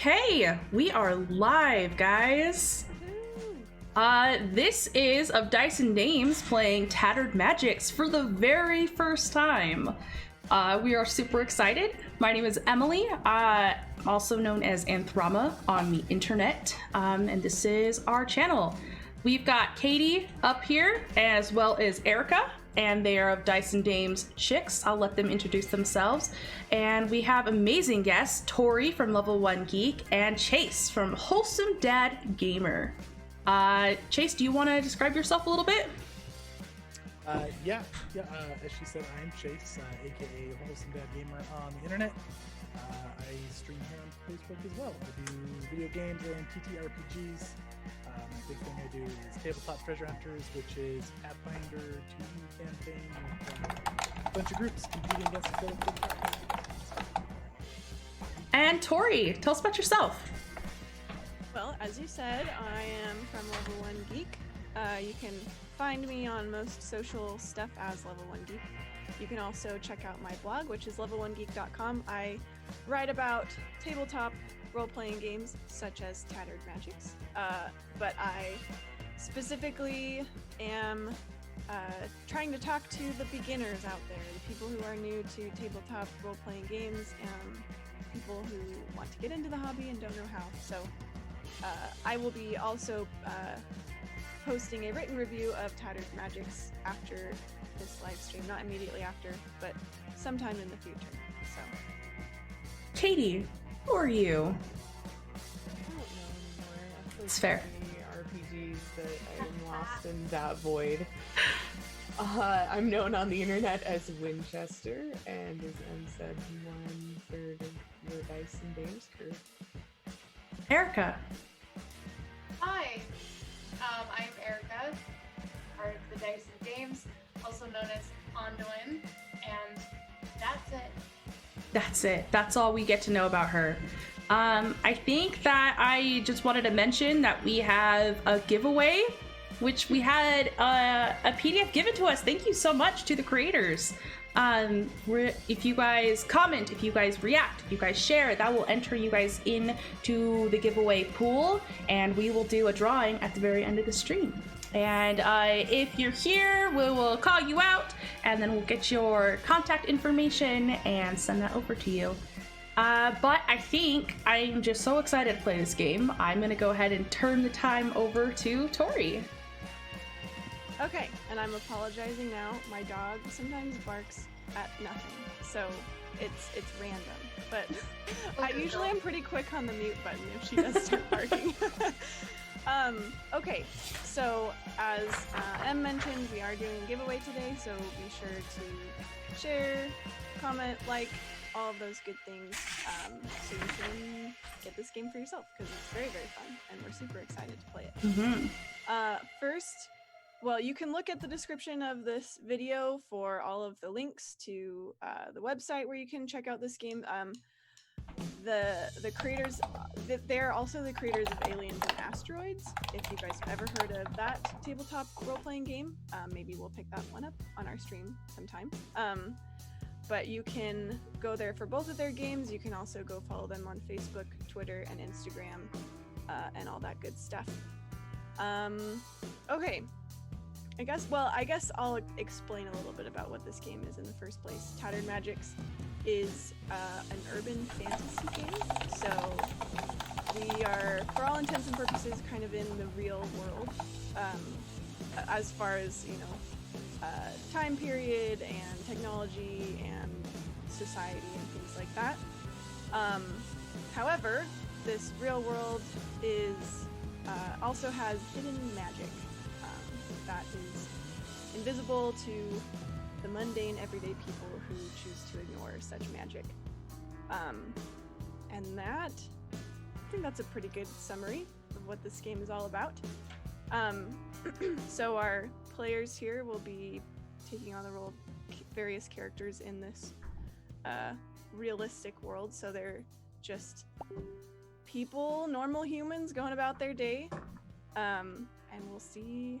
Okay, we are live, guys. This is OfDiceNDames playing Tattered Magicks for the very first time. We are super excited. My name is Emily, also known as Anthrama on the internet, and this is our channel. We've got Katie up here, as well as Erica, and they are OfDiceNDames chicks. I'll let them introduce themselves. And we have amazing guests, Tori from Level 1 Geek, and Chase from Wholesome Dad Gamer. Chase, do you want to describe yourself a little bit? Yeah. As she said, I'm Chase, aka Wholesome Dad Gamer on the internet. I stream here on Facebook as well. I do video games and TTRPGs. Big thing I do is Tabletop Treasure Hunters, which is Pathfinder 2 campaign with a bunch of groups competing against each other for the prize. And Tori, tell us about yourself. Well, as you said, I am from Level 1 Geek. You can find me on most social stuff as Level 1 Geek. You can also check out my blog, which is level1geek.com. I write about tabletop role-playing games such as Tattered Magicks, but I specifically am trying to talk to the beginners out there, the people who are new to tabletop role-playing games, and people who want to get into the hobby and don't know how. So I will be also posting a written review of Tattered Magicks after this live stream, not immediately after, but sometime in the future. So, Katie, who are you? I don't know anymore. I've played It's fair. so many RPGs that I'm lost in that void. I'm known on the internet as Winchester and as MSED 1/3 of the OfDiceNDames crew. Erica. Hi, I'm Erica, part of the OfDiceNDames, also known as Onduin, and that's it. That's it. That's all we get to know about her. I think that I just wanted to mention that we have a giveaway, which we had a PDF given to us. Thank you so much to the creators. If you guys comment, if you guys react, if you guys share, that will enter you guys into the giveaway pool, and we will do a drawing at the very end of the stream. And if you're here, we will call you out, and then we'll get your contact information and send that over to you. But I think I'm just so excited to play this game. I'm gonna go ahead and turn the time over to Tori. okay, and I'm apologizing now. My dog sometimes barks at nothing, so it's random. But I usually am pretty quick on the mute button if she does start barking. Okay, so as Em mentioned, we are doing a giveaway today, so be sure to share, comment, like, all of those good things, so you can get this game for yourself, because it's very, very fun, and we're super excited to play it. First, well, you can look at the description of this video for all of the links to the website where you can check out this game. The creators, they're also the creators of Aliens and Asteroids. If you guys have ever heard of that tabletop role-playing game, maybe we'll pick that one up on our stream sometime. But you can go there for both of their games. You can also go follow them on Facebook, Twitter, and Instagram, and all that good stuff. Okay. I guess I'll explain a little bit about what this game is in the first place. Tattered Magicks is an urban fantasy game, so we are, for all intents and purposes, kind of in the real world, as far as, you know, time period and technology and society and things like that. However, this real world is also has hidden magic that is invisible to the mundane, everyday people who choose to ignore such magic. And that, I think that's a pretty good summary of what this game is all about. So our players here will be taking on the role of various characters in this realistic world. So they're just people, normal humans going about their day. And we'll see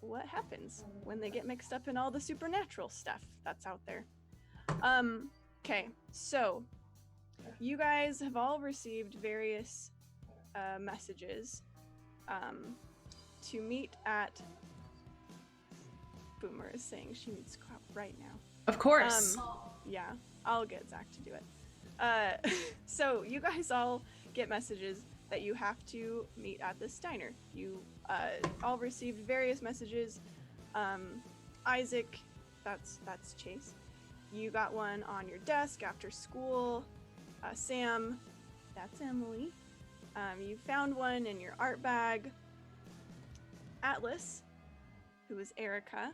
what happens when they get mixed up in all the supernatural stuff that's out there. Okay, so You guys have all received various messages to meet at. Boomer is saying she needs to go out right now. Of course. Yeah, I'll get Zach to do it. So you guys all get messages that you have to meet at this diner. You all received various messages. Isaac, that's Chase. You got one on your desk after school. Sam, that's Emily. You found one in your art bag. Atlas, who is Erica.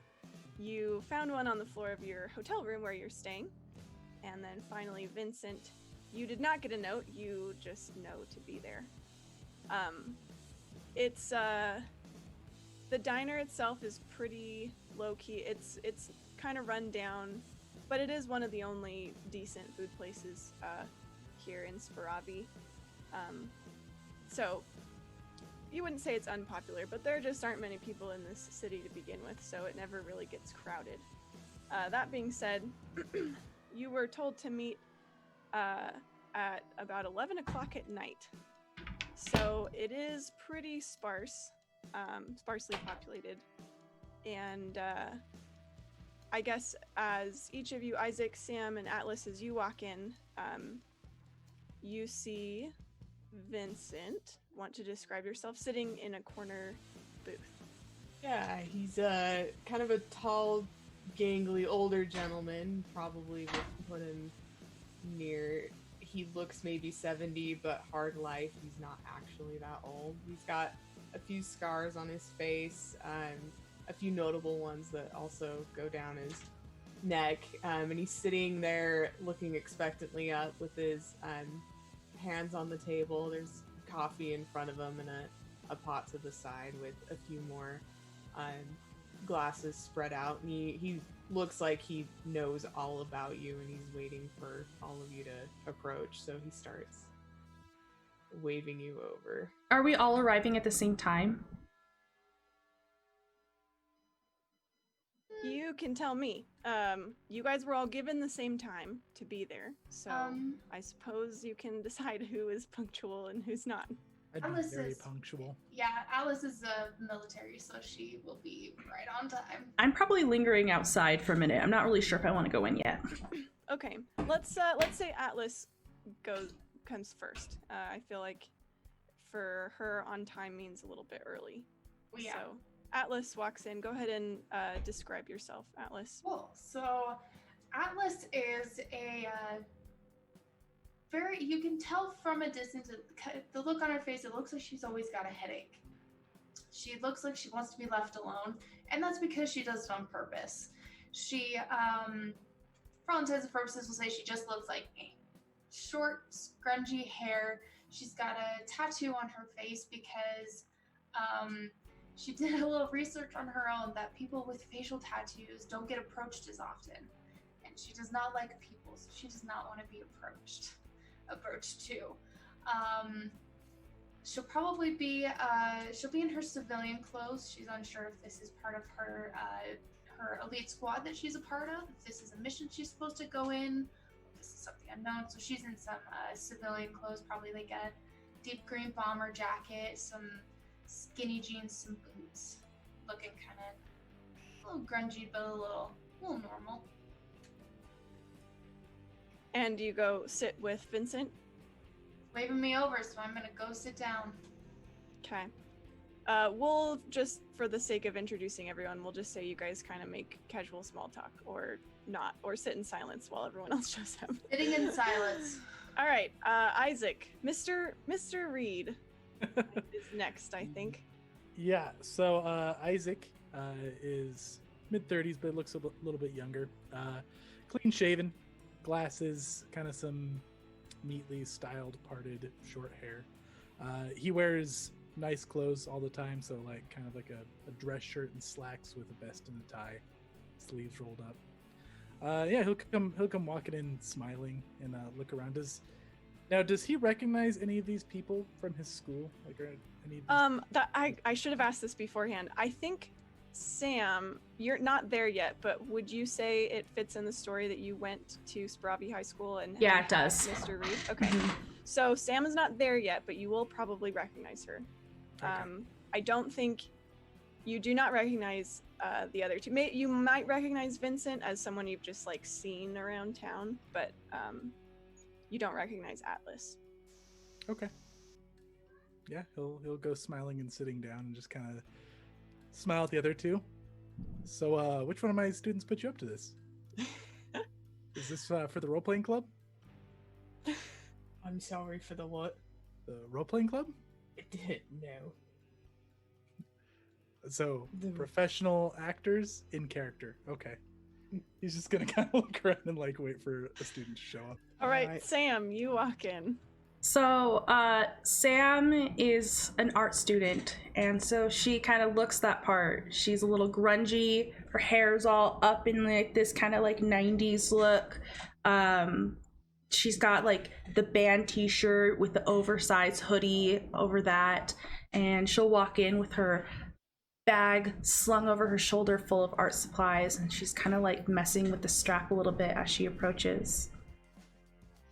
You found one on the floor of your hotel room where you're staying. And then finally, Vincent, you did not get a note, you just know to be there. It's, the diner itself is pretty low-key. It's kind of run down, but it is one of the only decent food places here in Sparavi. So, you wouldn't say it's unpopular, but there just aren't many people in this city to begin with, so it never really gets crowded. That being said, you were told to meet at about 11 o'clock at night. So it is pretty sparse, sparsely populated. And I guess as each of you, Isaac, Sam, and Atlas, as you walk in, you see Vincent. Want to describe yourself? Sitting in a corner booth. Yeah, he's kind of a tall, gangly, older gentleman, probably would put him near, he looks maybe 70, but hard life, he's not actually that old. He's got a few scars on his face, a few notable ones that also go down his neck, and he's sitting there looking expectantly up with his hands on the table. There's coffee in front of him and a pot to the side with a few more glasses spread out, and he looks like he knows all about you, and he's waiting for all of you to approach, so he starts waving you over. Are we all arriving at the same time? You can tell me. You guys were all given the same time to be there, so I suppose you can decide who is punctual and who's not. I'd Alice be very is- punctual. Yeah, Alice is military, so she will be right on time. I'm probably lingering outside for a minute. I'm not really sure if I want to go in yet. Okay, let's say Atlas comes first. I feel like for her on time means a little bit early. Well, yeah. So Atlas walks in. Go ahead and describe yourself, Atlas. Cool. So Atlas is a very, you can tell from a distance, the look on her face, it looks like she's always got a headache. She looks like she wants to be left alone, and that's because she does it on purpose. She, for all intents and purposes, will say she just looks like me. Short, scrungy hair. She's got a tattoo on her face because she did a little research on her own that people with facial tattoos don't get approached as often. And she does not like people, so she does not want to be approached too. She'll probably be she'll be in her civilian clothes. She's unsure if this is part of her her elite squad that she's a part of, if this is a mission she's supposed to go in, if this is something unknown. So she's in some civilian clothes, probably like a deep green bomber jacket, some skinny jeans, some boots, looking kind of a little grungy but a little normal. And you go sit with Vincent. Waving me over, so I'm gonna go sit down. Okay. We'll just, for the sake of introducing everyone, we'll just say you guys kind of make casual small talk, or not, or sit in silence while everyone else shows up. Sitting in silence. All right, Isaac, Mr. Reed is next, I think. Yeah, so Isaac is mid-30s, but looks a little bit younger. Clean shaven, glasses, kind of some neatly styled, parted, short hair. He wears nice clothes all the time, so like kind of like a dress shirt and slacks with a vest and a tie, sleeves rolled up. Yeah, he'll come walking in smiling and look around. Does he recognize any of these people from his school? Like, are any of these... I should have asked this beforehand. I think Sam, you're not there yet, but would you say it fits in the story that you went to Spravi High School and Yeah, had it does. Mr. Reed? Okay. Mhm. So Sam is not there yet, but you will probably recognize her. Okay. I don't think you do not recognize the other two. You might recognize Vincent as someone you've just like seen around town, but you don't recognize Atlas. Okay. Yeah, he'll go smiling and sitting down and just kind of smile at the other two. So, which one of my students put you up to this? Is this for the role-playing club? I'm sorry for the what? The role-playing club? No. So, The- professional actors in character. Okay. He's just gonna kind of look around and like wait for a student to show up. All right, Alright. Sam, you walk in. So, Sam is an art student, and so she kind of looks that part. She's a little grungy. Her hair's all up in like this kind of like 90s look. She's got like the band t-shirt with the oversized hoodie over that, and she'll walk in with her bag slung over her shoulder full of art supplies, and she's kind of like messing with the strap a little bit as she approaches.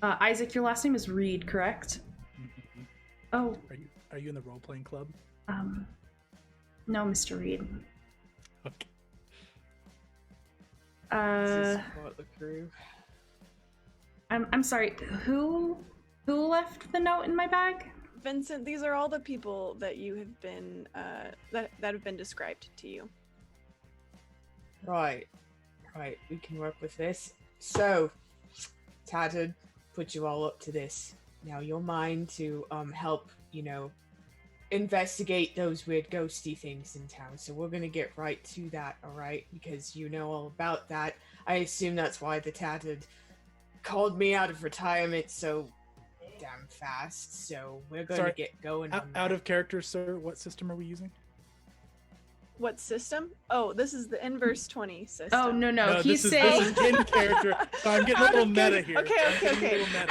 Isaac, your last name is Reed, correct? Mhm. Oh, Are you in the role-playing club? no, Mr. Reed. Okay. This is part of the crew. I'm sorry. Who left the note in my bag? Vincent, these are all the people that you have been that have been described to you. Right, we can work with this. So, Tattered put you all up to this. Now you're mine to help, investigate those weird ghosty things in town. So we're gonna get right to that, alright? Because you know all about that. I assume that's why the Tattered called me out of retirement so damn fast. So we're gonna Sorry, get going on Out that. of character, sir. What system are we using? What system? Oh, this is the inverse 20 system. Oh no, he's this saying. is in character. So I'm getting a Out little of meta character- here. Okay. I'm getting a little meta.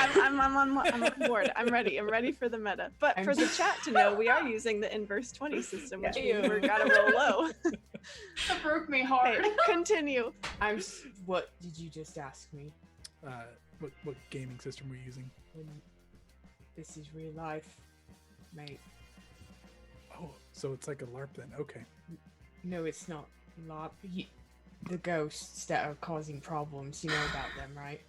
I'm on board. I'm ready for the meta. But I'm for the just- chat to know, we are using the inverse 20 system, which Yeah. means we're gotta roll low. That broke me hard. Okay, continue. What did you just ask me? What gaming system were you using? This is real life, mate. Oh, so it's like a LARP then. Okay. No, it's not. The ghosts that are causing problems, you know about them, right?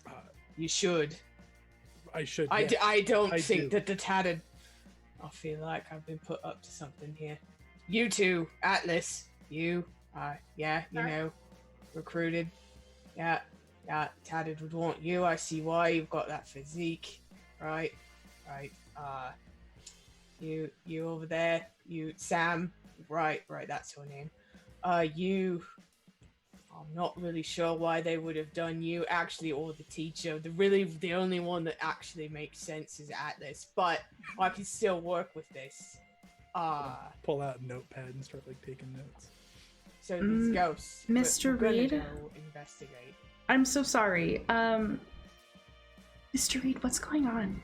Uh, You should. I should. I, yeah. I don't I think do. that the Tattered... I feel like I've been put up to something here. You two, Atlas, you, recruited. Yeah, Tattered would want you. I see why you've got that physique, right? You over there, you, Sam, right, that's your name. I'm not really sure why they would have done you, actually, or the teacher. The only one that actually makes sense is Atlas, but I can still work with this. Pull out a notepad and start like taking notes. So these ghosts. Mr. We're gonna Reed? go investigate. I'm so sorry. Mr. Reed, what's going on?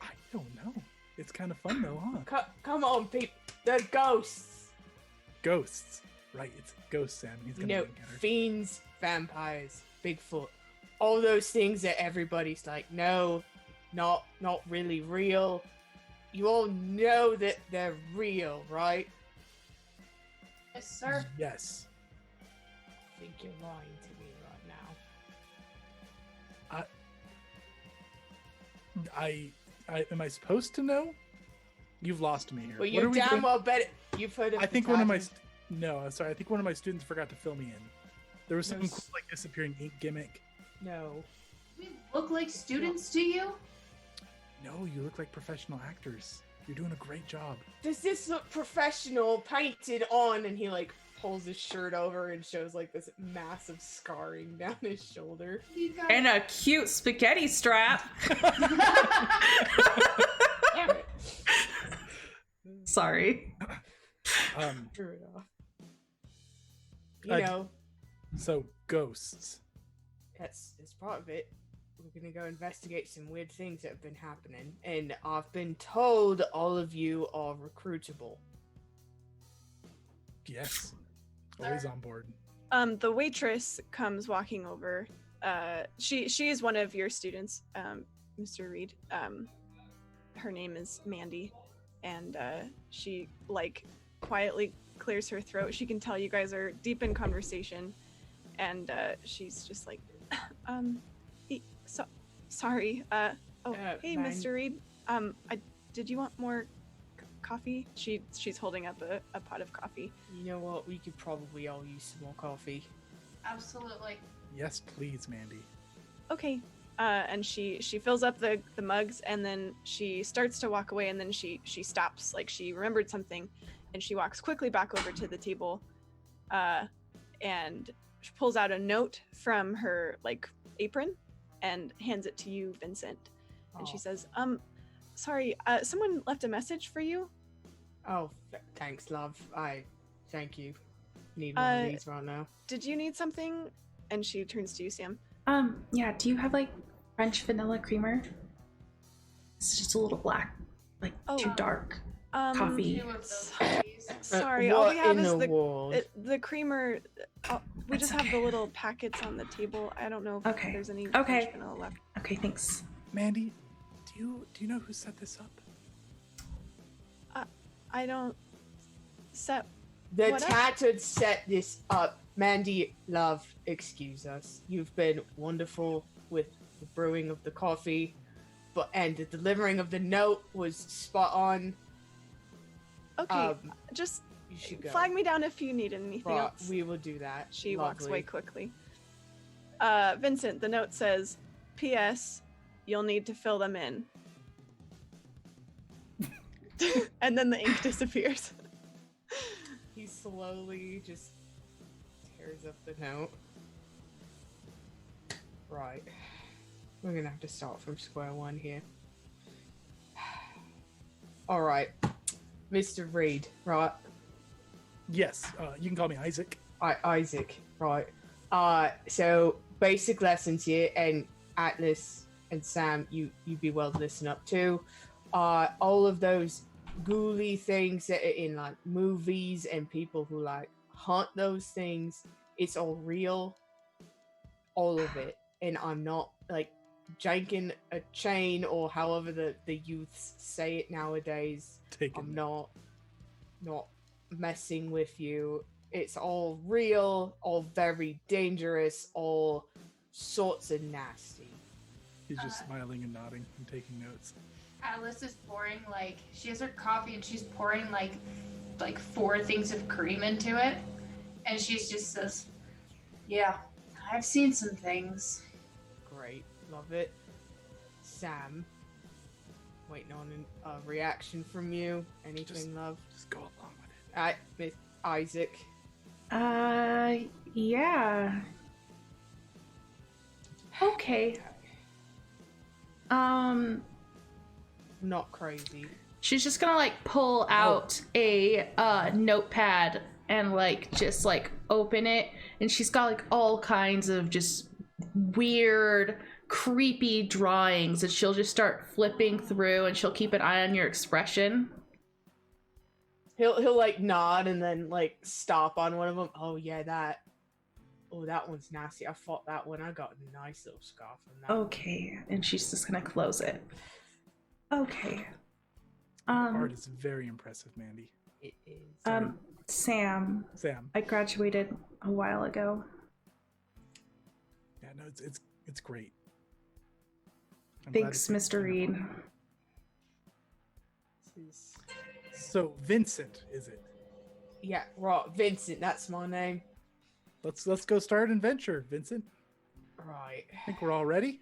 I don't know. It's kind of fun though, huh? Come on, people. The ghosts. Ghosts. Right, it's ghosts, Sam. He's You gonna know, look at her. fiends, vampires, Bigfoot. All those things that everybody's like, no, not really real. You all know that they're real, right? Yes, sir. Yes. I think you're lying to me right now. I am I supposed to know? You've lost me here. Well, What you're are we damn doing? well bet you've heard of I think the one of my Tattered- no, I'm sorry. I think one of my students forgot to fill me in. There was some No, cool like disappearing ink gimmick. No. We look like students to you? No, you look like professional actors. You're doing a great job. Does this look professional, painted on? And he like pulls his shirt over and shows like this massive scarring down his shoulder. You guys... And a cute spaghetti strap. Damn it. Sorry. Screw it off. Uh, You know, So ghosts. that's part of it. We're gonna go investigate some weird things that have been happening, and I've been told all of you are recruitable. Yes. Always on board. The waitress comes walking over. She is one of your students, Mr. Reed. Her name is Mandy, and she like quietly clears her throat. She can tell you guys are deep in conversation, and she's just like, sorry. Hey, Mr. Reed. Did you want more coffee? She's holding up a pot of coffee. You know what? We could probably all use some more coffee. Absolutely. Yes, please, Mandy. Okay. And she fills up the mugs, and then she starts to walk away, and then she stops, like she remembered something, and she walks quickly back over to the table, and she pulls out a note from her like apron and hands it to you, Vincent. And she says, sorry, someone left a message for you. Oh, thanks, love. Thank you. Need one of these right now. Did you need something? And she turns to you, Sam. Yeah, do you have like French vanilla creamer? It's just a little black, like too dark. Coffee. 2 of those, please. Sorry, all we have is world? the creamer. We just have the little packets on the table. I don't know if there's any French vanilla left. Okay, thanks. Mandy, do you know who set this up? I don't set. The what Tattered set this up. Mandy, love, excuse us. You've been wonderful with the brewing of the coffee, and the delivering of the note was spot on. Okay, just you should go. flag me down if you need anything else. We will do that. She Lovely. walks away quickly. Vincent, the note says, P.S. You'll need to fill them in. And then the ink disappears. He slowly just tears up the note. Right. We're gonna have to start from square one here. Alright. Mr. Reed, right? Yes, you can call me Isaac. Isaac, right. So basic lessons here, and Atlas and Sam, you be well to listen up to. All of those ghouly things that are in like movies and people who like hunt those things, it's all real. All of it. And I'm not like janking a chain or however the youths say it nowadays. I'm not messing with you. It's all real, all very dangerous, all sorts of nasty. He's just smiling and nodding and taking notes. Alice is pouring she has her coffee and she's pouring like 4 things of cream into it, and she just says, "Yeah, I've seen some things." Great, love it. Sam, waiting on a reaction from you. Anything, love? Just go along with it. Miss Isaac. Yeah. Okay. Not crazy. She's just gonna pull out a notepad and just open it, and she's got all kinds of just weird, creepy drawings that she'll just start flipping through, and she'll keep an eye on your expression. He'll nod and then stop on one of them. Oh yeah, that one's nasty. I fought that one. I got a nice little scar from that. Okay, and she's just gonna close it. Okay. Art is very impressive, Mandy. It is. Sam. I graduated a while ago. Yeah, no, it's great. Thanks, Mr. Reed. So Vincent, is it? Yeah, right. Vincent, that's my name. Let's go start an adventure, Vincent. Right. I think we're all ready.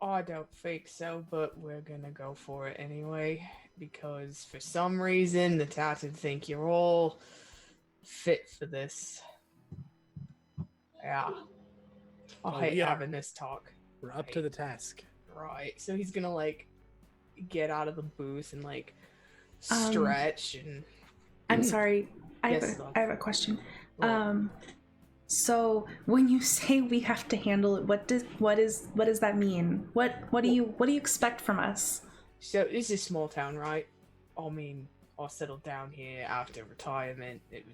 I don't think so, but we're gonna go for it anyway, because for some reason the Tattered think you're all fit for this. Yeah. I hate having this talk. We're up to the task. Right. So he's gonna get out of the booth and stretch and I'm sorry. I have a question. So when you say we have to handle it, what does that mean? What do you expect from us? So this is small town, right? I mean, I settled down here after retirement. It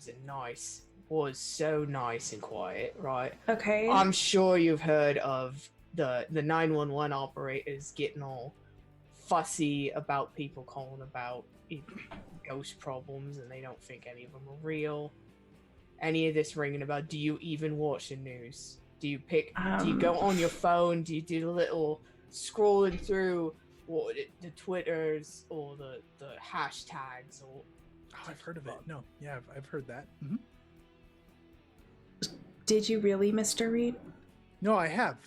was so nice and quiet, right? Okay. I'm sure you've heard of the 911 operators getting all fussy about people calling about ghost problems, and they don't think any of them are real. Any of this ringing about? Do you even watch the news? Do you do you go on your phone? Do you do the little scrolling through what the Twitters or the hashtags? Or Oh, I've heard of it. No, yeah, I've heard that. Mm-hmm. Did you really, Mr. Reed? No, I have.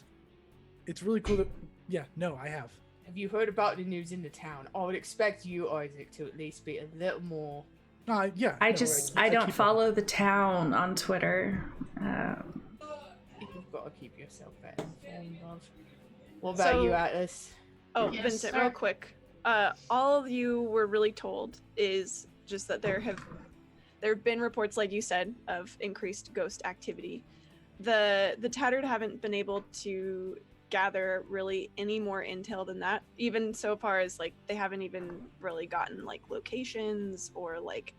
It's really cool that. Yeah, no, I have. Have you heard about the news in the town? I would expect you, Isaac, to at least be a little more. Yeah. I no, don't keep follow the town on Twitter. You've got to keep yourself better informed of. What about you, Atlas? Oh, Yes, Vincent, sir. real quick. All you were really told is just that there have been reports, like you said, of increased ghost activity. The Tattered haven't been able to gather really any more intel than that, even so far as like they haven't even really gotten like locations or like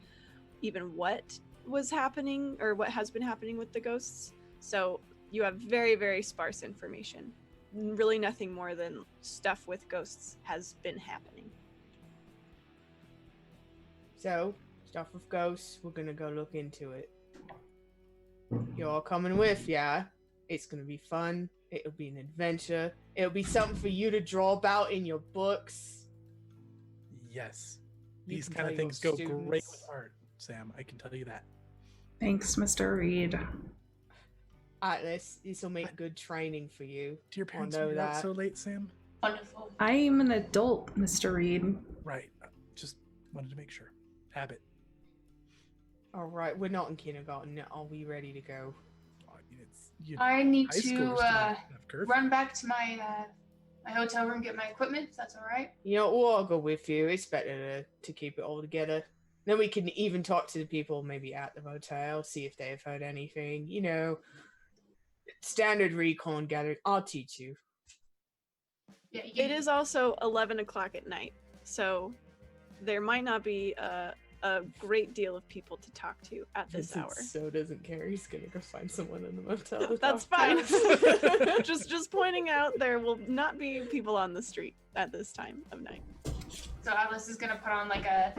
even what was happening or what has been happening with the ghosts. So you have very, very sparse information. Really nothing more than stuff with ghosts has been happening. So, stuff with ghosts, we're gonna go look into it. You're all coming with, yeah? It's gonna be fun. It'll be an adventure. It'll be something for you to draw about in your books. Yes. You These can kind of tell your things go great students. with art, Sam. I can tell you that. Thanks, Mr. Reed. Atlas, this will make good training for you. Do your parents know read out that. so late, Sam? Wonderful. I am an adult, Mr. Reed. Right. Just wanted to make sure. Habit. Alright, we're not in kindergarten. Are we ready to go? I mean, it's. You I need high to schoolers don't have curfew. run back to my my hotel room, get my equipment. If that's all right. You know, we'll all go with you. It's better to keep it all together. Then we can even talk to the people maybe at the hotel, see if they have heard anything. You know, standard recon gathered. I'll teach you. Yeah. It is also 11 o'clock at night, so there might not be a great deal of people to talk to at this Vincent hour. so doesn't care. He's gonna go find someone in the motel. to That's talk fine. to. just pointing out there will not be people on the street at this time of night. So Alice is gonna put on like a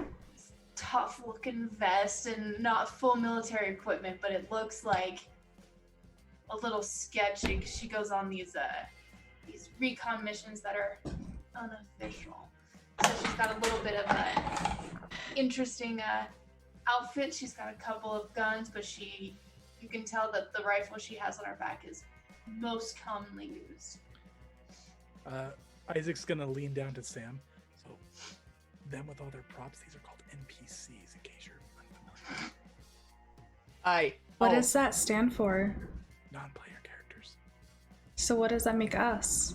tough-looking vest and not full military equipment, but it looks like a little sketchy because she goes on these recon missions that are unofficial. So she's got a little bit of a interesting outfit. She's got a couple of guns, but you can tell that the rifle she has on her back is most commonly used. Isaac's gonna lean down to Sam. So, them with all their props, these are called NPCs, in case you're unfamiliar. What does that stand for? Non-player characters. So what does that make us?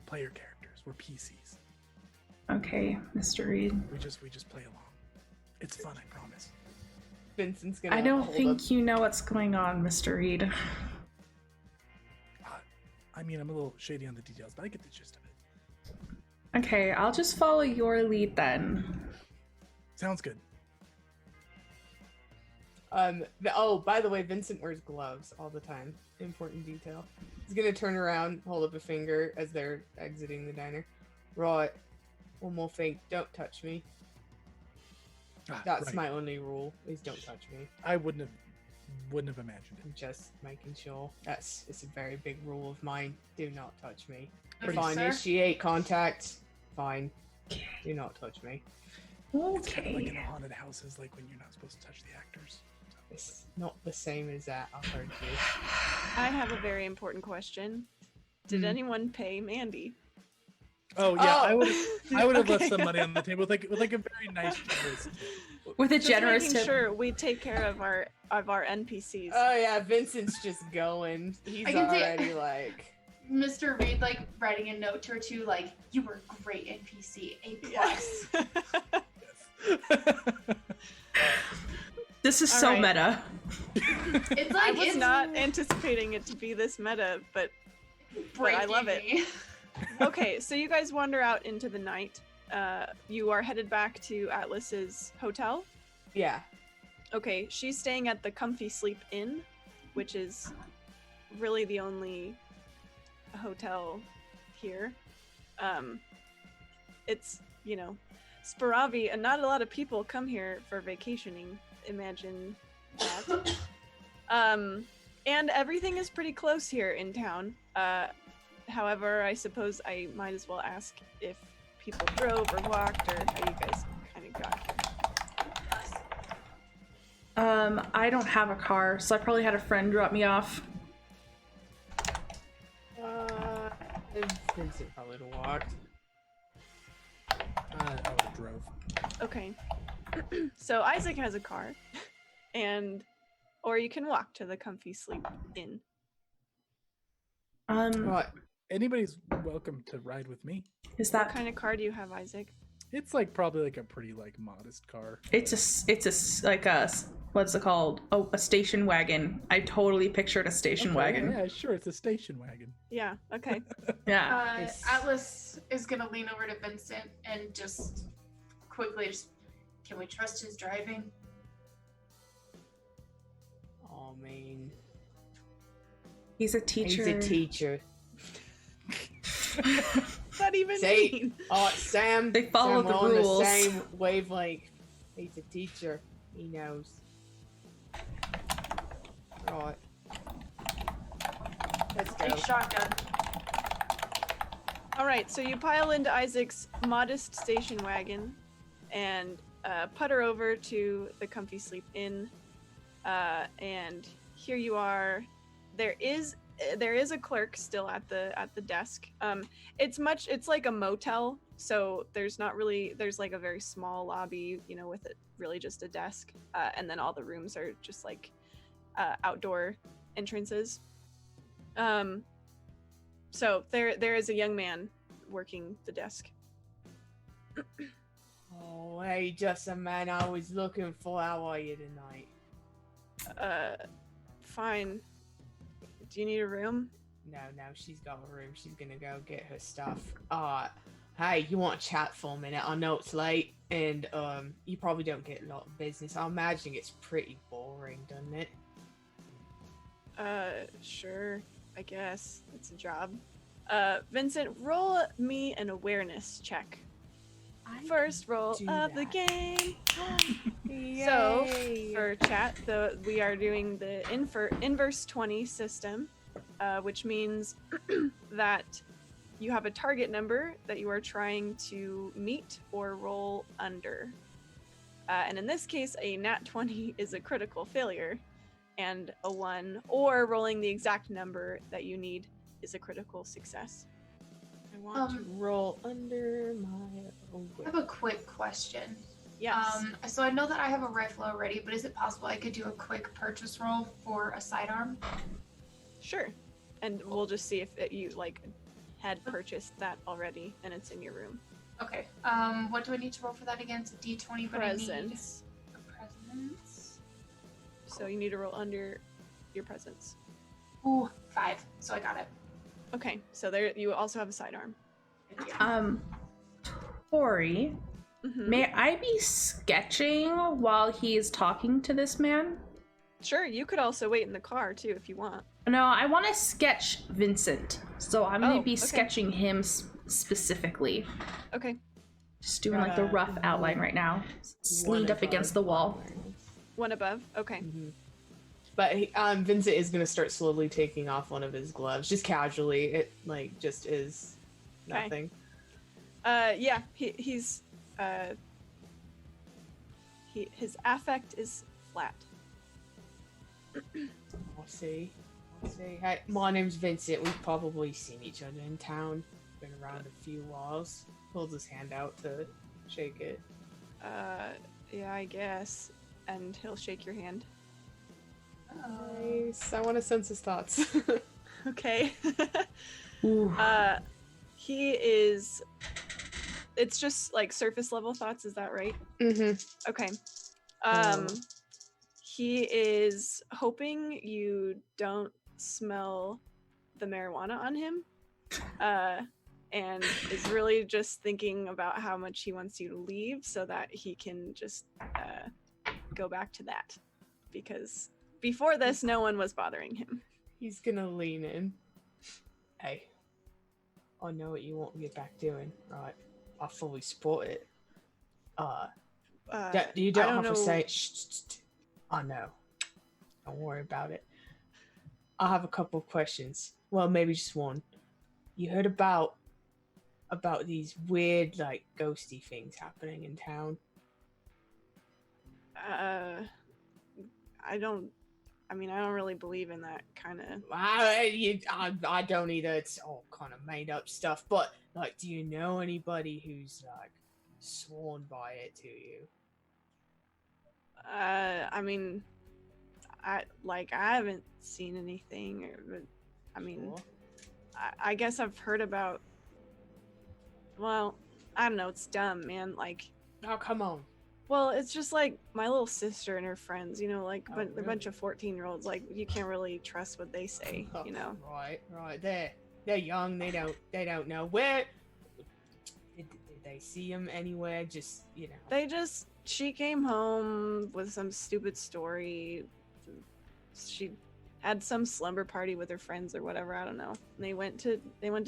Player characters. We're PCs. Okay, Mr. Reed. We just play along. It's fun, I promise. Vincent's gonna. I don't hold think up. you know what's going on, Mr. Reed. I mean, I'm a little shady on the details, but I get the gist of it. Okay, I'll just follow your lead then. Sounds good. Oh, by the way, Vincent wears gloves all the time. Important detail. He's gonna turn around, hold up a finger as they're exiting the diner. Right. One more thing. Don't touch me. That's right. my only rule. Is don't touch me. I wouldn't have imagined it. I'm just making sure. It's a very big rule of mine. Do not touch me. Okay, If I sir. initiate contact, fine. Do not touch me. It's kind of like in Okay. the haunted houses, like when you're not supposed to touch the actors. It's not the same as that. I've heard you. I have a very important question. Did anyone pay Mandy? Oh yeah, Oh. I would have Okay. left some money on the table with like a very nice generous tip. With a Just generous making tip. sure we take care of our NPCs. Oh yeah, Vincent's just going. He's I can see- already like. Mr. Reed, like, writing a note to her too, like, you were a great NPC, A+. Yes. This is All so right. meta. It's I like, was it's not anticipating it to be this meta, but I love it. breaking me. Okay, so you guys wander out into the night. you are headed back to Atlas's hotel. Yeah. Okay, she's staying at the Comfy Sleep Inn, which is really the only hotel here. It's, Sparavi, and not a lot of people come here for vacationing. Imagine that. And everything is pretty close here in town. However, I suppose I might as well ask if people drove or walked, or how you guys kind of got here. I don't have a car, so I probably had a friend drop me off. Vincent probably would have walked. I would have drove. Okay. So Isaac has a car, or you can walk to the Comfy Sleep Inn. Right. Anybody's welcome to ride with me. Is What that kind of car do you have, Isaac? It's like probably like a pretty like modest car. it's like a what's it called? Oh, a station wagon. I totally pictured a station Okay, wagon. Yeah, sure, it's a station wagon. Yeah, okay. Yeah. Atlas is gonna lean over to Vincent and just quickly can we trust his driving? Oh, man. He's a teacher. He's a teacher. What's that even Say, mean? Sam. They follow Sam, the we're rules. On the same wavelength. He's a teacher. He knows. Right. Let's go. Take shotgun. All right, so you pile into Isaac's modest station wagon and putter over to the Comfy Sleep Inn. And here you are. There is a clerk still at the desk. It's like a motel, so there's like a very small lobby, with it really just a desk, and then all the rooms are just like outdoor entrances. So there is a young man working the desk. Oh, hey, just a man I was looking for. How are you tonight? Fine. Do you need a room? No, she's got a room. She's gonna go get her stuff. Hey, you want to chat for a minute? I know it's late, and you probably don't get a lot of business. I imagine it's pretty boring, doesn't it? Sure. I guess it's a job. Vincent, roll me an awareness check. First roll do of the that. game. Yay. So, for chat, we are doing the inverse 20 system, which means that you have a target number that you are trying to meet or roll under. And in this case, a nat 20 is a critical failure, and a 1, or rolling the exact number that you need, is a critical success. I want to roll under my I have a quick question. Yes. So I know that I have a rifle already, but is it possible I could do a quick purchase roll for a sidearm? Sure. And we'll just see if you had purchased that already and it's in your room. Okay. What do I need to roll for that again? It's a D20, but Presence. I need a presence. So you need to roll under your presence. Ooh, 5. So I got it. Okay. So there you also have a sidearm. Tori, Mhm. may I be sketching while he's talking to this man? Sure. You could also wait in the car too if you want. No, I want to sketch Vincent, so I'm gonna Oh, be okay. sketching him specifically. Okay. Just doing like the rough outline right now. It's leaned up against the wall. One above. Okay. Mm-hmm. But Vincent is gonna start slowly taking off one of his gloves, just casually. It just is Okay. nothing. Yeah. He's his affect is flat. I'll see. Hey, my name's Vincent. We've probably seen each other in town. Been around a few walls. Holds his hand out to shake it. Yeah, I guess. And he'll shake your hand. Nice. I want to sense his thoughts. Okay. Ooh. He is. It's just like surface level thoughts. Is that right? Mm-hmm. Okay. Oh. He is hoping you don't smell the marijuana on him. and is really just thinking about how much he wants you to leave so that he can just go back to that. Because before this, no one was bothering him. He's gonna lean in. Hey, I know what you want to get back doing, right? I fully support it. You don't have to say, shh. I know. Don't worry about it. I have a couple of questions. Well, maybe just one. You heard about these weird, like, ghosty things happening in town? I don't really believe in that kind of. I don't either. It's all kind of made up stuff. But, like, do you know anybody who's, like, sworn by it to you? I haven't seen anything, but sure. I guess I've heard about. Well, I don't know. It's dumb, man. Like, oh, come on. Well, it's just like my little sister and her friends. You know, like Really? a bunch of 14-year-olds. Like, you can't really trust what they say. You know. Right. They're young. They don't know where. Did they see him anywhere? Just, you know. She came home with some stupid story. She had some slumber party with her friends or whatever. I don't know. And they went to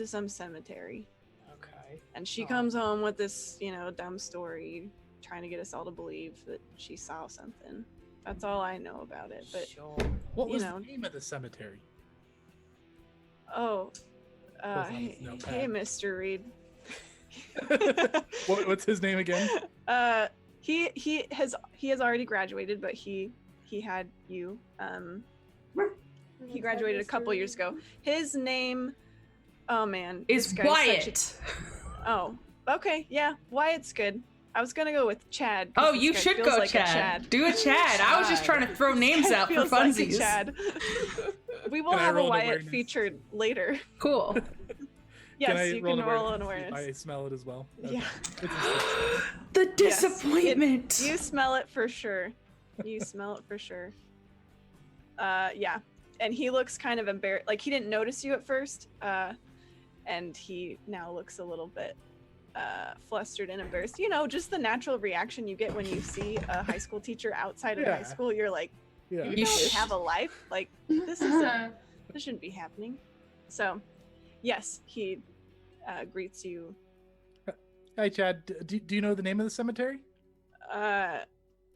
some cemetery. Okay. And she comes home with this, you know, dumb story, trying to get us all to believe that she saw something. That's all I know about it. But sure. What was the name of the cemetery? Oh, hey, Mr. Reed. What's his name again? He has already graduated, but he had you. He graduated a couple years ago. His name, oh man, is Wyatt. Oh, okay, yeah, Wyatt's good. I was gonna go with Chad. Oh, you should go like Chad. Do a Chad. I was just trying to throw names out for funsies. Like Chad. We will have a Wyatt featured later. Cool. Yes, you can roll an awareness. I smell it as well. Okay. Yeah. The disappointment. Yes, you smell it for sure. Yeah. And he looks kind of embarrassed. Like, he didn't notice you at first. And he now looks a little bit flustered and embarrassed. You know, just the natural reaction you get when you see a high school teacher outside of high school. You're like, you don't have a life. Like, this shouldn't be happening. So, yes, he greets you. Hi, Chad. Do you know the name of the cemetery? No,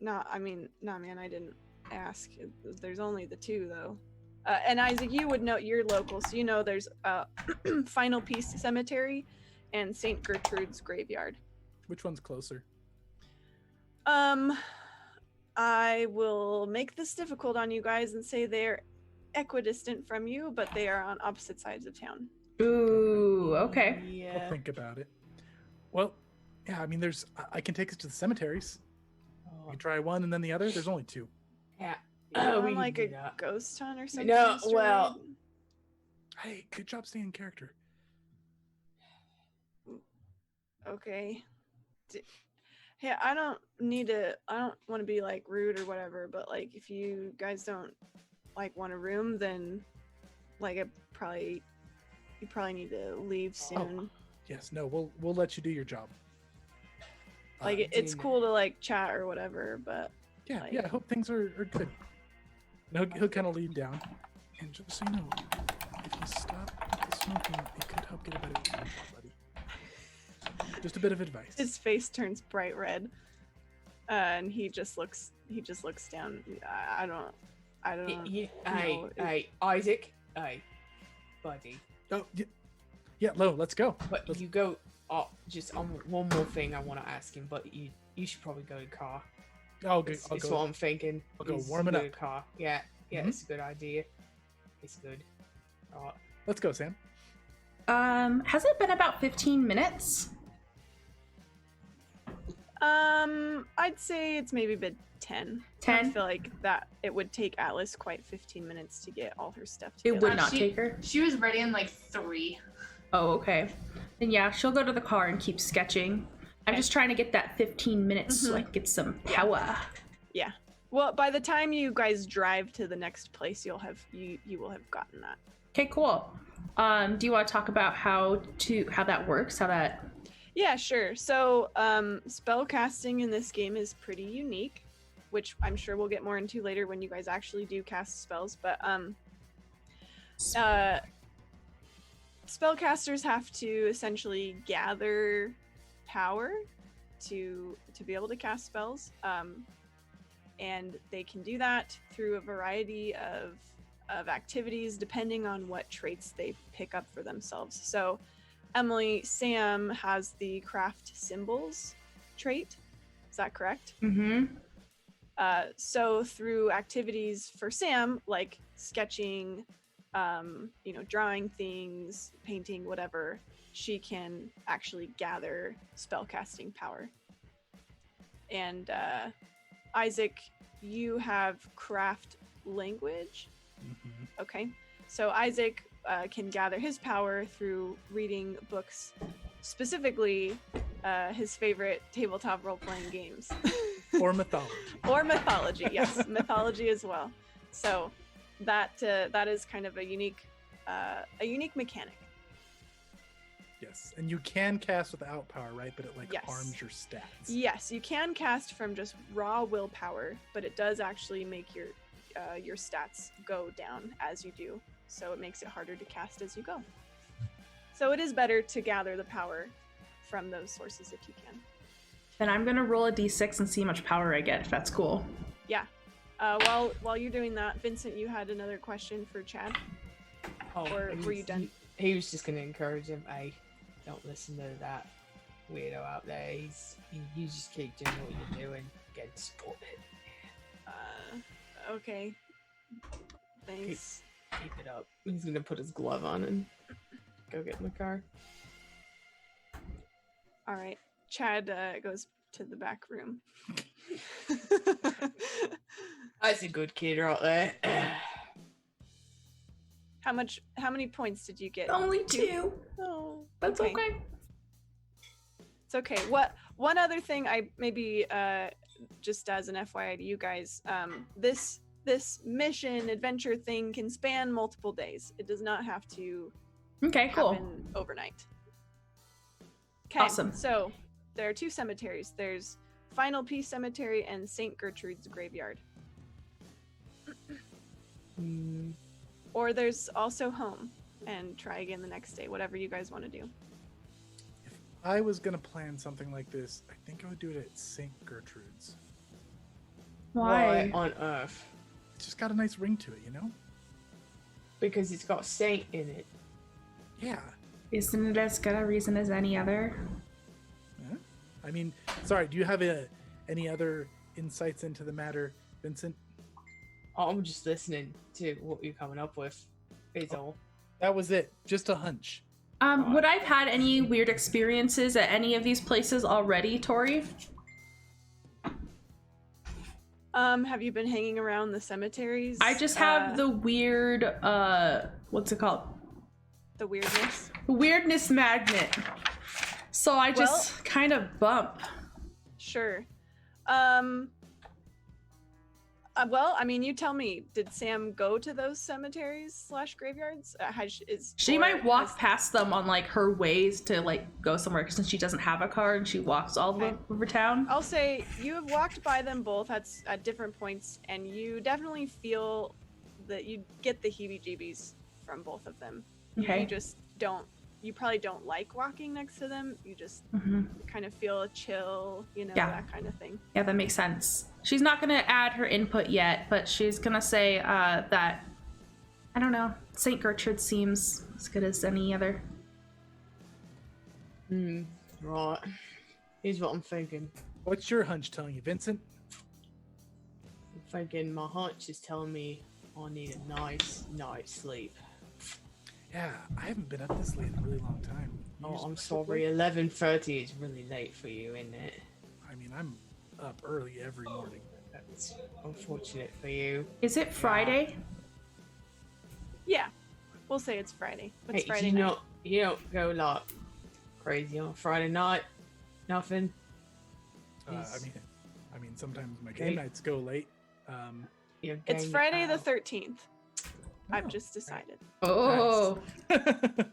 man, I didn't ask. There's only the two, though. And Isaac, you would know, you're local, so you know there's Final Peace Cemetery and St. Gertrude's Graveyard. Which one's closer? I will make this difficult on you guys and say they're equidistant from you, but they are on opposite sides of town. Ooh, okay. Yeah. I'll think about it. Well, yeah, I mean, I can take us to the cemeteries. We can try one and then the other. There's only two. Yeah. On like a ghost hunt or something? No, well. Hey, good job staying in character. Okay. Hey, I don't want to be like rude or whatever, but like if you guys don't like want a room, then like you probably need to leave soon. Oh, yes, no, we'll let you do your job. Like it's cool to like chat or whatever, but yeah, like, yeah, I hope things are good. And he'll kind of lean down, and just so you know, if you stop the smoking, it could help get a better job, buddy. Just a bit of advice. His face turns bright red, and he just looks down. I don't know. Isaac, buddy. Oh, yeah, Lo, let's go. But you go. Oh, just one more thing I want to ask him, but you should probably go to the car. I'll go. It's what I'm thinking. I'll go warm it up. Car. Yeah, It's a good idea. It's good. All right. Let's go, Sam. Has it been about 15 minutes? I'd say it's maybe been 10. 10? I feel like that it would take Atlas quite 15 minutes to get all her stuff together. It would not take her? She was ready in like 3. Oh, okay. Then yeah, she'll go to the car and keep sketching. I'm just trying to get that 15 minutes so I can get some power. Yeah. Well, by the time you guys drive to the next place, you will have gotten that. Okay, cool. Do you want to talk about how that works? Yeah, sure. So, spell casting in this game is pretty unique, which I'm sure we'll get more into later when you guys actually do cast spells. But spellcasters have to essentially gather power to be able to cast spells, and they can do that through a variety of activities depending on what traits they pick up for themselves. So Emily, Sam has the craft symbols trait. Is that correct? Mm-hmm. So through activities for Sam, like sketching, drawing things, painting, whatever, she can actually gather spellcasting power. And Isaac, you have craft language. Mm-hmm. Okay. So Isaac can gather his power through reading books, specifically his favorite tabletop role-playing games. Or mythology. Or mythology, yes. Mythology as well. So that is kind of a unique mechanic. Yes, and you can cast without power, right? But it Yes. harms your stats. Yes, you can cast from just raw willpower, but it does actually make your stats go down as you do. So it makes it harder to cast as you go. So it is better to gather the power from those sources if you can. Then I'm gonna roll a d6 and see how much power I get, if that's cool. Yeah. While you're doing that, Vincent, you had another question for Chad? Or were you done? He was just going to encourage him. Hey, don't listen to that weirdo out there. You just keep doing what you're doing. Get supported. Okay. Thanks. Keep it up. He's going to put his glove on and go get in the car. All right. Chad goes to the back room. That's a good kid right there. How many points did you get? Only 2. Oh, That's okay. It's okay. One other thing I maybe just as an FYI to you guys, this mission adventure thing can span multiple days. It does not have to happen overnight. Okay, Awesome. So there are 2 cemeteries. There's Final Peace Cemetery and St. Gertrude's Graveyard. Or there's also Home, and try again the next day, whatever you guys want to do. If I was going to plan something like this, I think I would do it at St. Gertrude's. Why? On Earth? It's just got a nice ring to it, you know? Because it's got saint in it. Yeah. Isn't it as good a reason as any other? Huh? I mean, sorry, do you have any other insights into the matter, Vincent? I'm just listening to what you're coming up with. Is all. That was it. Just a hunch. Would I've had any weird experiences at any of these places already, Tori? Have you been hanging around the cemeteries? I just have the weird, what's it called? The weirdness. Weirdness magnet. So I just kind of bump. Sure. Well, I mean, you tell me. Did Sam go to those cemeteries / graveyards? She might walk past them on like her ways to like go somewhere since she doesn't have a car and she walks all over town. I'll say you have walked by them both at different points, and you definitely feel that you get the heebie-jeebies from both of them. Okay. You just don't. You probably don't like walking next to them. You just kind of feel a chill, that kind of thing. Yeah, that makes sense. She's not going to add her input yet, but she's going to say that, I don't know, St. Gertrude seems as good as any other. Right. Here's what I'm thinking. What's your hunch telling you, Vincent? I'm thinking my hunch is telling me I need a nice night's sleep. Yeah, I haven't been up this late in a really long time. I'm sorry, 11:30 is really late for you, isn't it? I mean, I'm up early every morning. That's unfortunate for you. Is it Friday? Yeah, we'll say it's Friday. It's Hey, Friday you night. You don't go like crazy on Friday night. Nothing. I mean, sometimes my game nights go late. Your It's game Friday the out. 13th. I've just decided. Oh,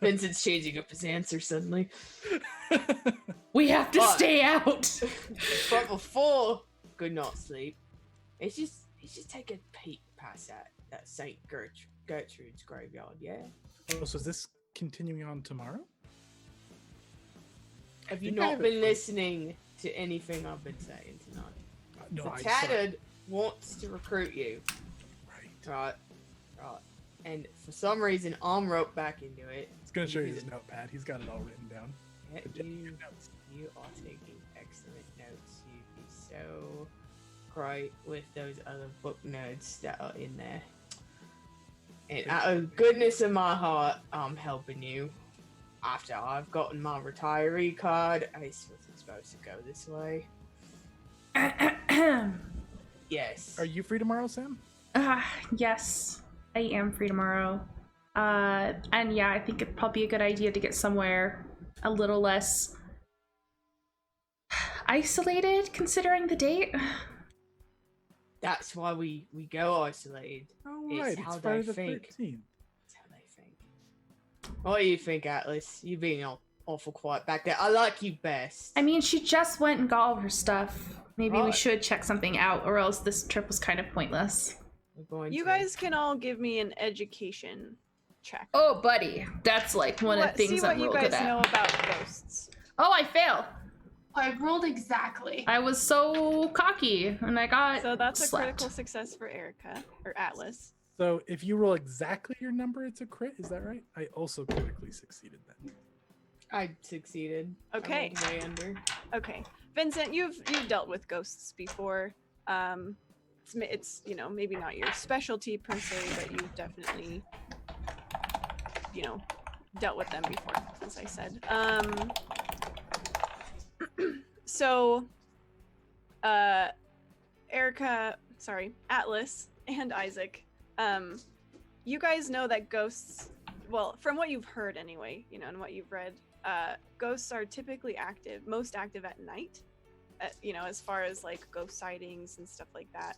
Vincent's changing up his answer suddenly. we have to But- stay out. But before good night's sleep, let's just take a peek past that Saint Gertrude's graveyard. Yeah. Oh, so is this continuing on tomorrow? Have you think I not have been it- listening to anything I've been saying tonight? No, The I Tattered wants to recruit you, Right. right? And for some reason, I'm roped back into it. It's gonna show you his notepad. He's got it all written down. Yeah, But yeah, good notes. you are taking excellent notes. You'd be so great with those other book nerds that are in there. And out of goodness of my heart, I'm helping you. After I've gotten my retiree card, I wasn't supposed to go this way. Yes. Are you free tomorrow, Sam? Yes, I am free tomorrow. And yeah, I think it'd probably be a good idea to get somewhere a little less isolated, considering the date. That's why we go isolated. Oh, It's right. how It's they Friday the think. 13th. That's how they think. What do you think, Atlas? You being awful quiet back there. I like you best. I mean, she just went and got all of her stuff. Maybe we Right. should check something out, or else this trip was kind of pointless. We're going You to- guys can all give me an education check. Oh, buddy, that's like one of the See things what I'm you real guys good know at. about ghosts. Oh, I fail. I rolled exactly. I was so cocky, and I got So that's a slapped. critical success for Erica or Atlas. So if you roll exactly your number, it's a crit. Is that right? I also critically succeeded then. I succeeded. I Okay. rolled way under. Okay, Vincent, you've dealt with ghosts before. It's maybe not your specialty per se, but you've definitely dealt with them before, as I said. So, Atlas and Isaac, you guys know that ghosts, well, from what you've heard anyway, and what you've read, ghosts are typically most active at night, as far as like ghost sightings and stuff like that.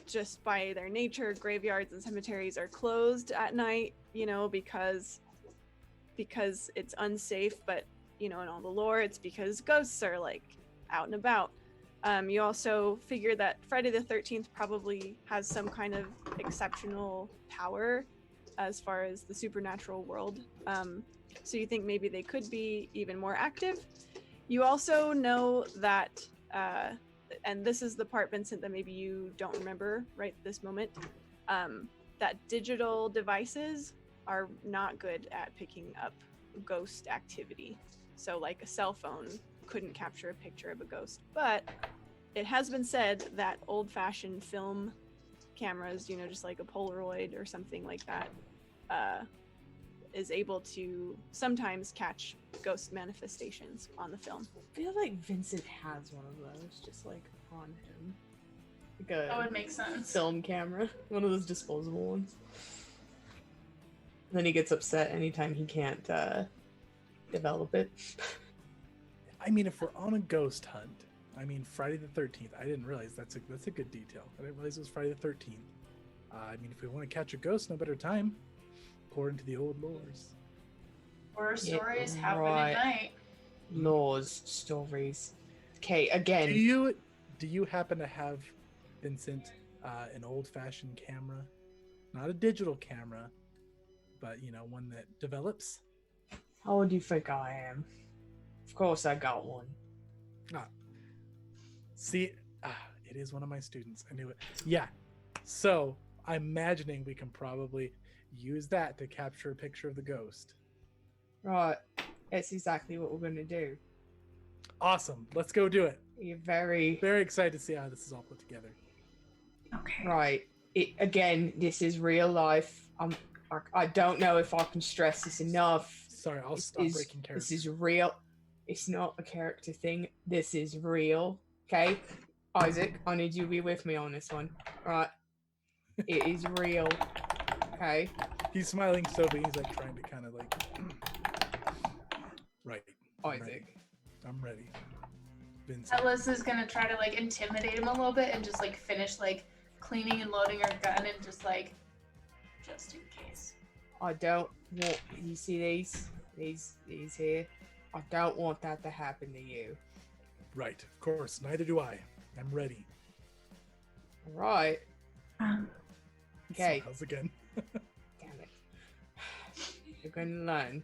Just by their nature, graveyards and cemeteries are closed at night, because it's unsafe, but in all the lore, it's because ghosts are like out and about. You also figure that Friday the 13th probably has some kind of exceptional power as far as the supernatural world. So you think maybe they could be even more active. You also know that, and this is the part, Vincent, that maybe you don't remember right this moment, that digital devices are not good at picking up ghost activity. So like a cell phone couldn't capture a picture of a ghost, but it has been said that old-fashioned film cameras, just like a Polaroid or something like that, is able to sometimes catch ghost manifestations on the film. I feel like Vincent has one of those, just like on him. Like a That would make sense. film camera, one of those disposable ones. Then he gets upset anytime he can't develop it. I mean, if we're on a ghost hunt, Friday the 13th. I didn't realize that's a good detail. I didn't realize it was Friday the 13th. If we want to catch a ghost, no better time. According to the old lores. Horror Yeah, stories happen right. at night. Laws, stories. Okay, again. Do you happen to have, Vincent, an old-fashioned camera? Not a digital camera, but one that develops. How old do you think I am? Of course I got one. See, it is one of my students. I knew it. Yeah. So I'm imagining we can probably use that to capture a picture of the ghost. Right. That's exactly what we're gonna do. Awesome. Let's go do it. You're very Very excited to see how this is all put together. Okay. right. Again, this is real life. I don't know if I can stress this enough. Sorry, I'll This stop is- breaking characters. This is real. It's not a character thing. This is real. Okay? Isaac, I need you to be with me on this one. Right. It is real. Okay? He's smiling so big, he's like trying to kind of like. Right. I'm ready. Isaac. I'm ready. Vincent. Atlas is gonna try to like intimidate him a little bit and just like finish like cleaning and loading her gun and just like just in case. I don't want. You see these here. I don't want that to happen to you. Right, of course. Neither do I. I'm ready. All right. Okay. Smiles again. Damn it. You're gonna learn.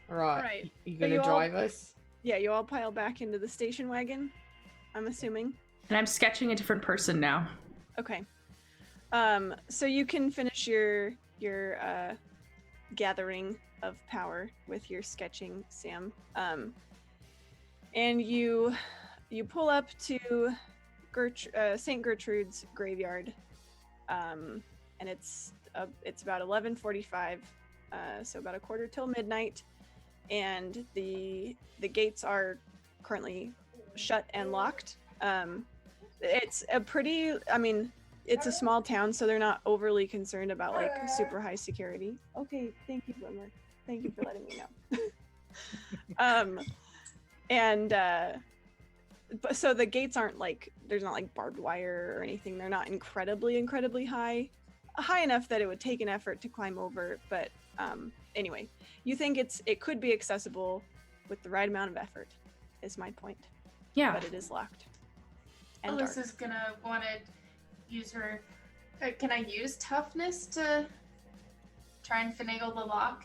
All right. Alright, You so gonna you all- drive us? Yeah, you all pile back into the station wagon, I'm assuming. And I'm sketching a different person now. Okay. So you can finish your gathering of power with your sketching, Sam. And you pull up to St. Gertrude's graveyard, and it's about 11:45, so about a quarter till midnight, and the gates are currently shut and locked. It's it's a small town, so they're not overly concerned about like super high security. Okay, thank you, Boomer. Thank you for letting me know. But so the gates aren't like, there's not like barbed wire or anything. They're not incredibly high enough that it would take an effort to climb over. But anyway, you think it could be accessible with the right amount of effort, is my point. Yeah. But it is locked. And dark. Alyssa's gonna want to use her. Can I use toughness to try and finagle the lock?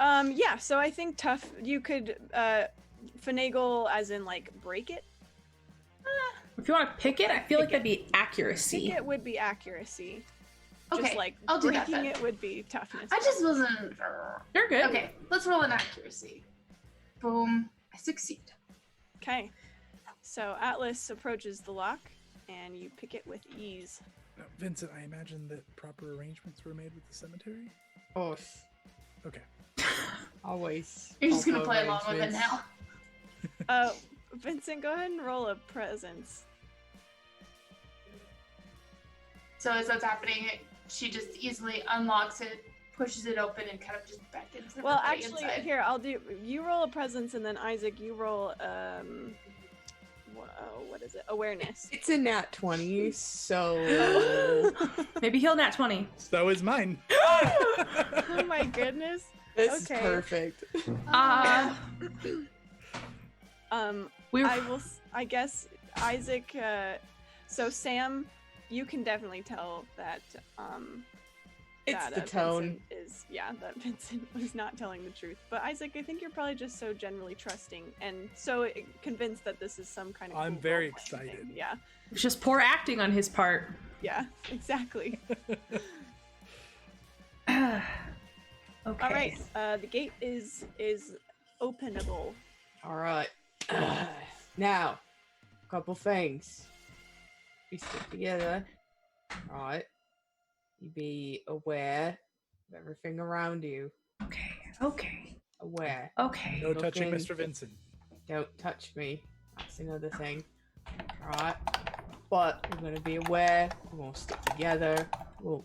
Yeah, so I think you could finagle as in like break it. If you want to pick it, I feel like that'd be accuracy. Pick it would be accuracy. Okay, Just like I'll do that breaking then. it would be toughness. I just wasn't. You're good. Okay, let's roll an accuracy. Boom. I succeed. Okay. So Atlas approaches the lock and you pick it with ease. Now, Vincent, I imagine that proper arrangements were made with the cemetery? Oh, Okay. always. You're just gonna proper play along with it arrangements. now. Vincent, go ahead and roll a presence. So as that's happening, she just easily unlocks it, pushes it open, and kind of just beckons Well, everybody actually, inside. here, you roll a presence and then Isaac, you roll, what is it? Awareness. It's a nat 20, so Maybe he'll nat 20. So is mine. Oh my goodness. this Okay. is perfect. We I guess Isaac, so Sam, you can definitely tell that, It's that, the tone. that Vincent was not telling the truth. But Isaac, I think you're probably just so generally trusting and so convinced that this is some kind of I'm cool very role-playing excited. thing. Yeah, It's just poor acting on his part. yeah, exactly. Okay. All right, the gate is openable. All right. Now, a couple things. We stick together. All right. You be aware of everything around you. Okay. Aware. Okay. No touching Looking. Mr. Vincent. Don't touch me. That's another thing. Alright. But we're going to be aware. We're going to stick together.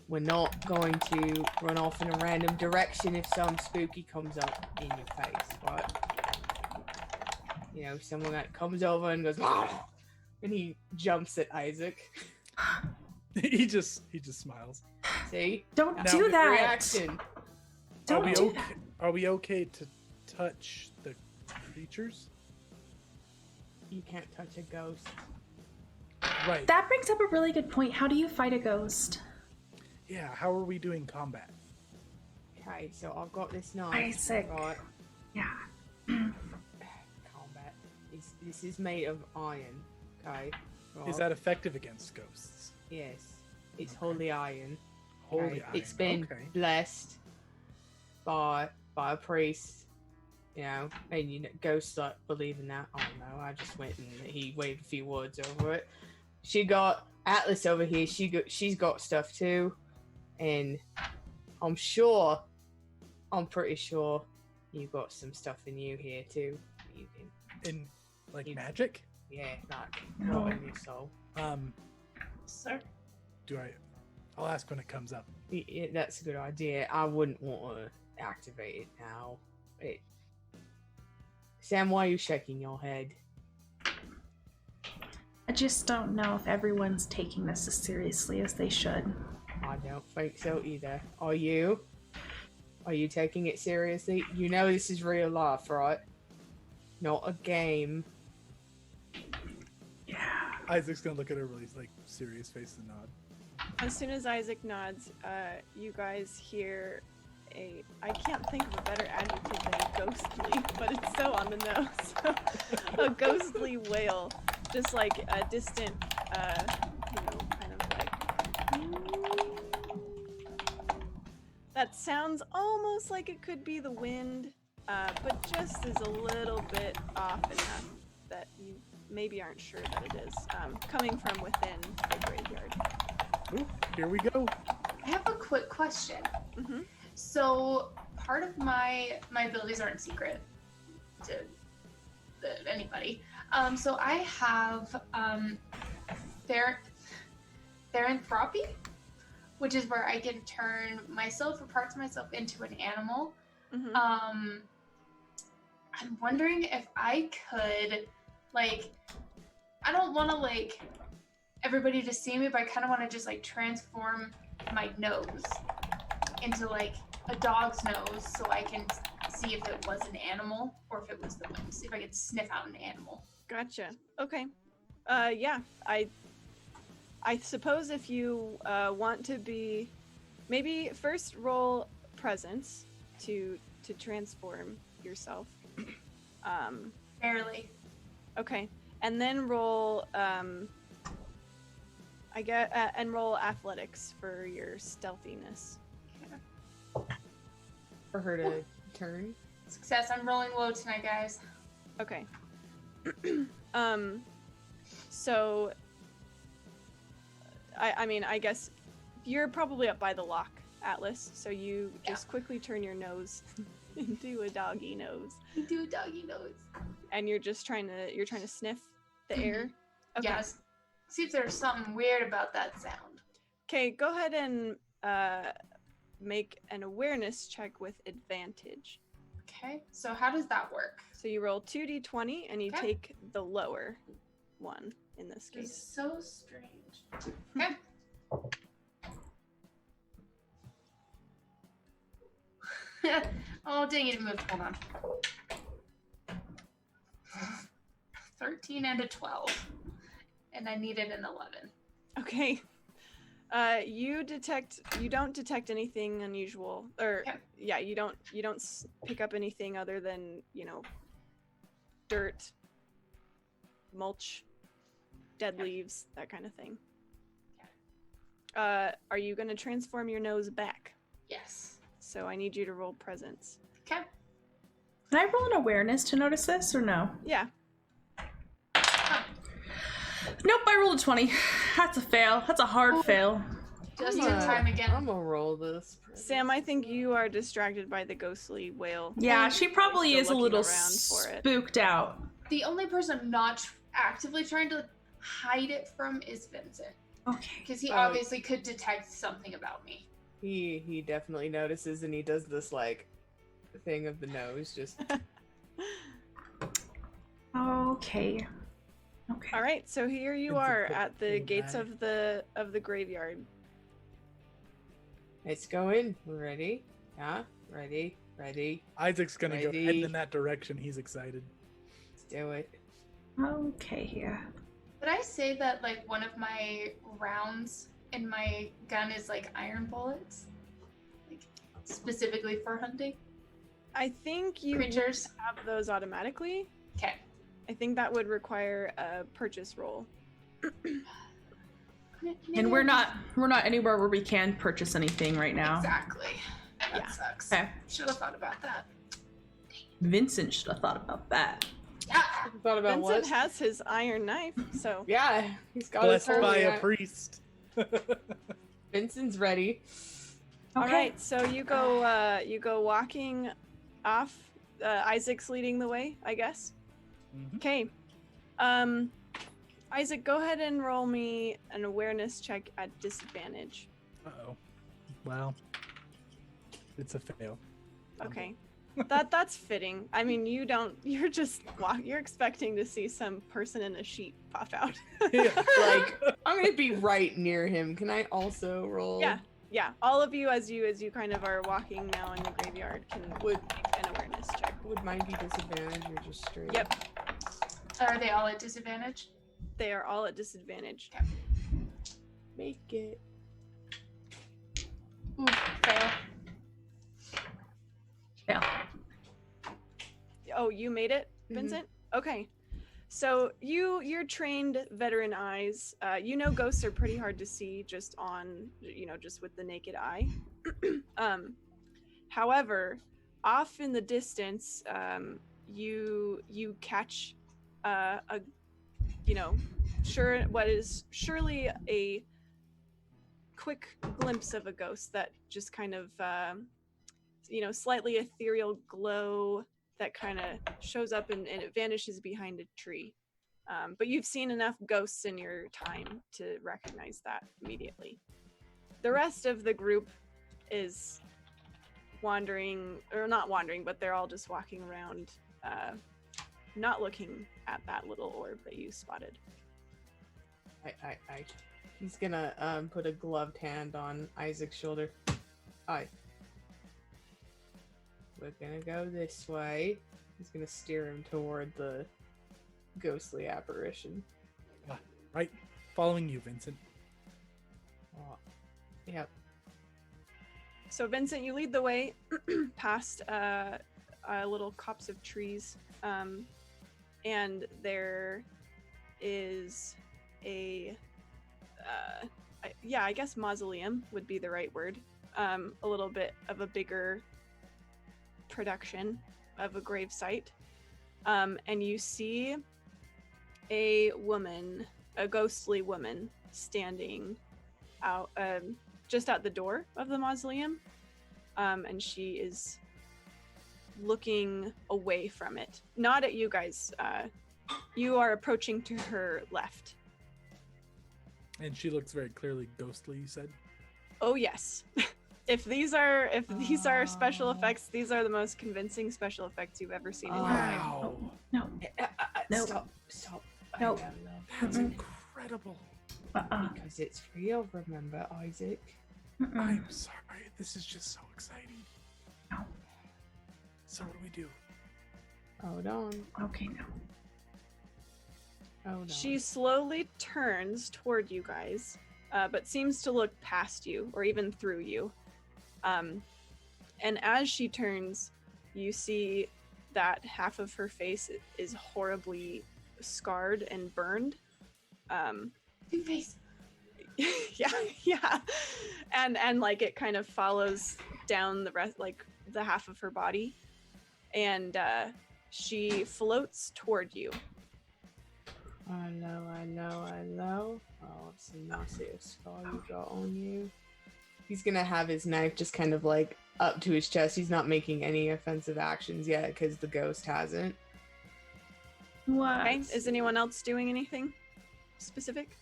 We're not going to run off in a random direction if some spooky comes up in your face, right? You know, someone that comes over and goes, "Ah!" and he jumps at Isaac. he just smiles. See? Don't Now, do that. Reaction. Don't are we do okay? that. Are we okay to touch the creatures? You can't touch a ghost. Right. That brings up a really good point. How do you fight a ghost? Yeah. How are we doing combat? Okay, so I've got this knife. Isaac. Right. Yeah. Combat. This is made of iron. Okay. Right. Is that effective against ghosts? Yes. It's holy iron. Holy okay? iron. It's been Okay. blessed by a priest. You know, and ghosts like believe in that. I don't know. I just went and he waved a few words over it. She got Atlas over here. She's got stuff too, and I'm pretty sure you've got some stuff in you here too. You can, In like You- magic? yeah, like No. rot in your soul. Sir. I'll ask when it comes up. Yeah, that's a good idea. I wouldn't want to activate it now. Sam, why are you shaking your head? I just don't know if everyone's taking this as seriously as they should. I don't think so either. Are you? Are you taking it seriously? You know this is real life, right? Not a game. Yeah. Isaac's gonna look at her really like serious face and nod. As soon as Isaac nods, you guys hear I can't think of a better adjective than ghostly, but it's so on the nose. A ghostly wail, just like a distant, kind of like. That sounds almost like it could be the wind, but just is a little bit off enough that you maybe aren't sure that it is, coming from within the graveyard. Ooh, here we go. I have a quick question. Mm-hmm. So part of my abilities aren't secret to anybody. So I have Theranthropy, which is where I can turn myself or parts of myself into an animal. Mm-hmm. I'm wondering if I could, like, I don't want to like everybody to see me, but I kind of want to just like transform my nose into like a dog's nose so I can see if it was an animal or if it was the wind. See if I could sniff out an animal. Gotcha. Okay. Yeah. I suppose if you want to be, maybe first roll presence to transform yourself. Barely. Okay, and then roll and roll athletics for your stealthiness. For her to turn. Success. I'm rolling low tonight, guys. Okay. So I mean, I guess you're probably up by the lock, Atlas, so you just quickly turn your nose into a doggy nose. You do a doggy nose. And you're just trying to sniff the air. Okay. Yes. See if there's something weird about that sound. Okay, go ahead and make an awareness check with advantage. Okay. So how does that work? So you roll 2d20 and you take the lower one in this It's case. so strange. Okay. Oh, dang it, it moved. Hold on. 13 and a 12. And I needed an 11. Okay. You don't detect anything unusual, or yeah, you don't pick up anything other than, dirt, mulch, dead leaves, that kind of thing. Are you going to transform your nose back? Yes. So I need you to roll presence. Okay. Can I roll an awareness to notice this or no? Yeah. Nope, I rolled a 20. That's a fail. That's a hard fail. Just in time again. I'm gonna roll this. Sam, I think you are distracted by the ghostly wail. Yeah, she probably Still is a looking little around for it. spooked out. The only person not actively trying to hide it from is Vincent. Okay. Because he obviously could detect something about me. He definitely notices, and he does this like thing of the nose, just. Okay. Okay. All right, so here you It's a are quick at the thing, gates right? of the graveyard. Let's go in. We're ready. Yeah, ready. Isaac's gonna go Ready. heading in that direction. He's excited. Let's do it. Okay, yeah. Would I say that like one of my rounds in my gun is like iron bullets? Like specifically for hunting I think you creatures? have those automatically. Okay. I think that would require a purchase roll. And we're not anywhere where we can purchase anything right now. Exactly. That Yeah. sucks. Okay. Should have thought about that. Vincent should have thought about that. Yeah. Thought about Vincent what? has his iron knife, so Yeah, he's got Blessed his by a yeah. priest. Vincent's ready. all right. So you go walking off. Isaac's leading the way, I guess. Mhm. Okay. Isaac, go ahead and roll me an awareness check at disadvantage. Uh-oh. Well, it's a fail. Okay. That's fitting. I mean, you're just you're expecting to see some person in a sheet pop out. Yeah. Like, I'm gonna be right near him. Can I also roll? Yeah. yeah, all of you as you kind of are walking now in the graveyard would make an awareness check. Would mine be disadvantage or just straight? Yep, Are they all at disadvantage? they are all at disadvantage. Make it. Ooh, fail. Yeah. Oh, you made it, Vincent? Okay. So you're trained veteran eyes. You know ghosts are pretty hard to see just on, just with the naked eye. However, off in the distance, you catch what is surely a quick glimpse of a ghost that just kind of slightly ethereal glow that kind of shows up and it vanishes behind a tree. But you've seen enough ghosts in your time to recognize that immediately. The rest of the group is wandering, or not wandering, but they're all just walking around, not looking at that little orb that you spotted. He's gonna put a gloved hand on Isaac's shoulder. We're gonna go this way. He's gonna steer him toward the ghostly apparition. Right, following you, Vincent. Yep. So Vincent, you lead the way past a little copse of trees, and there is I guess mausoleum would be the right word. A little bit of a bigger production of a grave site, and you see a ghostly woman standing out just at the door of the mausoleum, and she is looking away from it, not at you guys. You are approaching to her left. And she looks very clearly ghostly, you said? Oh yes. If these are special effects, these are the most convincing special effects you've ever seen in your life. Wow. No. No. Stop. No. That's incredible. Because it's real, remember, Isaac? I'm sorry. This is just so exciting. No. So what do we do? Hold on. Okay, no. Oh no. She slowly turns toward you guys, but seems to look past you or even through you. And as she turns, you see that half of her face is horribly scarred and burned. Big face. yeah. And like it kind of follows down the rest, like the half of her body. And she floats toward you. I know. Oh, it's a massive scar you got on you. He's gonna have his knife just kind of like up to his chest. He's not making any offensive actions yet because the ghost hasn't. What? Okay, is anyone else doing anything specific?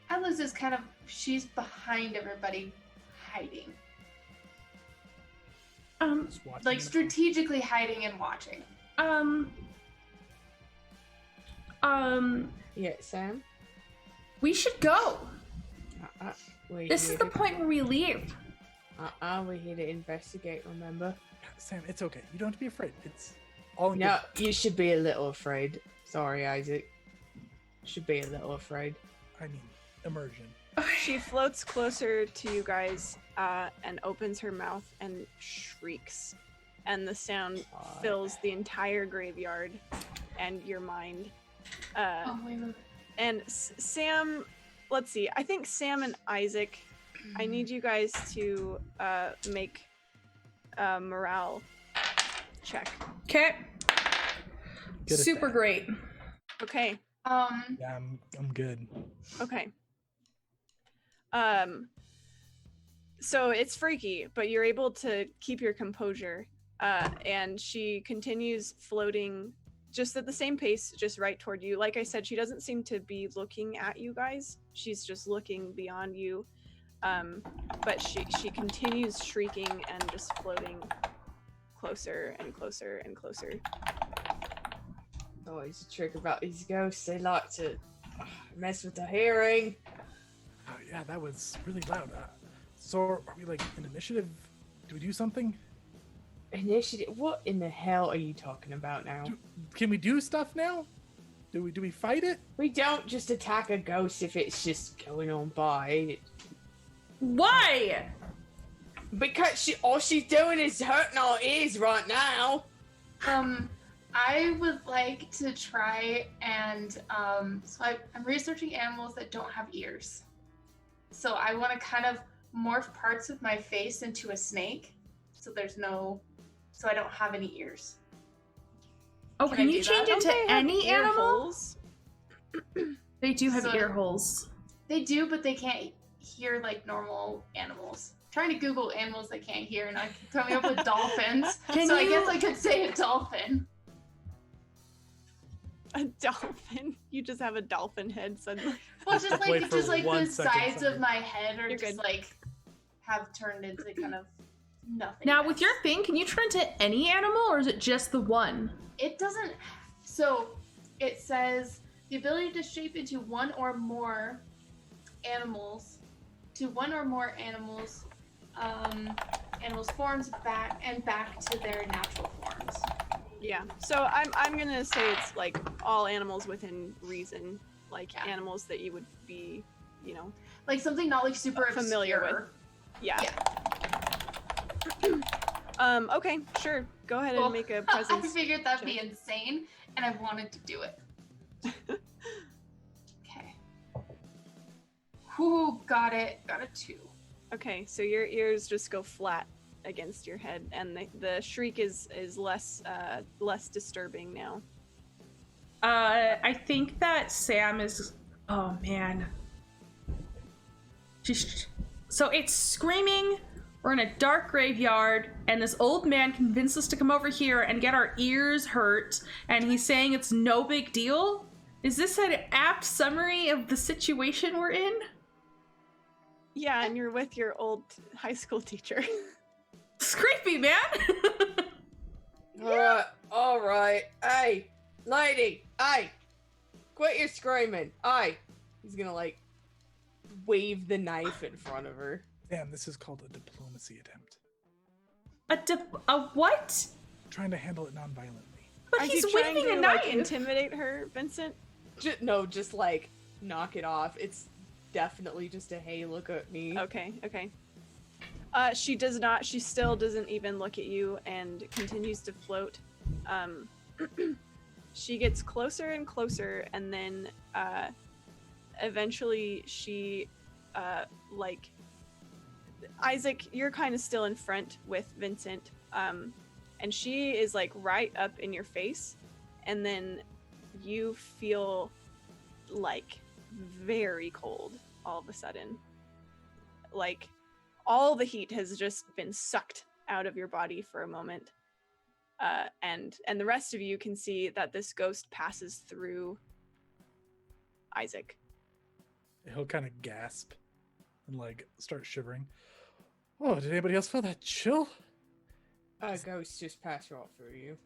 Atlas is she's behind everybody, hiding. Just watching Like it. strategically hiding and watching. Yeah, Sam? We should go. This is the to... point where we leave. We're here to investigate, remember? Sam, it's okay. You don't have to be afraid. It's all in No, good. you should be a little afraid. Sorry, Isaac. Should be a little afraid. I mean, immersion. She floats closer to you guys and opens her mouth and shrieks. And the sound fills the entire graveyard and your mind. Wait. And Sam, let's see. I think Sam and Isaac, I need you guys to make a morale check. Okay. Good at Super that. great. Okay. Yeah, I'm good. Okay. So it's freaky, but you're able to keep your composure. And she continues floating just at the same pace, just right toward you. Like I said, she doesn't seem to be looking at you guys. She's just looking beyond you. But she continues shrieking and just floating closer and closer and closer. Always a trick about these ghosts. They like to mess with the hearing. Oh, yeah, that was really loud. So are we like an initiative? Do we do something? Initiative? What in the hell are you talking about now? Can we do stuff now? Do we fight it? We don't just attack a ghost if it's just going on by. Why? Because all she's doing is hurting our ears right now. I would like to try and so I'm researching animals that don't have ears. So I want to kind of morph parts of my face into a snake, so I don't have any ears. Oh, can you change it to any animal? Holes? They do have So- ear holes. They do, but they can't hear like normal animals. I'm trying to Google animals that can't hear, and I'm coming up with dolphins. Can So I you- guess I could say a dolphin. A dolphin? You just have a dolphin head suddenly. Well, just Wait like for just like 1 the second, sides sorry. of my head are You're just good. like have turned into kind of nothing. Now, with your thing, can you turn into any animal, or is it just the one? It doesn't. So it says the ability to shape into one or more animals, animals' forms back to their natural forms. Yeah. So I'm gonna say it's like all animals within reason, like Yeah. animals that you would be, Like something not like super Familiar obscure. yeah. Yeah. Okay, sure. Go ahead Cool. and make a I presence. figured that'd be check. insane, and I wanted to do it. Okay. Whoo, got it. Got a 2. Okay, so your ears just go flat against your head, and the shriek is less disturbing now. I think that Sam is. Oh man. So it's screaming. We're in a dark graveyard, and this old man convinced us to come over here and get our ears hurt, and he's saying it's no big deal? Is this an apt summary of the situation we're in? Yeah, and you're with your old high school teacher. It's creepy, man! All right. Hey, lady. Hey, quit your screaming. Hey. He's gonna like wave the knife in front of her. Damn, this is called a diplomacy attempt. A what? Trying to handle it non-violently. But Are he's you trying waving to a like knife! intimidate her, Vincent? Just like knock it off. It's definitely just a hey, look at me. Okay. She does not. She still doesn't even look at you and continues to float. She gets closer and closer, and then eventually she like Isaac, you're kind of still in front with Vincent, and she is like right up in your face, and then you feel like very cold all of a sudden. Like all the heat has just been sucked out of your body for a moment. And the rest of you can see that this ghost passes through Isaac. He'll kind of gasp and like start shivering. Oh, did anybody else feel that chill? A ghost just passed right through you.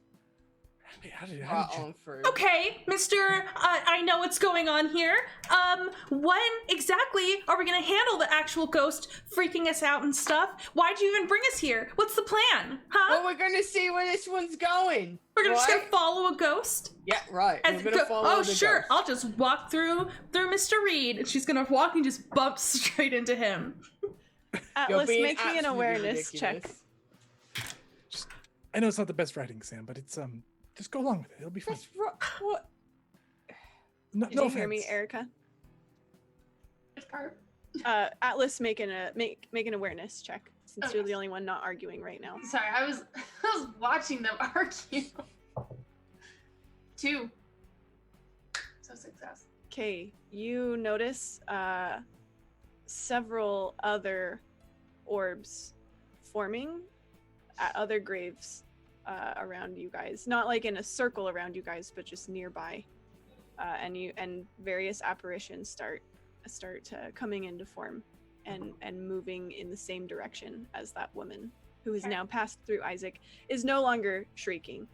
How did Right you... on through. Okay, Mr. I know what's going on here. When exactly are we gonna handle the actual ghost freaking us out and stuff? Why'd you even bring us here? What's the plan? Huh? Well, we're gonna see where this one's going. We're just gonna right? follow a ghost? Yeah, right. As We're gonna follow oh, the sure. ghost. I'll just walk through Mr. Reed, and she's gonna walk and just bump straight into him. You're Atlas, being make me an absolutely awareness check. ridiculous. I know it's not the best writing, Sam, but it's just go along with it. It'll be fun. That's what? No, Did no you hear me, offense. Erica? Which part? Atlas, make an awareness check, since Oh, you're the yes. only one not arguing right now. Sorry, I was watching them argue. 2. So success. Okay, you notice several other orbs forming at other graves around you guys. Not like in a circle around you guys, but just nearby. And various apparitions start coming into form and moving in the same direction as that woman who has Okay. now passed through Isaac is no longer shrieking.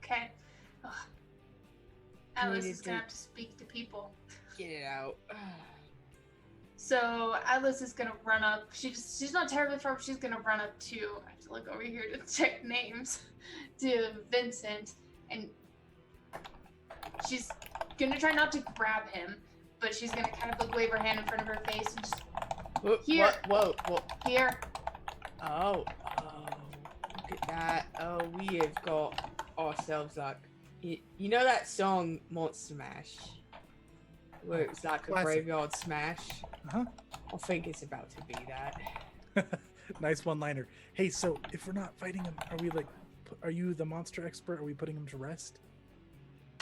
Okay. Ugh. Alice Needed is gonna to- have to speak to people. Get it out. So Atlas is gonna run up. She's not terribly far, but she's gonna run up to. I have to look over here to check names. To Vincent, and she's gonna try not to grab him, but she's gonna kind of like wave her hand in front of her face and just here. Whoa. Here. Oh, look at that. Oh, we have got ourselves like, you know that song Monster Mash? Where it's like a Classic. graveyard smash? Uh-huh. I think it's about to be that. Nice one-liner. Hey, so if we're not fighting him, are you the monster expert? Are we putting him to rest?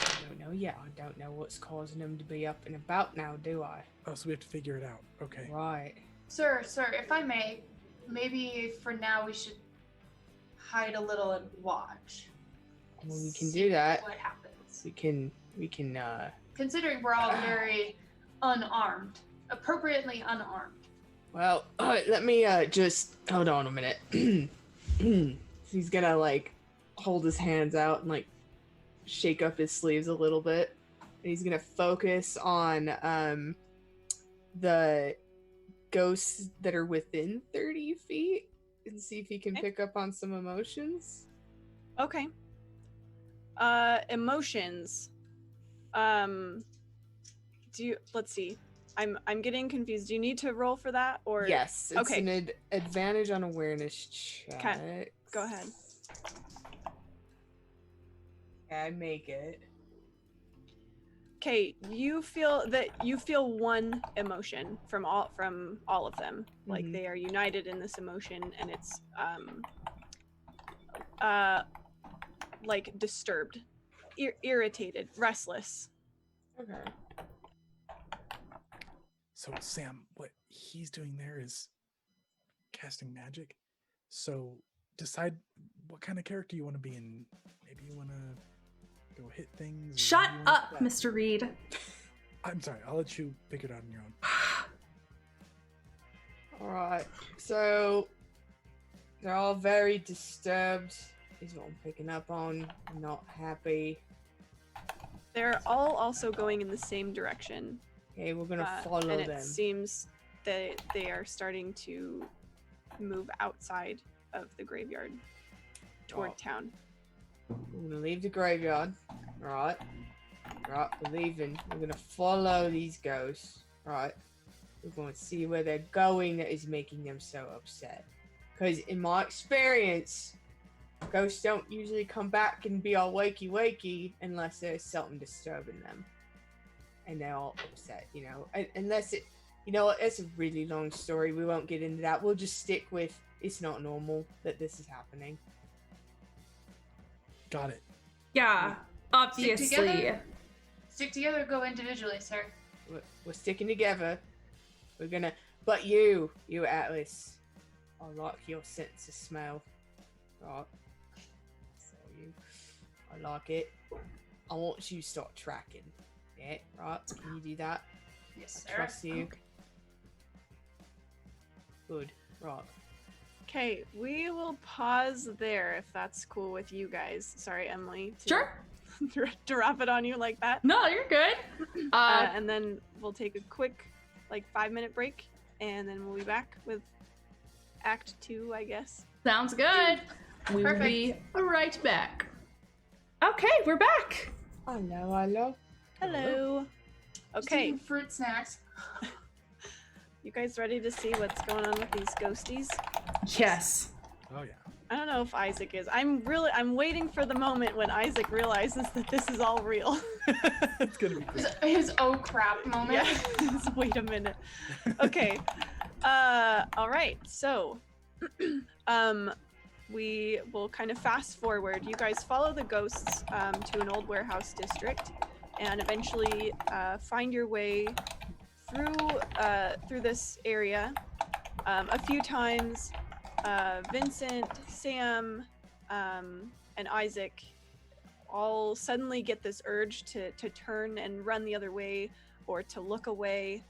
I don't know yet. I don't know what's causing him to be up and about now, do I? Oh, so we have to figure it out. Okay. Right. Sir, if I may, maybe for now we should hide a little and watch. Well, we can See do that. What happens? We can Considering we're all very unarmed, appropriately unarmed. well, let me just hold on a minute. He's gonna like hold his hands out and like shake up his sleeves a little bit. And he's gonna focus on the ghosts that are within 30 feet and see if he can Okay. pick up on some emotions. Okay. Emotions. Let's see. I'm getting confused. Do you need to roll for that or? Yes, it's Okay. an advantage on awareness check. Go ahead. I make it. Okay, you feel one emotion from all of them. Like Mhm. they are united in this emotion, and it's like disturbed, irritated, restless. Okay. So Sam, what he's doing there is casting magic. So decide what kind of character you want to be in. Maybe you want to go hit things. or Shut maybe you wanna up, fly. Mr. Reed. I'm sorry. I'll let you figure it out on your own. Alright, so they're all very disturbed. Is what I'm picking up on. Not happy. They're all also going in the same direction. Okay, we're gonna and follow it them. seems that they are starting to move outside of the graveyard toward Oh. town. We're gonna leave the graveyard. Right. Right, we're leaving. We're gonna follow these ghosts. Right. We're going to see where they're going that is making them so upset. Because in my experience, ghosts don't usually come back and be all wakey unless there's something disturbing them. And they're all upset, you know. Unless it, you know what, it's a really long story. We won't get into that. We'll just stick with it's not normal that this is happening. Got it. Yeah, obviously. Stick together or go individually, sir. We're sticking together. We're gonna, but you Atlas, I like your sense of smell. Right. So I like it. I want you to start tracking. Yeah, right. Can you do that? Yes, I sir. trust you. Good. Right. Okay, we will pause there if that's cool with you guys. Sorry, Emily. Sure. To wrap it on you like that. No, you're good. And then we'll take a quick, 5-minute break, and then we'll be back with Act 2, I guess. Sounds good. We will Perfect. be right back. Okay, we're back. Hello. Hello. Just Okay, eating fruit snacks. you guys ready to see what's going on with these ghosties? Yes. Oh yeah. I don't know if Isaac is. I'm waiting for the moment when Isaac realizes that this is all real. It's gonna be great. His oh crap moment. Yeah. Wait a minute. Okay. All right. So, we will kind of fast forward. You guys follow the ghosts to an old warehouse district, and eventually find your way through this area. A few times, Vincent, Sam, and Isaac all suddenly get this urge to turn and run the other way or to look away.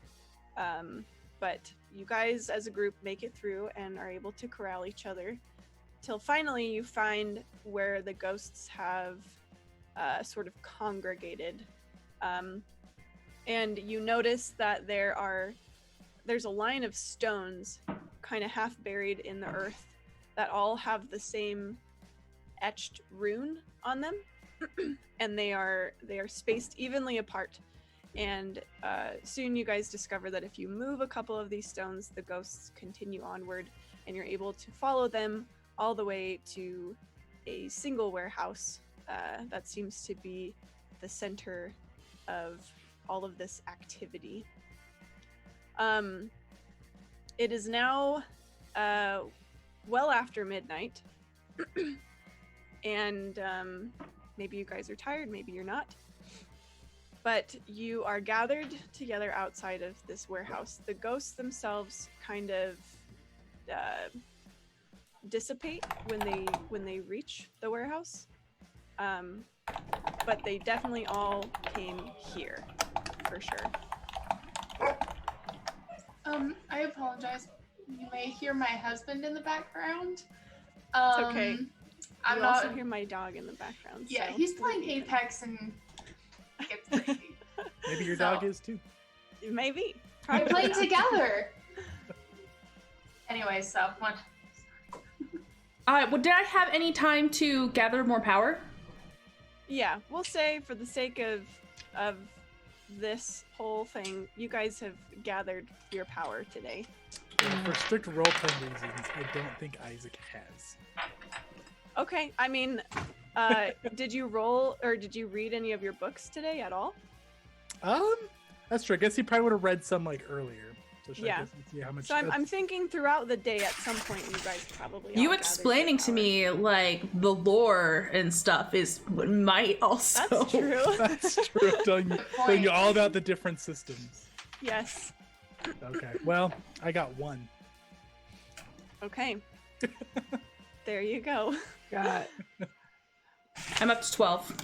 But you guys as a group make it through and are able to corral each other till finally you find where the ghosts have sort of congregated. And you notice that there are there's a line of stones kind of half buried in the earth that all have the same etched rune on them. And they are spaced evenly apart. And soon you guys discover that if you move a couple of these stones, the ghosts continue onward, and you're able to follow them all the way to a single warehouse that seems to be the center of all of this activity. It is now well after midnight, and maybe you guys are tired, maybe you're not. But you are gathered together outside of this warehouse. The ghosts themselves kind of dissipate when they reach the warehouse, but they definitely all came here for sure. I apologize. You may hear my husband in the background. It's okay. I'm you not. also hear my dog in the background. Yeah, so he's playing Apex and gets crazy. Maybe your So- dog is too. Maybe. We're playing together. Anyway, so one. Well, did I have any time to gather more power? Yeah, we'll say for the sake of this whole thing, you guys have gathered your power today. For strict role-playing reasons, I don't think Isaac has. Okay, I mean, did you roll or did you read any of your books today at all? That's true. I guess he probably would have read some like earlier. So should Yeah. I guess and see how much? So I'm thinking throughout the day at some point you guys probably all You gathered explaining your to power. me like the lore and stuff is what might also. That's true. That's true. Telling you all about the different systems. Yes. Okay. Well, I got one. Okay. There you go. Got I'm up to 12.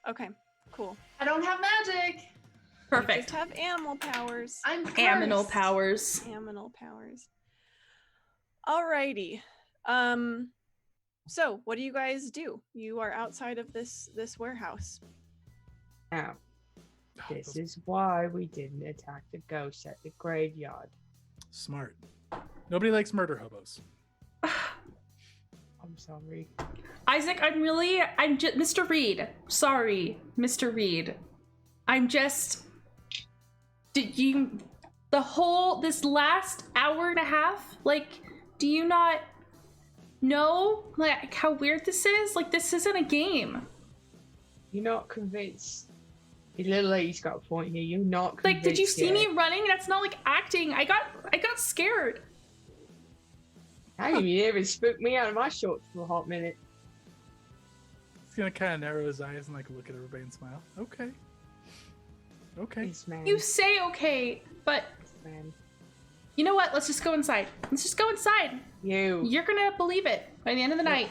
Okay, cool. I don't have magic. You Perfect. just have animal powers. I'm cursed. Aminal powers. Aminal powers. Alrighty. So what do you guys do? You are outside of this warehouse. now. This is why we didn't attack the ghosts at the graveyard. Smart. Nobody likes murder hobos. I'm sorry. Isaac, I'm just Mr. Reed. Sorry, Mr. Reed. This last hour and a half, like, do you not know, like, how weird this is? Like, this isn't a game. You're not convinced. Your little lady's got a point here. You're not convinced. Like, did you see me yet. running? That's not like acting. I got scared. Hey, you never spooked me out of my shorts for a hot minute. He's gonna kind of narrow his eyes and like look at everybody and smile. Okay. Okay. Yes, man. You say okay, but Yes, man. you know what? Let's just go inside. Let's just go inside. You You're gonna believe it by the end of the night.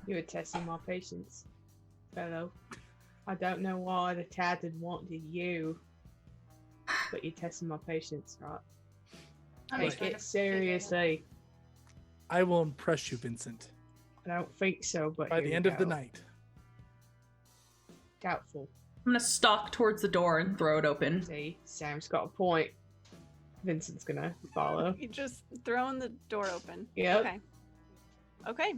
were testing my patience, fellow. I don't know why the Tattered wanted you, but you're testing my patience, right? I'm Take just trying it to seriously. I will impress you, Vincent. I don't think so, but By here the we end of the go. night. Doubtful. I'm gonna stalk towards the door and throw it open. See, Sam's got a point. Vincent's gonna follow. You just throwing the door open. Yep. Okay. Okay.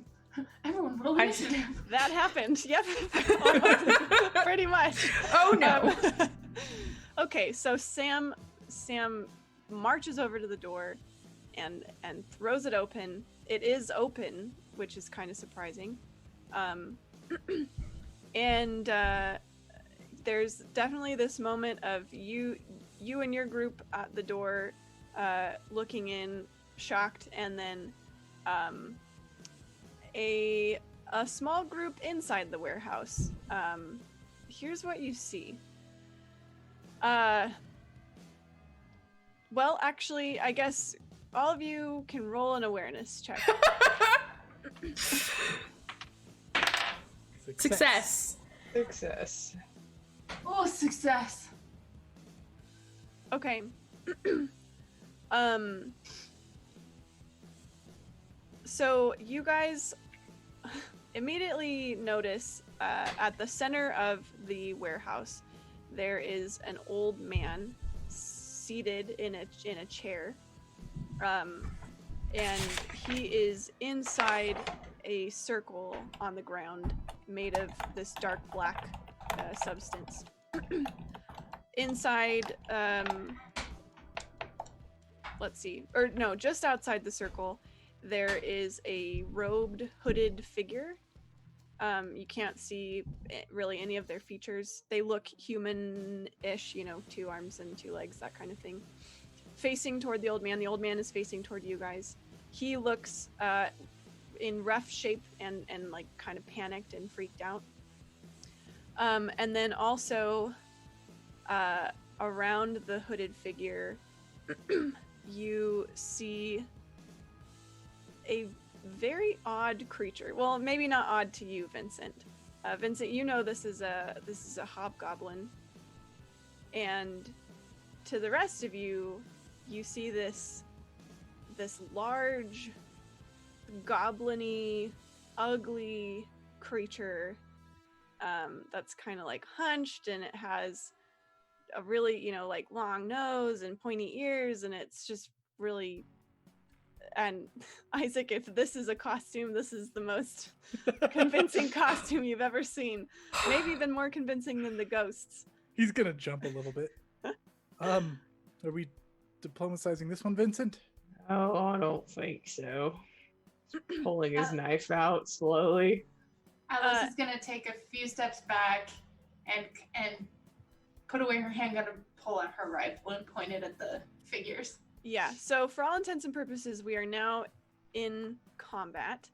Everyone roll initiative. That happened. Yep. Pretty much. Oh no. Okay, so Sam marches over to the door and throws it open. It is open, which is kind of surprising. And there's definitely this moment of you and your group at the door looking in, shocked, and then a small group inside the warehouse. Here's what you see. Well, actually, I guess all of you can roll an awareness check. Success. Success. Oh, success. Okay. So you guys immediately notice at the center of the warehouse there is an old man seated in a chair, and he is inside a circle on the ground made of this dark black substance. Inside, let's see, or no, just outside the circle, there is a robed, hooded figure. You can't see really any of their features. They look human-ish, 2 arms and 2 legs, that kind of thing. Facing toward the old man. The old man is facing toward you guys. He looks in rough shape and like kind of panicked and freaked out. And then also around the hooded figure, you see a very odd creature. Well, maybe not odd to you, Vincent. Vincent, you know this is a hobgoblin, and to the rest of you, you see this large, goblin-y, ugly creature that's kind of like hunched, and it has a really like long nose and pointy ears, and it's just really. And Isaac, if this is a costume, this is the most convincing costume you've ever seen. Maybe even more convincing than the ghosts. He's gonna jump a little bit. Are we diplomatizing this one, Vincent? Oh, I don't think so. Pulling his knife out slowly. Alice is gonna take a few steps back and put away her handgun and pull out her rifle and point it at the figures. Yeah, so for all intents and purposes, we are now in combat.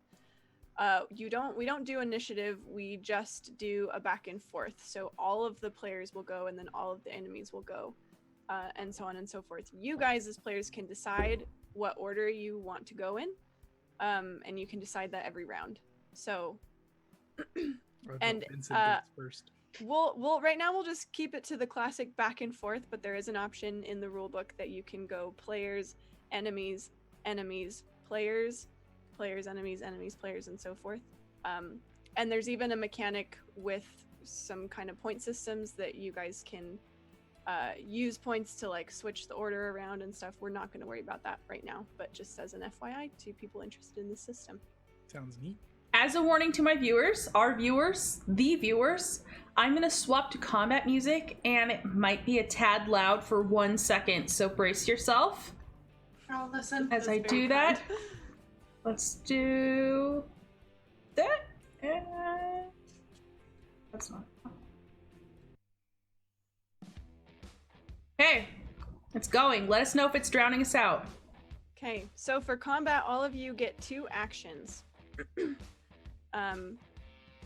We don't do initiative, we just do a back and forth. So all of the players will go, and then all of the enemies will go, and so on and so forth. You guys as players can decide what order you want to go in, and you can decide that every round. So, and Vincent goes first. We'll right now we'll just keep it to the classic back and forth, but there is an option in the rule book that you can go players, enemies, enemies, players, players, enemies, enemies, players, and so forth. And there's even a mechanic with some kind of point systems that you guys can use points to like switch the order around and stuff. We're not going to worry about that right now, but just as an FYI to people interested in the system. Sounds neat. As a warning to my viewers, our viewers, the viewers, I'm going to swap to combat music, and it might be a tad loud for 1 second, so brace yourself. I'll listen. As I do that, let's do that. That's not. Okay, it's going. Let us know if it's drowning us out. Okay, so for combat, all of you get 2 actions.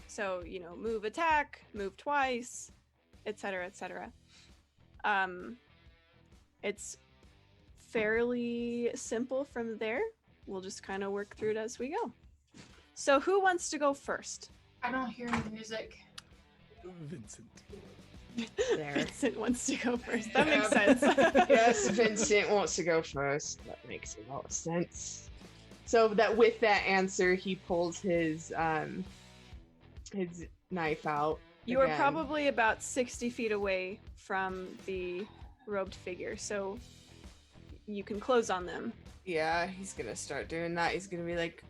So, move, attack, move twice, etc., etc. It's fairly simple from there. We'll just kind of work through it as we go. So who wants to go first? I don't hear any music. Vincent. There. Vincent wants to go first. That makes sense. Yes, Vincent wants to go first. That makes a lot of sense. So that with that answer, he pulls his knife out. You are again. probably about 60 feet away from the robed figure, so you can close on them. Yeah, he's gonna start doing that. He's gonna be like,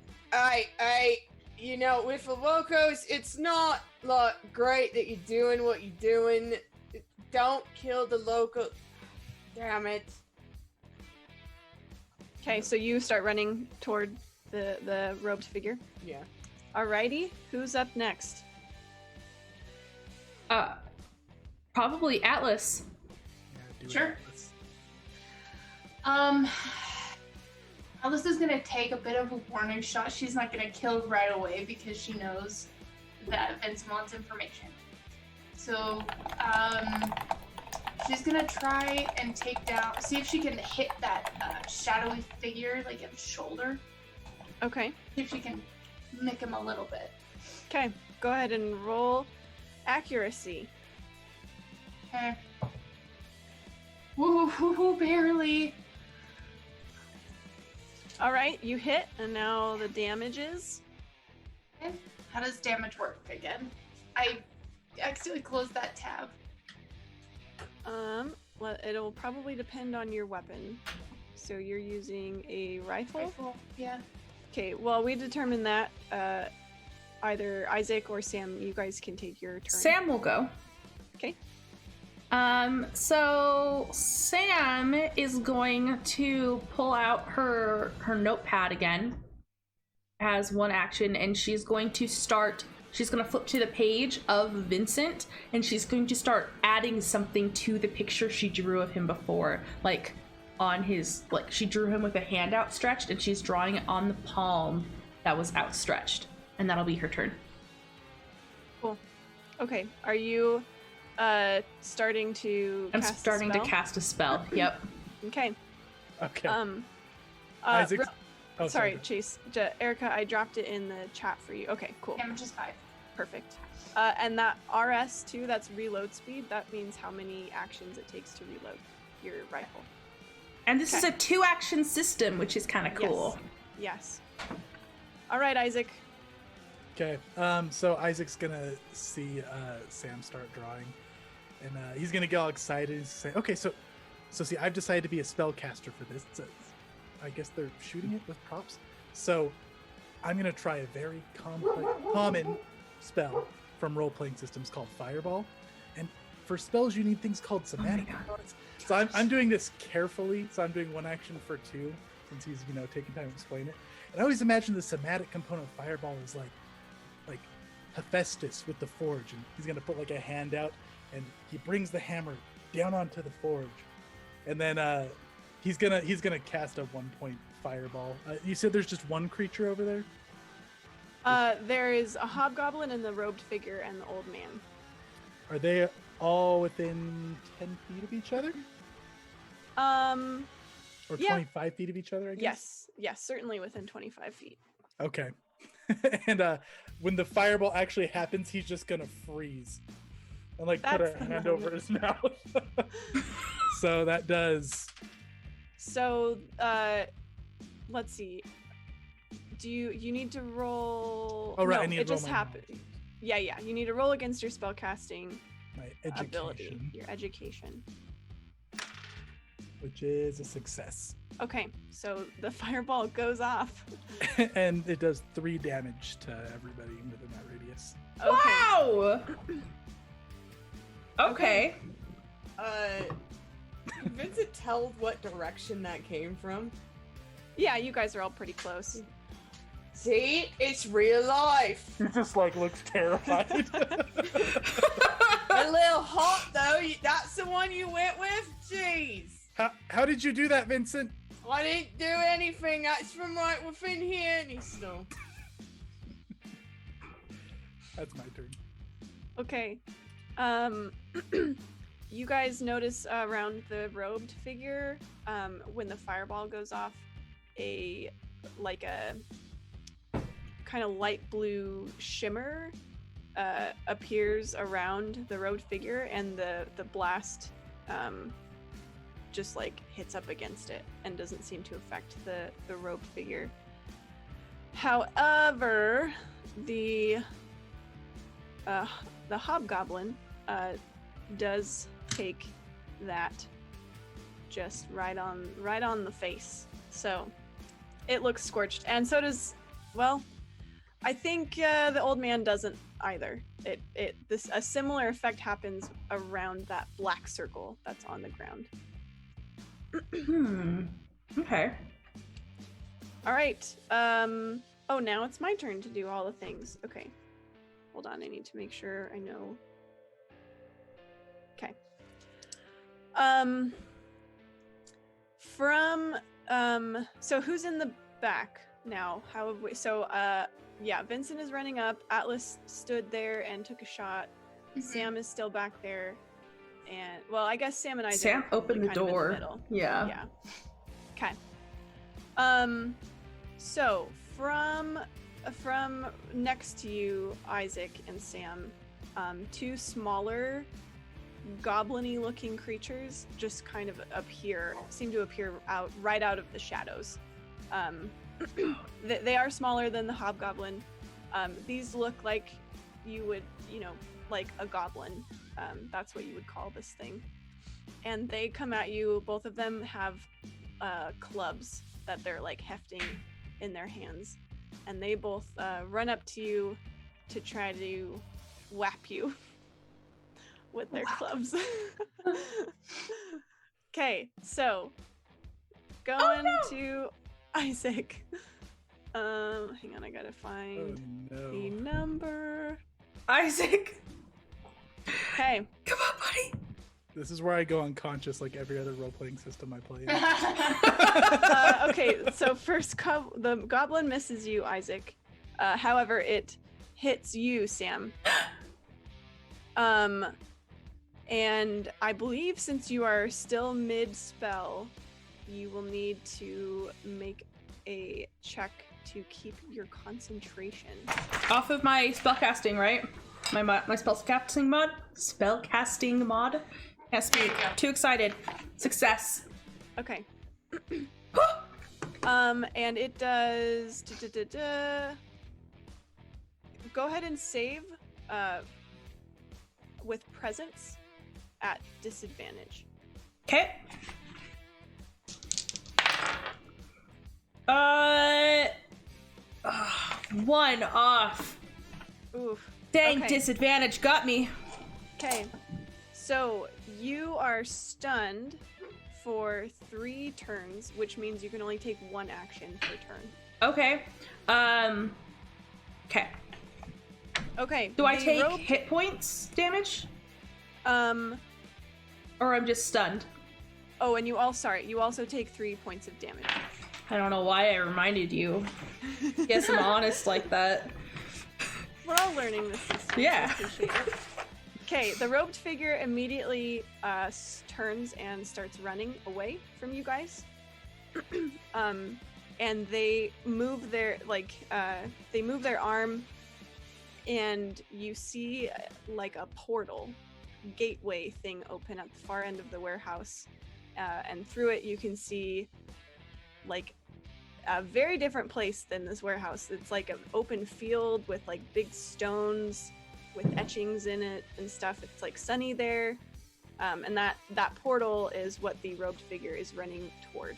with the locos, it's not great that you're doing what you're doing. Don't kill the loco. Damn it. Okay, so you start running toward the robed figure. Yeah. Alrighty, who's up next? Probably Atlas. Yeah, Sure. Alice is gonna take a bit of a warning shot. She's not gonna kill right away because she knows that Vince wants information. So, she's gonna try and see if she can hit that shadowy figure, like in the shoulder. Okay. See if she can nick him a little bit. Okay, go ahead and roll accuracy. Okay. Woo, barely. Alright, you hit, and now the damage is? Okay. How does damage work again? I accidentally closed that tab. It'll probably depend on your weapon. So you're using a rifle? Rifle, yeah. Okay, well, we determined that either Isaac or Sam, you guys can take your turn. Sam will go. Okay. So Sam is going to pull out her notepad again as one action, and she's going to flip to the page of Vincent, and she's going to start adding something to the picture she drew of him before, like on his, like she drew him with a hand outstretched, and she's drawing it on the palm that was outstretched, and that'll be her turn. Cool. Okay, are you starting to I'm cast starting a to spell? cast a spell. Yep. Okay. Okay. Isaac. Oh, sorry, Chase. Erica, I dropped it in the chat for you. Okay, cool. Damage is 5. Perfect. And that RS2, that's reload speed. That means how many actions it takes to reload your rifle. And this is a 2-action system, which is kind of cool. Yes. All right, Isaac. Okay. So Isaac's gonna see Sam start drawing, and he's gonna get all excited and say, "Okay, so see, I've decided to be a spellcaster for this. I guess they're shooting it with props. So I'm gonna try a very common spell from role-playing systems called Fireball. And for spells, you need things called somatic components. So I'm doing this carefully. So I'm doing one action for 2, since he's taking time to explain it. And I always imagine the somatic component of Fireball is like Hephaestus with the forge, and he's gonna put like a hand out, and he brings the hammer down onto the forge, and then he's gonna cast a 1-point fireball. You said there's just one creature over there? There is a hobgoblin and the robed figure and the old man. Are they all within 10 feet of each other? Or 25 feet of each other, I guess? Yes, certainly within 25 feet. Okay. And when the fireball actually happens, he's just gonna freeze and like put a hand over his mouth. So that does. So let's see. Do you need to roll? Oh right, no, I need it to roll just my happened. Yeah. You need to roll against your spellcasting my education, ability, your education. Which is a success. Okay, so the fireball goes off. And it does 3 damage to everybody within that radius. Okay. Wow! Okay. Can Vincent tell what direction that came from? Yeah, you guys are all pretty close. See? It's real life! He just like looks terrified. A little hot though, that's the one you went with? Jeez! How did you do that, Vincent? I didn't do anything, that's from right within here, and he's still. That's my turn. Okay. You guys notice around the robed figure, when the fireball goes off, a kind of light blue shimmer appears around the robed figure, and the blast just like hits up against it and doesn't seem to affect the robed figure. However, the hobgoblin does take that just right on the face. So it looks scorched, and so does, well, I think the old man doesn't either. A similar effect happens around that black circle that's on the ground. Okay. All right. Oh, now it's my turn to do all the things. Okay. Hold on, I need to make sure I know. Okay. So who's in the back now? How have we, so yeah, Vincent is running up, Atlas stood there and took a shot. Sam is still back there. And well, I guess Sam and Isaac Sam opened the kind of in door. middle. Yeah. Yeah. Okay. So from next to you, Isaac and Sam, 2 smaller goblin-y looking creatures just kind of seem to appear right out of the shadows. They are smaller than the hobgoblin. These look like you would, like a goblin. That's what you would call this thing. and they come at you. Both of them have clubs that they're like hefting in their hands, and they both run up to you to try to whap you with their clubs. Okay, so going to Isaac. Hang on, I gotta find the number. Isaac. Okay. Come on, buddy. This is where I go unconscious like every other role-playing system I play in. Okay, so first the goblin misses you, Isaac. However, it hits you, Sam. And I believe since you are still mid-spell, you will need to make a check to keep your concentration. Off of my spellcasting, right? My spellcasting mod? Spellcasting mod? Has to be too excited. Success. Okay. And it does... Go ahead and save with presence at disadvantage. Okay. One off. Oof. Dang, Okay. disadvantage got me. Okay. So you are stunned for 3 turns, which means you can only take 1 action per turn. Okay. Okay. Okay. Do I the take rope- hit points damage? Or I'm just stunned? Oh, and you also take 3 points of damage. I don't know why I reminded you. Guess I'm honest like that. We're all learning this system. Yeah. I appreciate it. Okay, the robed figure immediately turns and starts running away from you guys. And they move their arm, and you see like a portal gateway thing open at the far end of the warehouse, and through it you can see like a very different place than this warehouse. It's like an open field with like big stones with etchings in it and stuff. It's like sunny there, and that portal is what the robed figure is running toward.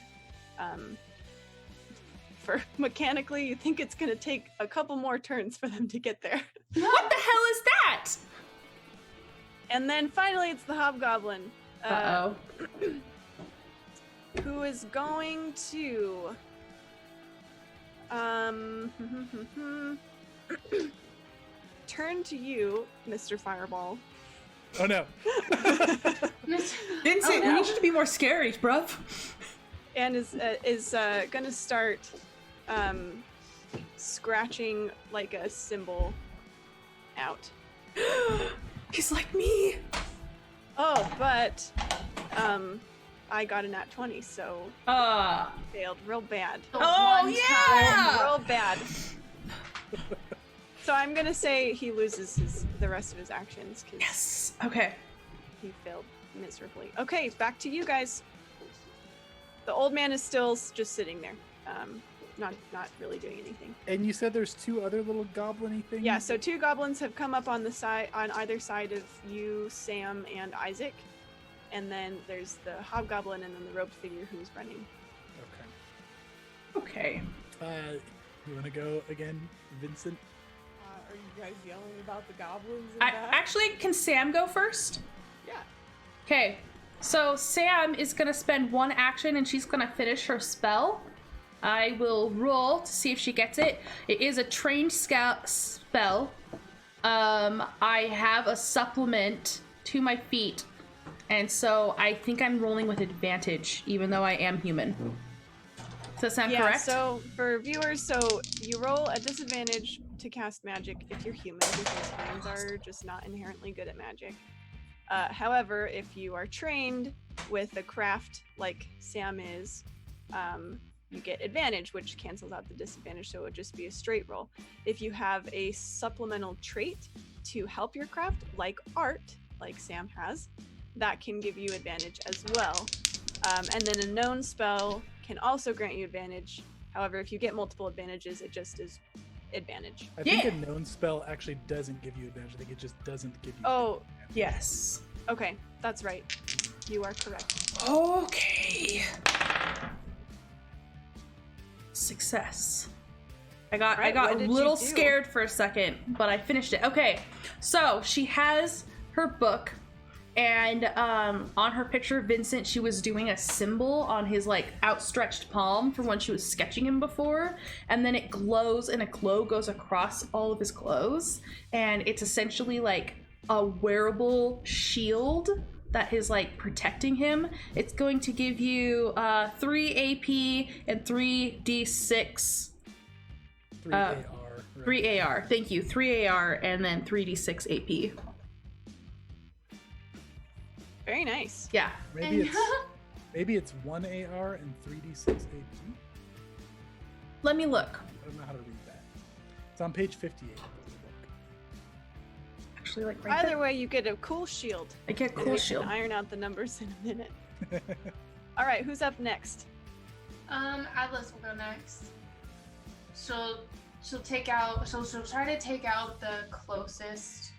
For mechanically, you think it's gonna take a couple more turns for them to get there. What the hell is that? And then finally it's the hobgoblin, Uh-oh. who is going to turn to you, Mr. Fireball. Oh no. Didn't say Oh, we no. need you to be more scary, bruv. And is gonna start scratching like a symbol out. He's like me. Oh, but I got a nat 20, so failed real bad. The Oh, one yeah! Real bad. So I'm gonna say he loses the rest of his actions because Yes. Okay. he failed miserably. Okay, back to you guys. The old man is still just sitting there, not really doing anything. And you said there's 2 other little goblin-y things? Yeah, so 2 goblins have come up on either side of you, Sam, and Isaac. And then there's the hobgoblin and then the robed figure who's running. Okay. Okay. You want to go again, Vincent? Are you guys yelling about the goblins and that? Actually, can Sam go first? Yeah. Okay. So Sam is gonna spend 1 action and she's gonna finish her spell. I will roll to see if she gets it. It is a trained spell. I have a supplement to my feat, and so I think I'm rolling with advantage, even though I am human. Does that sound correct? So for viewers, you roll a disadvantage to cast magic if you're human, because humans are just not inherently good at magic. However, if you are trained with a craft like Sam is, you get advantage, which cancels out the disadvantage, so it would just be a straight roll. If you have a supplemental trait to help your craft, like art, like Sam has, that can give you advantage as well. And then a known spell can also grant you advantage. However, if you get multiple advantages, it just is advantage. I think a known spell actually doesn't give you advantage. I think it just doesn't give you Oh, Yes. okay, that's right. You are correct. Okay. Success. I got Right, a what did you little do? scared for a second, but I finished it. Okay. So she has her book, and on her picture of Vincent, she was doing a symbol on his like outstretched palm from when she was sketching him before, and then it glows and a glow goes across all of his clothes, and it's essentially like a wearable shield that is like protecting him. It's going to give you 3 AP and 3d6. 3 AR. Right? 3 AR. Thank you. 3 AR and then 3d6 AP. Very nice. Yeah. Maybe it's 1 AR and 3d6 AP. Let me look. I don't know how to read that. It's on page 58 of the book. Actually, like right Either there. way, you get a cool shield. I get We cool can shield. iron out the numbers in a minute. All right, who's up next? Atlas will go next. She'll take out. She'll try to take out the closest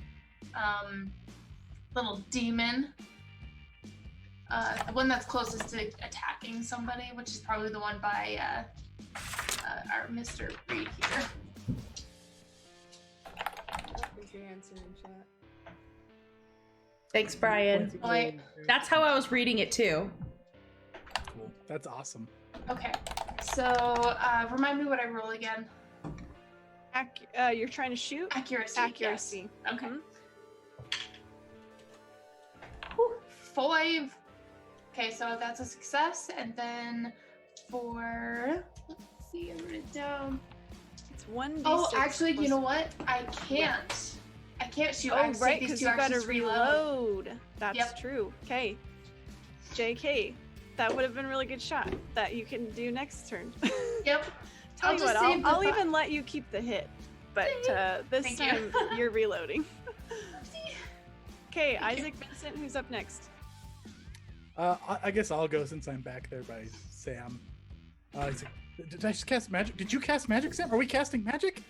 little demon. The one that's closest to attacking somebody, which is probably the one by our Mr. Reed here. There's your answer in chat. Thanks, Brian. Wait. That's how I was reading it too. Cool. That's awesome. Okay. So remind me what I roll again. You're trying to shoot? Accuracy. Accuracy. Yes. Okay. Mhm. Whew, 5. Okay, so that's a success, and then for let's see, I wrote it down. It's 1d6. Oh, actually, you plus- know what? I can't. I can't shoot. Oh, actions. right, These because two you gotta actions reload. That's Yep. true. Okay. JK, that would have been a really good shot that you can do next turn. Yep. Tell I'll you just what, save the I'll thought. even let you keep the hit, but this Thank time you. you're reloading. Okay, Thank you. Isaac Vincent, who's up next? I guess I'll go since I'm back there by Sam. He's like, did I just cast magic? Did you cast magic, Sam? Are we casting magic?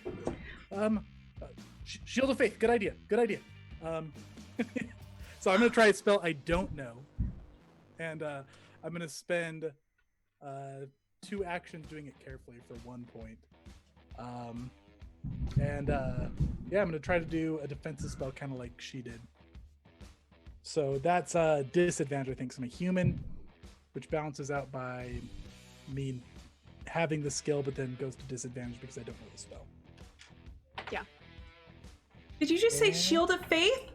Shield of Faith. Good idea. Good idea. So I'm gonna try a spell I don't know, and I'm gonna spend 2 actions doing it carefully for 1 point. Yeah, I'm gonna try to do a defensive spell kind of like she did. So that's a disadvantage, I think, 'cause I'm a human, which balances out by me having the skill, but then goes to disadvantage because I don't know the spell. Did you just say Yeah. Shield of Faith?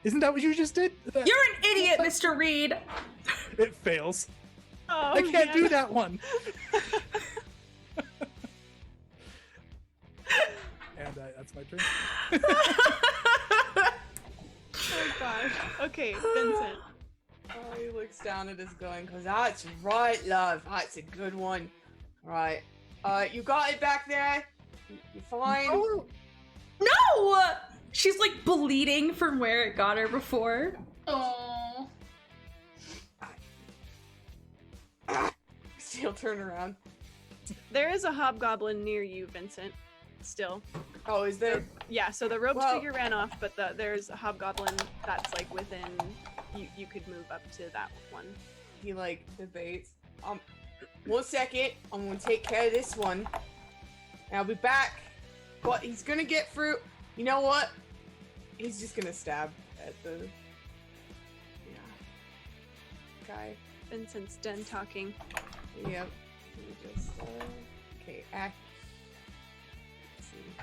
Isn't that what you just did? You're an idiot, Mr. Reed. It fails. Oh, I can't man. do that one. And that's my turn. Oh gosh. Okay, Vincent. Oh, he looks down at his gun and goes, "That's right, love. That's a good one. Right. You got it back there? You fine?" Oh, No! She's like bleeding from where it got her before. Oh. She'll turn around. There is a hobgoblin near you, Vincent. Still. Oh, is there? Yeah, so the roped Well- figure ran off, but there's a hobgoblin that's like within. You could move up to that one. He like debates. 1 second. I'm gonna take care of this one. And I'll be back. But he's gonna get through. You know what? He's just gonna stab at the guy. Vincent's done talking. Yep. Let me just okay. Let's see.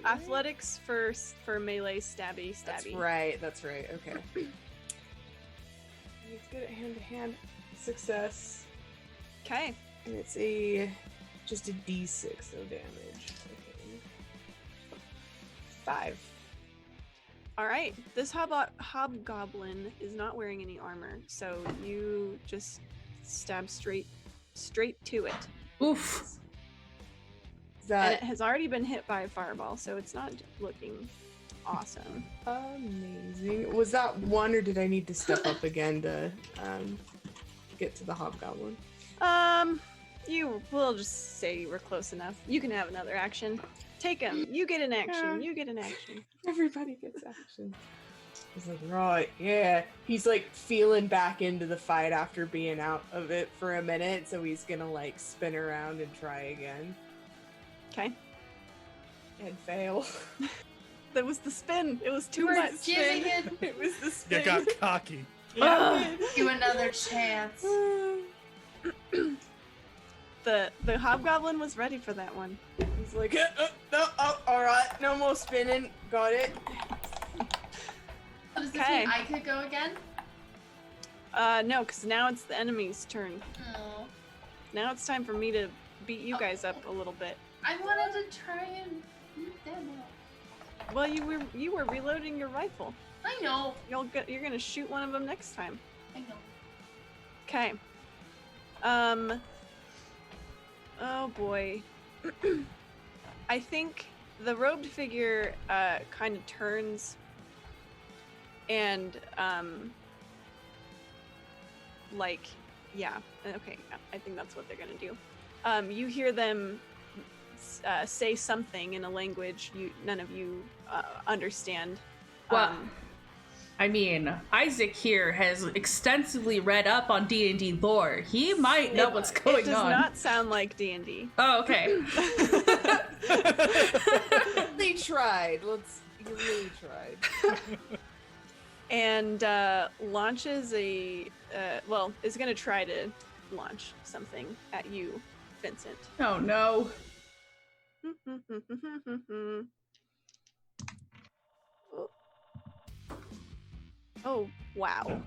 Athletics for melee stabby. That's right. That's right. Okay. He's good at hand-to-hand. Success. Okay. And it's just a D6 of damage. Okay. 5. All right. This hobgoblin is not wearing any armor, so you just stab straight to it. Oof. Is And that it has already been hit by a fireball, so it's not looking awesome. amazing? Was that one, or did I need to step up again to get to the hobgoblin? We'll just say you were close enough. You can have another action. Take him. You get an action. Yeah. You get an action. Everybody gets action. He's like, right, yeah. He's like feeling back into the fight after being out of it for a minute, so he's gonna like spin around and try again. Okay. And fail. That was the spin. It was too We're much. giving it It was the spin. You got cocky. you another chance. The hobgoblin was ready for that one. He's like, no, alright, no more spinning. Got it. Does this Okay. mean I could go again? No, because now it's the enemy's turn. Oh. Now it's time for me to beat you guys up a little bit. I wanted to try and beat them up. Well, you were reloading your rifle. I know. You're gonna shoot one of them next time. I know. Okay. Oh boy. I think the robed figure kind of turns and like, yeah, okay, I think that's what they're gonna do. You hear them say something in a language none of you understand. Well, I mean, Isaac here has extensively read up on D&D lore. He might know what's going on. It does not sound like D&D. Oh, okay. They tried. You really tried. And launches is gonna try to launch something at you, Vincent. Oh, no. Oh, wow.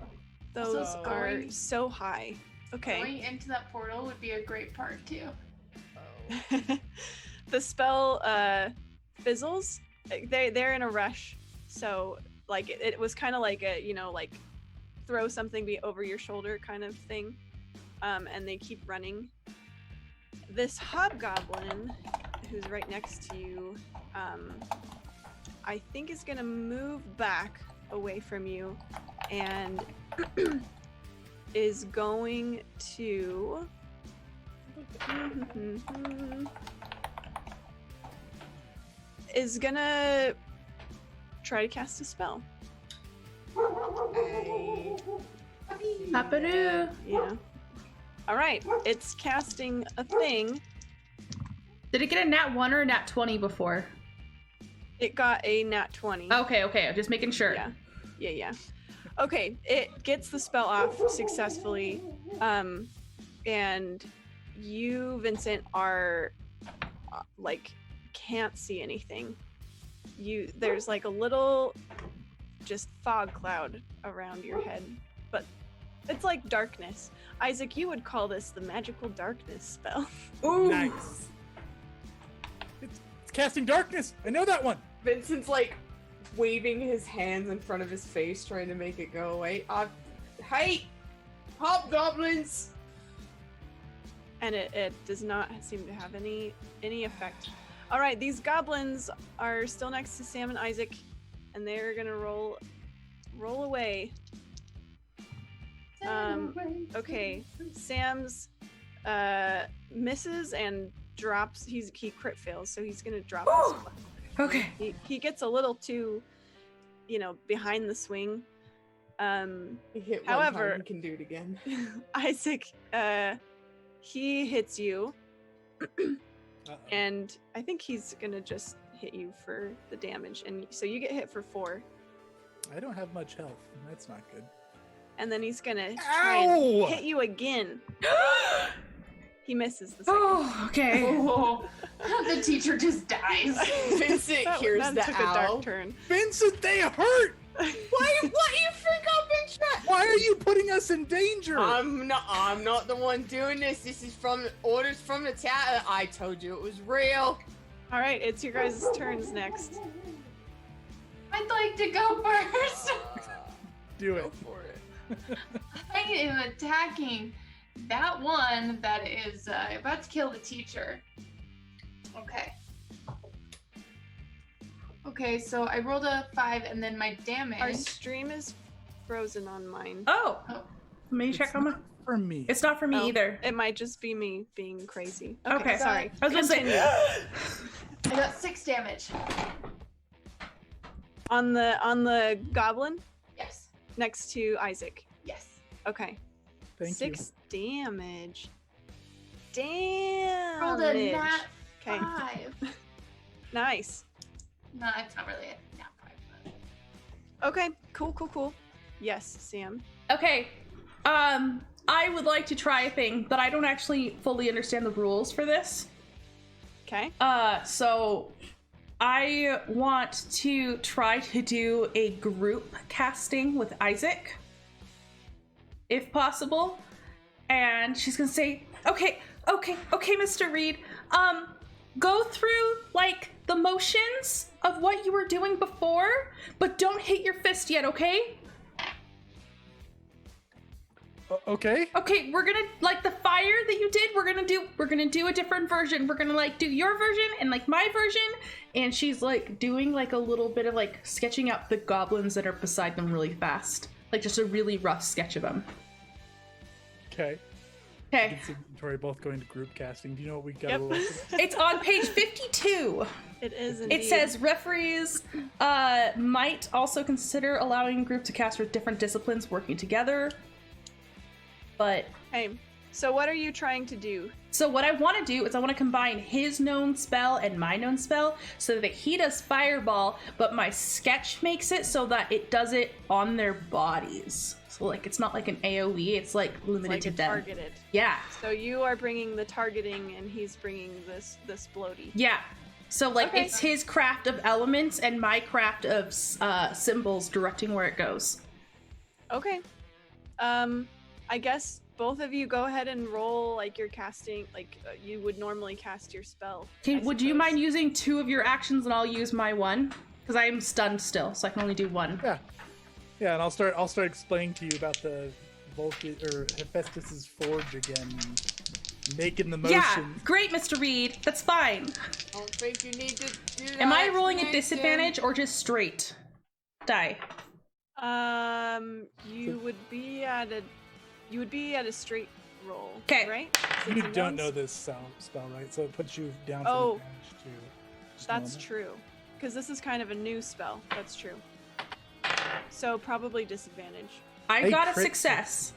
Those So are going- so high. Okay. Going into that portal would be a great part too. Oh. The spell fizzles. They're in a rush. So like it was kind of like a, like throw something over your shoulder kind of thing. And they keep running. This hobgoblin who's right next to you, I think is gonna move back away from you and is going to is gonna try to cast a spell. Paparoo. Yeah. All right, it's casting a thing. Did it get a nat 1 or a nat 20 before? It got a nat 20. Okay, I'm just making sure. Yeah. Okay, it gets the spell off successfully. And you, Vincent, are can't see anything. There's like a little just fog cloud around your head, but it's like darkness. Isaac, you would call this the magical darkness spell. Ooh. Nice. It's casting darkness. I know that one. Vincent's like waving his hands in front of his face, trying to make it go away. Hey, hobgoblins! And it does not seem to have any effect. All right, these goblins are still next to Sam and Isaac, and they're gonna roll away. Okay, Sam's misses and drops. He crit fails, so he's gonna drop. Okay. He gets a little too, behind the swing. He hit However- one time, he can do it again. Isaac, he hits you, Uh-oh. and I think he's gonna just hit you for the damage, and so you get hit for 4, I don't have much health. That's not good. and then he's gonna try and Ow! hit you again. He misses the second. Oh, okay. Oh, the teacher just dies. Vincent hears that the took a owl. dark turn. Vincent, they hurt. What you freak out, Vincent? Why are you putting us in danger? I'm not the one doing this. This is from orders from the town. I told you it was real. All right, it's your guys' turns next. I'd like to go first. Do Go it. for it. I am attacking that one that is about to kill the teacher. Okay, so I rolled a 5 and then my damage. Our stream is frozen on mine. Oh. Oh. Let me check on my... For me. It's not for me Oh, either. It might just be me being crazy. Okay. Sorry. I was gonna say... I got 6 damage. On the goblin? Next to Isaac. Yes. Okay. Thank 6 damage. Damn. Rolled a nat Okay. 5. Nice. No, it's not really a nat 5. But... Okay. Cool. Yes, Sam. Okay. I would like to try a thing, but I don't actually fully understand the rules for this. Okay. So I want to try to do a group casting with Isaac, if possible. And she's gonna say, okay, Mr. Reed, go through, like, the motions of what you were doing before, but don't hit your fist yet, okay? Okay. Okay, we're gonna, like, the fire that you did, we're gonna do a different version. We're gonna, like, do your version and, like, my version. And she's, like, doing, like, a little bit of, like, sketching out the goblins that are beside them really fast. Like, just a really rough sketch of them. Okay. Okay. Tori both going to group casting. Do you know what we got? Yep. It's on page 52. It is indeed. It says referees might also consider allowing a group to cast with different disciplines working together. But Hey, so what are you trying to do? so what I want to do is I want to combine his known spell and my known spell so that he does fireball, but my sketch makes it so that it does it on their bodies. So, like, it's not like an AoE, it's like limited It's to like them. targeted. Yeah. So you are bringing the targeting, and he's bringing this bloaty. Yeah. So, like, Okay. it's his craft of elements and my craft of symbols directing where it goes. Okay. I guess both of you go ahead and roll like you're casting, like you would normally cast your spell. Okay, I would you suppose. mind using 2 of your actions and I'll use my 1? Because I am stunned still, so I can only do 1. Yeah. Yeah, and I'll start explaining to you about the Hephaestus's forge again, making the motion. Yeah, great, Mr. Reed. That's fine. I don't think you need to do that. Am I rolling at Nathan. disadvantage or just straight die? You would be at a straight roll. 'Kay. Right? You Since it don't knows- know this spell, right? So it puts you down Oh. for advantage to. just That's normal. true. Because this is kind of a new spell. That's true. So probably disadvantage. I Hey, got a crit success.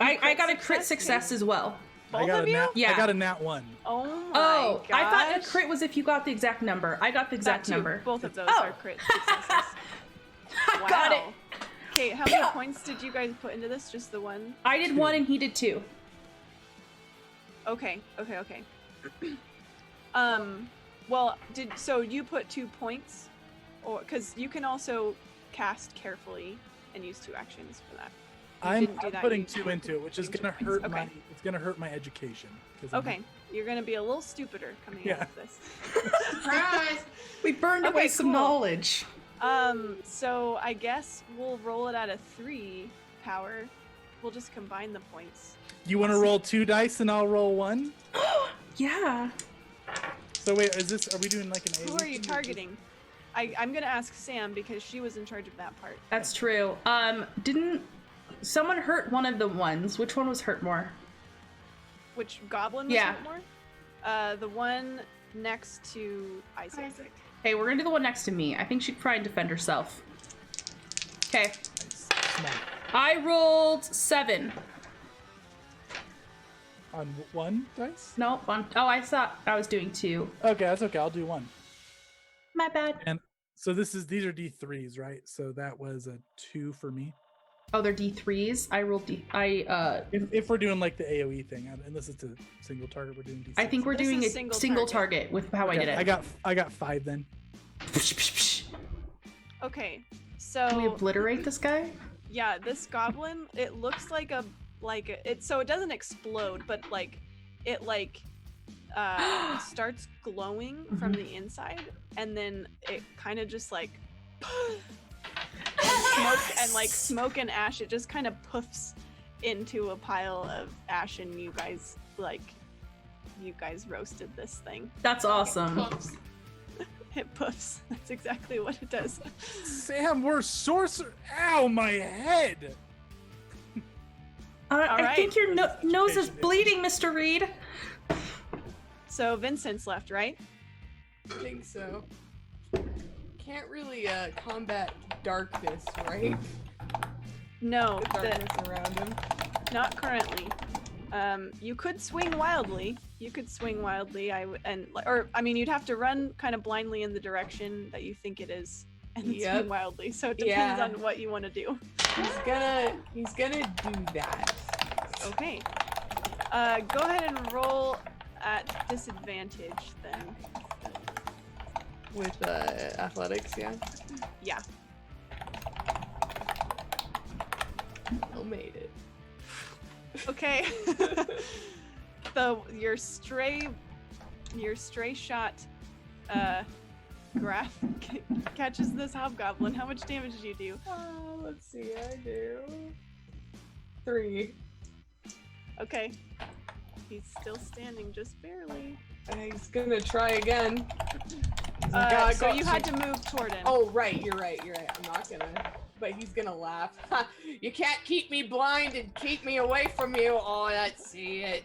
You I crit got a crit success? success as well. Both I got of a you? nat. Yeah. I got a nat 1. Oh my Oh, gosh. I thought a crit was if you got the exact number. I got the exact That too. number. Both of those Oh. are crit successes. I got it. Okay, how many points did you guys put into this? Just the one? I did 1 and he did 2. Okay. Well, so you put 2 points, or because you can also cast carefully and use 2 actions for that. You I'm didn't do that, putting you 2 into it, which is putting gonna 2 hurt points. my. Okay. It's gonna hurt my education. 'Cause I'm- Okay, you're gonna be a little stupider coming Yeah. out of this. Surprise! We burned Okay, away some cool. knowledge. So I guess we'll roll it at a 3 power. We'll just combine the points. You want to roll 2 dice and I'll roll 1? Yeah. So wait, are we doing like an Who AoE are you thing? targeting? I'm gonna ask Sam because she was in charge of that part. That's true. Didn't someone hurt one of the ones? Which one was hurt more? Which goblin was Yeah. hurt more? The one next to Isaac. Isaac. Okay, we're gonna do the one next to me. I think she'd try and defend herself. Okay. Smack. I rolled 7. On 1 dice? No, on. Oh, I thought I was doing 2. Okay, that's okay. I'll do 1. My bad. And so these are D3s, right? So that was a 2 for me. Oh, they're D3s. I rolled D. If we're doing like the AoE thing, unless it's a single target, we're doing D6. I think we're This doing a is single, single target with how I Okay, did it. I got 5 then. Okay, Can we so obliterate this guy? yeah, this goblin, it looks like so it doesn't explode, but it starts glowing from the inside, and then it kind of just smoke and ash, it just kind of puffs into a pile of ash, and you guys roasted this thing. That's awesome. Oops. It puffs. That's exactly what it does. Sam, we're sorcerer. Ow, my head. I right. think your nose is Education. bleeding, Mr. Reed. So Vincent's left, right? I think so. Can't really combat darkness, right? No, The darkness around him. not currently. You could swing wildly. You could swing wildly. You'd have to run kind of blindly in the direction that you think it is, and then Yep. swing wildly. So it depends Yeah. on what you want to do. He's gonna do that. Okay. Go ahead and roll at disadvantage then. With athletics, yeah. Yeah. Still made it. Okay. Your stray shot graph catches this hobgoblin. How much damage did you do? Let's see, I do 3. Okay. He's still standing just barely. He's gonna try again. So you had to move toward him. Oh, right, you're right. I'm not gonna. But he's gonna laugh. You can't keep me blind and keep me away from you. Oh, let's see it.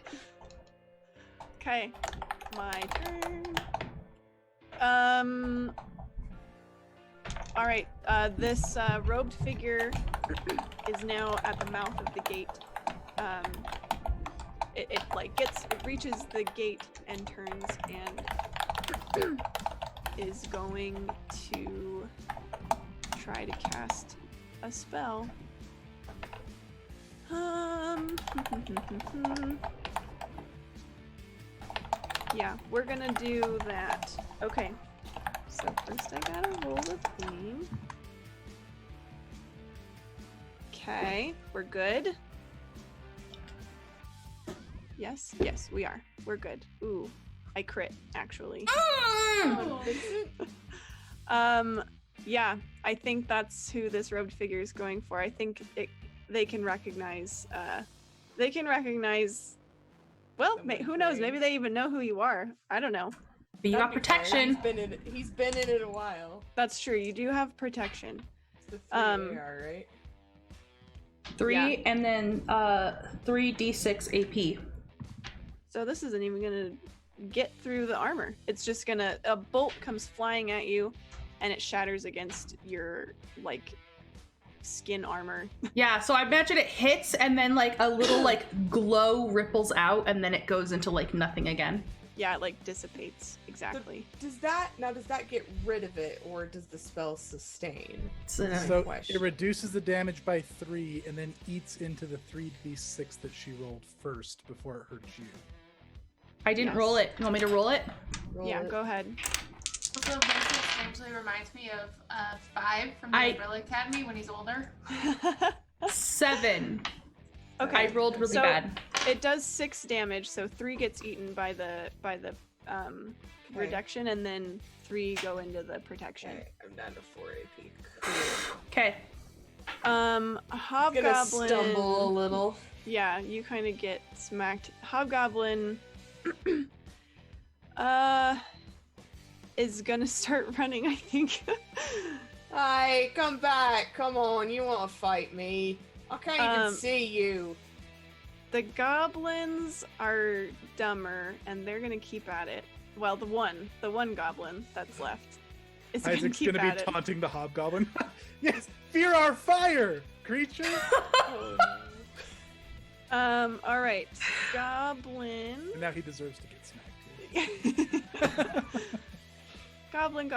Okay. My turn. Alright, this robed figure is now at the mouth of the gate. It reaches the gate and turns and is going to try to cast a spell. Yeah, we're gonna do that. Okay. So first I gotta roll the thing. Okay, we're good. Yes, we are. We're good. Ooh, I crit, actually. Yeah, I think that's who this robed figure is going for. I think they can recognize, well, who knows? Maybe they even know who you are. I don't know. But you got protection. He's been in it a while. That's true. You do have protection. It's the 3 AR, right? 3 Yeah. and then 3d6 AP. So this isn't even gonna get through the armor. It's just gonna, a bolt comes flying at you and it shatters against your skin armor. Yeah, so I imagine it hits and then a little glow ripples out and then it goes into nothing again. Yeah, it dissipates. Exactly. Does that get rid of it, or does the spell sustain? So question. it reduces the damage by 3 and then eats into the 3d6 that she rolled first before it hurts you. I didn't Yes. roll it. You want me to roll it? Roll Yeah, it. go ahead. Also, this essentially reminds me of 5 from the Umbrella Academy when he's older. 7. Okay. I rolled really So- bad. It does 6 damage, so 3 gets eaten by the reduction, and then 3 go into the protection. Okay, I'm down to 4 AP. Cool. Okay. Hobgoblin. Gonna stumble a little. Yeah, you kind of get smacked. Hobgoblin is gonna start running, I think. Hi, come back. Come on, you want to fight me? I can't even see you. The goblins are dumber, and they're gonna keep at it. Well, the one goblin that's left is gonna Isaac's keep gonna at be it. taunting the hobgoblin. Yes, fear our fire, creature. All right, goblin. And now he deserves to get smacked too. Goblin.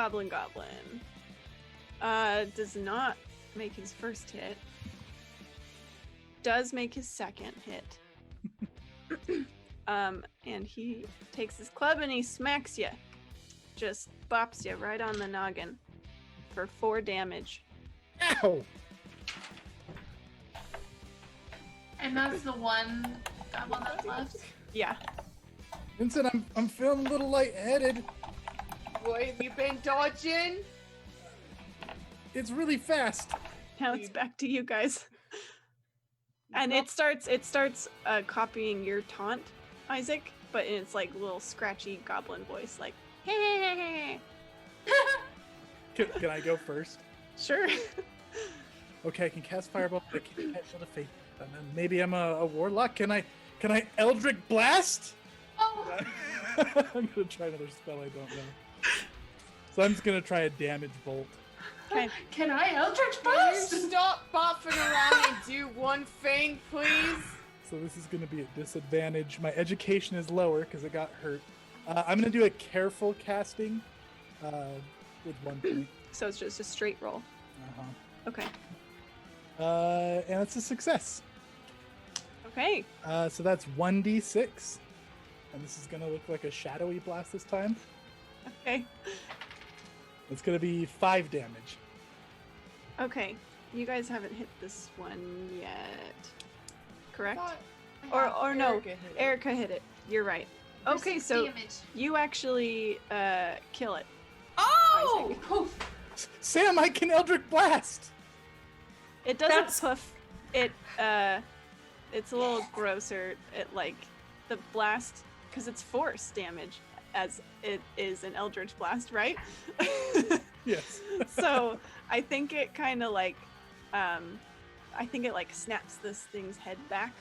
Does not make his first hit. Does make his second hit. And he takes his club and he smacks you. Just bops you right on the noggin for 4 damage. Ow! And that's the one goblin that's left. Yeah. Vincent, I'm feeling a little lightheaded. What have you been dodging? It's really fast. Now it's back to you guys. And it starts copying your taunt, Isaac, but in its little scratchy goblin voice, hey. Can I go first? Sure. Okay, I can cast Fireball, but I can't cast Shield of Faith. And then maybe I'm a warlock. Can I Eldritch Blast? Oh, I'm gonna try another spell I don't know. So I'm just gonna try a damage bolt. Okay. Can I Eldritch Can Blast? you stop bopping around and do one thing, please? So this is going to be a disadvantage. My education is lower because it got hurt. I'm going to do a careful casting with 1 point. So it's just a straight roll. Uh-huh. Okay. And it's a success. Okay. So that's 1d6. And this is going to look like a shadowy blast this time. Okay. It's going to be 5 damage. Okay. You guys haven't hit this one yet. Correct? Thought Or no, Erica hit it. Erica hit it. You're right. Okay, Six so damage. you actually kill it. Oh! Poof. Sam, I can Eldritch Blast! It doesn't That's- puff. It it's a little grosser. It like the blast because it's force damage as it is an Eldritch Blast, right? Yes. So I think it kind of like I think it like snaps this thing's head back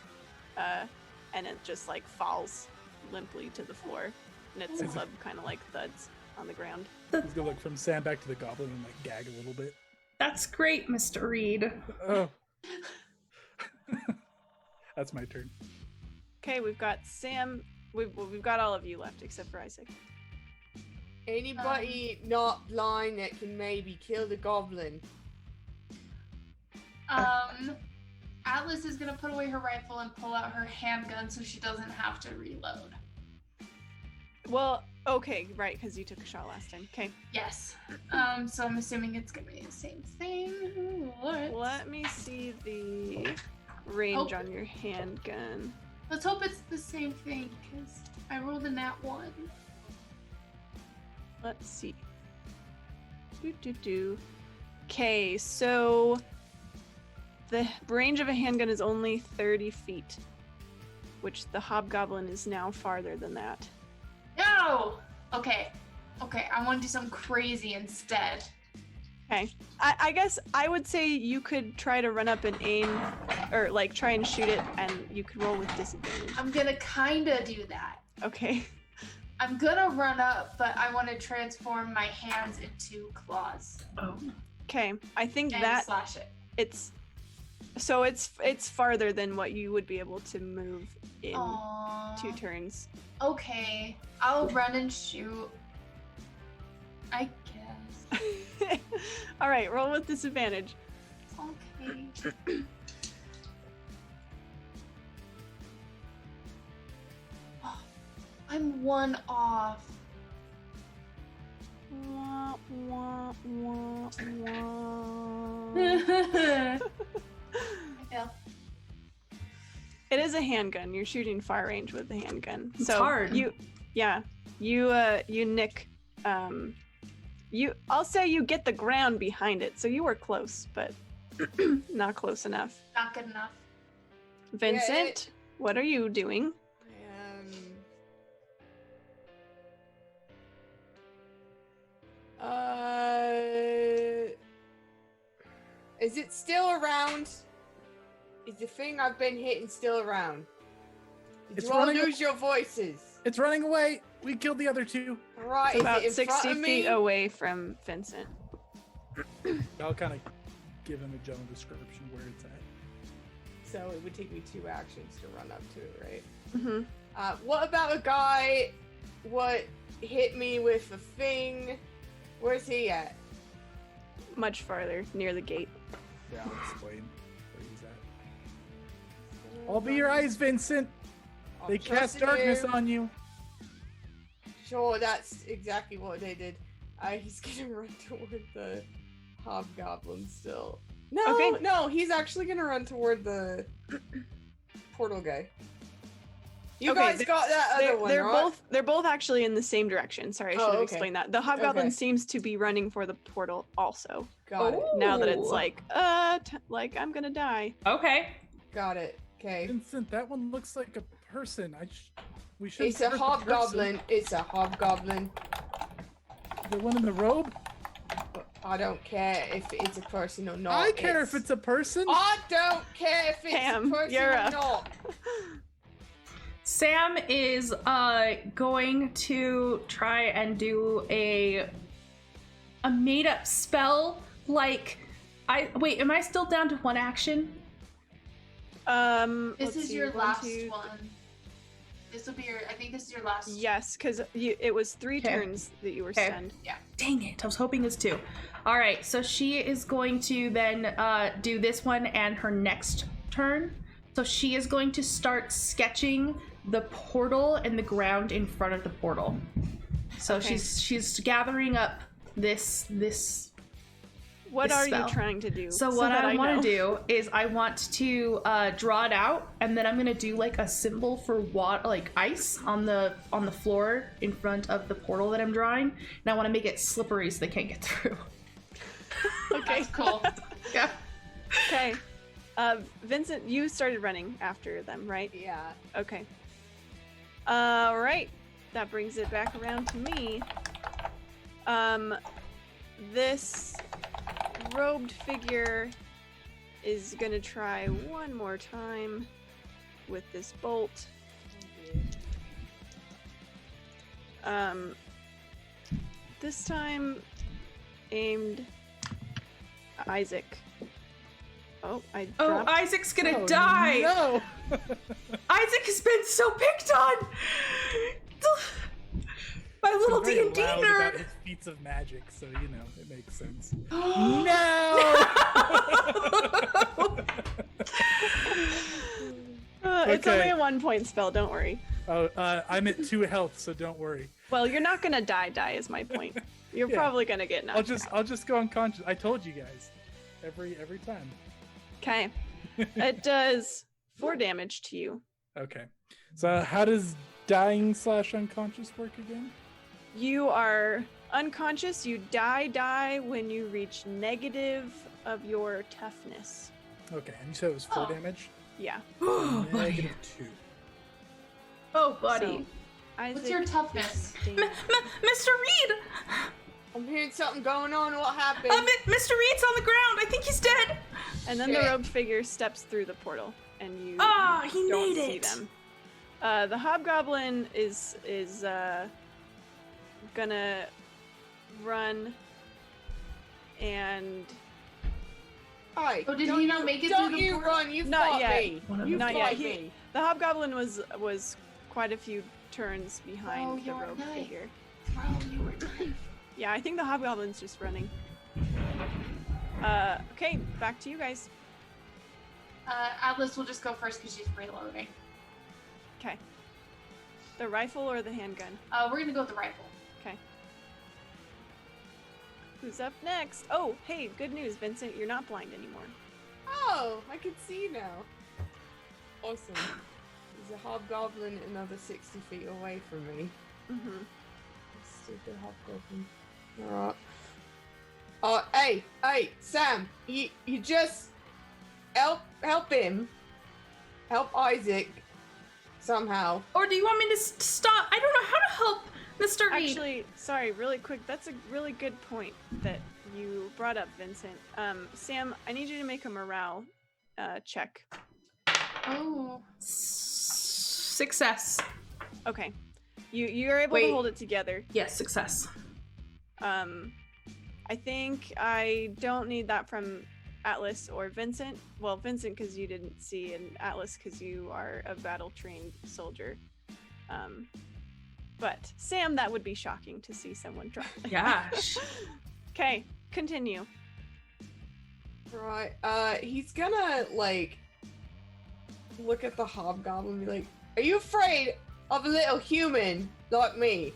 and it just like falls limply to the floor and its club kind of like thuds on the ground. He's going to look from Sam back to the goblin and like gag a little bit. That's great, Mr. Reed. Oh. That's my turn. Okay, we've got Sam. We've got all of you left except for Isaac. Anybody not blind that can maybe kill the goblin? Atlas is gonna put away her rifle and pull out her handgun so she doesn't have to reload. Well, okay, right, because you took a shot last time. Okay, Yes. So I'm assuming it's gonna be the same thing. What? let me see the range Oh. on your handgun. Let's hope it's the same thing because I rolled a nat 1. Let's see. Okay, so the range of a handgun is only 30 feet, which the hobgoblin is now farther than that. No. Okay. I want to do something crazy instead. Okay. I guess I would say you could try to run up and aim, or like try and shoot it, and you could roll with disadvantage. I'm gonna kinda do that. Okay. I'm gonna run up, but I want to transform my hands into claws Oh. Okay. I think and that slash it. it's farther than what you would be able to move in Aww. 2 turns. Okay, I'll run and shoot. I guess. All right, roll with disadvantage. Okay. Oh, I'm 1 off. Wah, wah, wah, wah. I fail. It is a handgun. You're shooting far range with the handgun. It's so hard. You nick. I'll say you get the ground behind it. So you were close, but not close enough. Not good enough. Vincent, what are you doing? Is it still around? Is the thing I've been hitting still around? Did It's you all running- lose your voices? It's running away. We killed the other 2. Right, It's about is it in 60 front of feet me? away from Vincent. I'll kind of give him a general description where it's at. So it would take me 2 actions to run up to it, right? Mm-hmm. What about a guy? What hit me with a thing? Where's he at? Much farther, near the gate. Yeah, I'll explain where he's at. I'll be your eyes, Vincent. I'm They cast trusting darkness you. on you. Sure, that's exactly what they did. He's gonna run toward the hobgoblin still. No, Okay. no, he's actually gonna run toward the portal guy. You Okay, guys got that other one, right? They're both actually in the same direction. Sorry, I should have okay. explained that. The hobgoblin Okay. seems to be running for the portal also. Got it. Now that it's Ooh. like, like I'm gonna die. Okay. Got it. Okay. Vincent, that one looks like a person. We should. It's a hobgoblin. It's a hobgoblin. The one in the robe. I don't care if it's a person or not. I care if it's a person. I don't care if it's Pam, a person you're or up. not. Sam is going to try and do a made up spell like, wait, am I still down to 1 action? This let's is see, your 1, last 2, one. This will be your. I think this is your last. Yes, because it was 3 Okay. turns that you were Okay. stunned. Dang it, I was hoping it was 2. All right, so she is going to then do this one and her next turn. So she is going to start sketching the portal and the ground in front of the portal. So Okay. she's gathering up this What this are spell. you trying to do? So what that I want know? to do is I want to draw it out, and then I'm gonna do like a symbol for water, like ice, on the floor in front of the portal that I'm drawing, and I want to make it slippery so they can't get through. Okay. That's cool. Yeah. Okay. Vincent, you started running after them, right? Yeah. Okay. All right. That brings it back around to me. This robed figure is gonna try one more time with this bolt. This time aimed at Isaac. Oh, I Oh, dropped. Isaac's gonna Oh, die. No. Isaac has been so picked on. My little He's very D&D loud about nerd. his feats of magic, so you know it makes sense. No. It's Okay. only a 1-point spell, don't worry. Oh, I'm at 2 health, so don't worry. Well, you're not gonna die is my point. You're Yeah. probably gonna get knocked I'll just go unconscious. I told you guys. Every time. Okay. It does 4 damage to you. Okay. So how does dying / unconscious work again? You are unconscious. You die when you reach negative of your toughness. Okay, and you said it was 4 Oh. damage? Yeah. Negative 2. Oh, buddy. So, Isaac, What's your toughness? Mr. Reed! I'm hearing something going on. What happened? Mr. Reed's on the ground. I think he's dead. And then the robed figure steps through the portal, and you, Ah, you he don't made see it. them. The hobgoblin is gonna run and Hi. Oh, did don't he not make it Don't through the you portal? run? You Not fought yet. me. One of You them. not fought yet. me. The hobgoblin was quite a few turns behind Oh, the you're robed nice. figure. Oh, you were nice. Yeah, I think the hobgoblin's just running. Okay, back to you guys. Atlas will just go first because she's reloading. Okay. The rifle or the handgun? We're gonna go with the rifle. Okay. Who's up next? Oh, hey, good news, Vincent. You're not blind anymore. Oh, I can see now. Awesome. There's a hobgoblin another 60 feet away from me. Mm-hmm. Stupid hobgoblin. Alright. Hey, Sam, you just help him. Help Isaac somehow. Or do you want me to stop? I don't know how to help Mr. Reed. Actually, sorry, really quick. That's a really good point that you brought up, Vincent. Sam, I need you to make a morale check. Oh. Success. Okay. You're able Wait. to hold it together. Yes, success. I think I don't need that from Atlas or Vincent. Well, Vincent because you didn't see, and Atlas because you are a battle-trained soldier. But Sam, that would be shocking to see someone drop. Gosh. Okay, continue. Right. He's gonna like look at the hobgoblin and be like, "Are you afraid of a little human like me?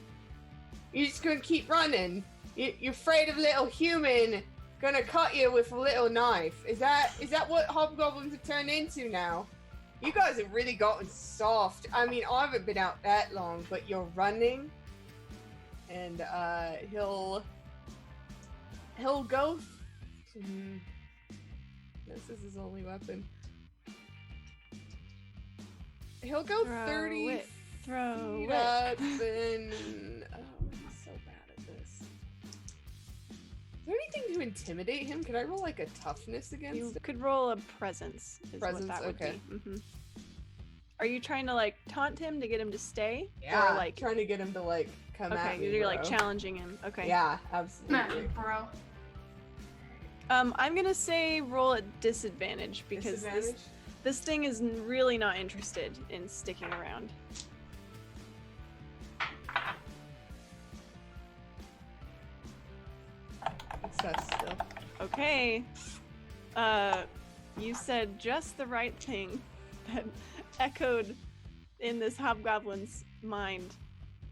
You're just gonna keep running. You're afraid of a little human gonna cut you with a little knife. Is that what hobgoblins have turned into now? You guys have really gotten soft. I mean, I haven't been out that long, but you're running." And he'll go. This is his only weapon. He'll go Throw 30 it. Throw feet it. up and... Oh, he's so bad at this. Is there anything to intimidate him? Could I roll like a toughness against You him? could roll a presence, is Presence, what that would okay. be. Mm-hmm. Are you trying to like taunt him to get him to stay? Yeah, Or like, trying to get him to like come at okay, me, you're like bro. challenging him. Okay. Yeah, Nah, absolutely. bro. I'm gonna say roll at disadvantage because this thing is really not interested in sticking around. Success still. Okay. You said just the right thing that echoed in this hobgoblin's mind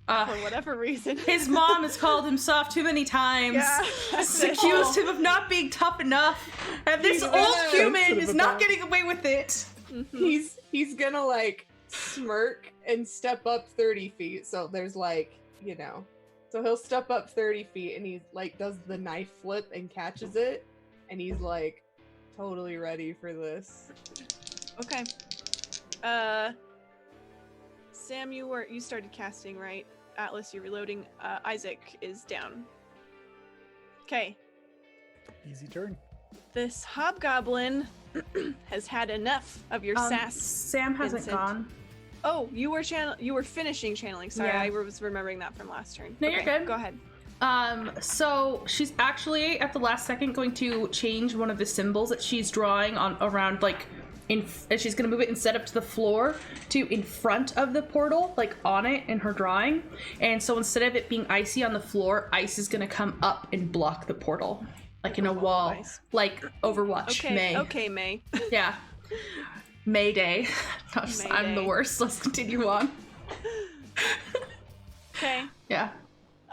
for whatever reason. His mom has called him soft too many times. Yeah, Has accused him of not being tough enough. And this old human is not getting away with it. Mhm. He's gonna like smirk and step up 30 feet. So there's like, you know. So he'll step up 30 feet and he like does the knife flip and catches it. And he's like totally ready for this. Okay. Sam, you started casting, right? Atlas, you're reloading. Isaac is down. Okay. Easy turn. This hobgoblin has had enough of your sass. Sam hasn't Vincent. gone. Oh, you were finishing channeling. Sorry, Yeah. I was remembering that from last turn. No, you're good. Go ahead. So she's actually at the last second going to change one of the symbols that she's drawing on around like and she's gonna move it instead up to the floor to in front of the portal, like on it in her drawing. And so instead of it being icy on the floor, ice is gonna come up and block the portal, like in a wall, like Overwatch. Okay, May. okay, May. Yeah. Mayday. I'm the Mayday. worst. Let's continue on. Okay. Yeah.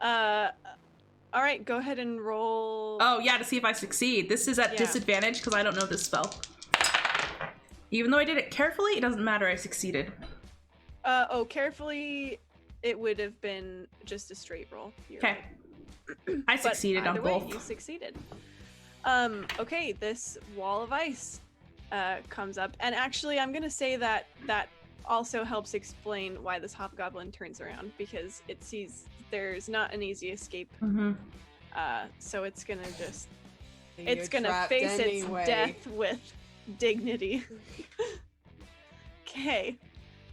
All right, go ahead and roll. Oh yeah, to see if I succeed. This is at Yeah. disadvantage because I don't know this spell. Even though I did it carefully, it doesn't matter. I succeeded. Carefully, it would have been just a straight roll. You're Okay. right. I But succeeded on either way, both. you succeeded. Okay, this wall of ice comes up, and actually, I'm gonna say that also helps explain why this hobgoblin turns around, because it sees there's not an easy escape. Mm-hmm. So it's gonna just You're it's gonna trapped face anyway. its death with dignity. Okay,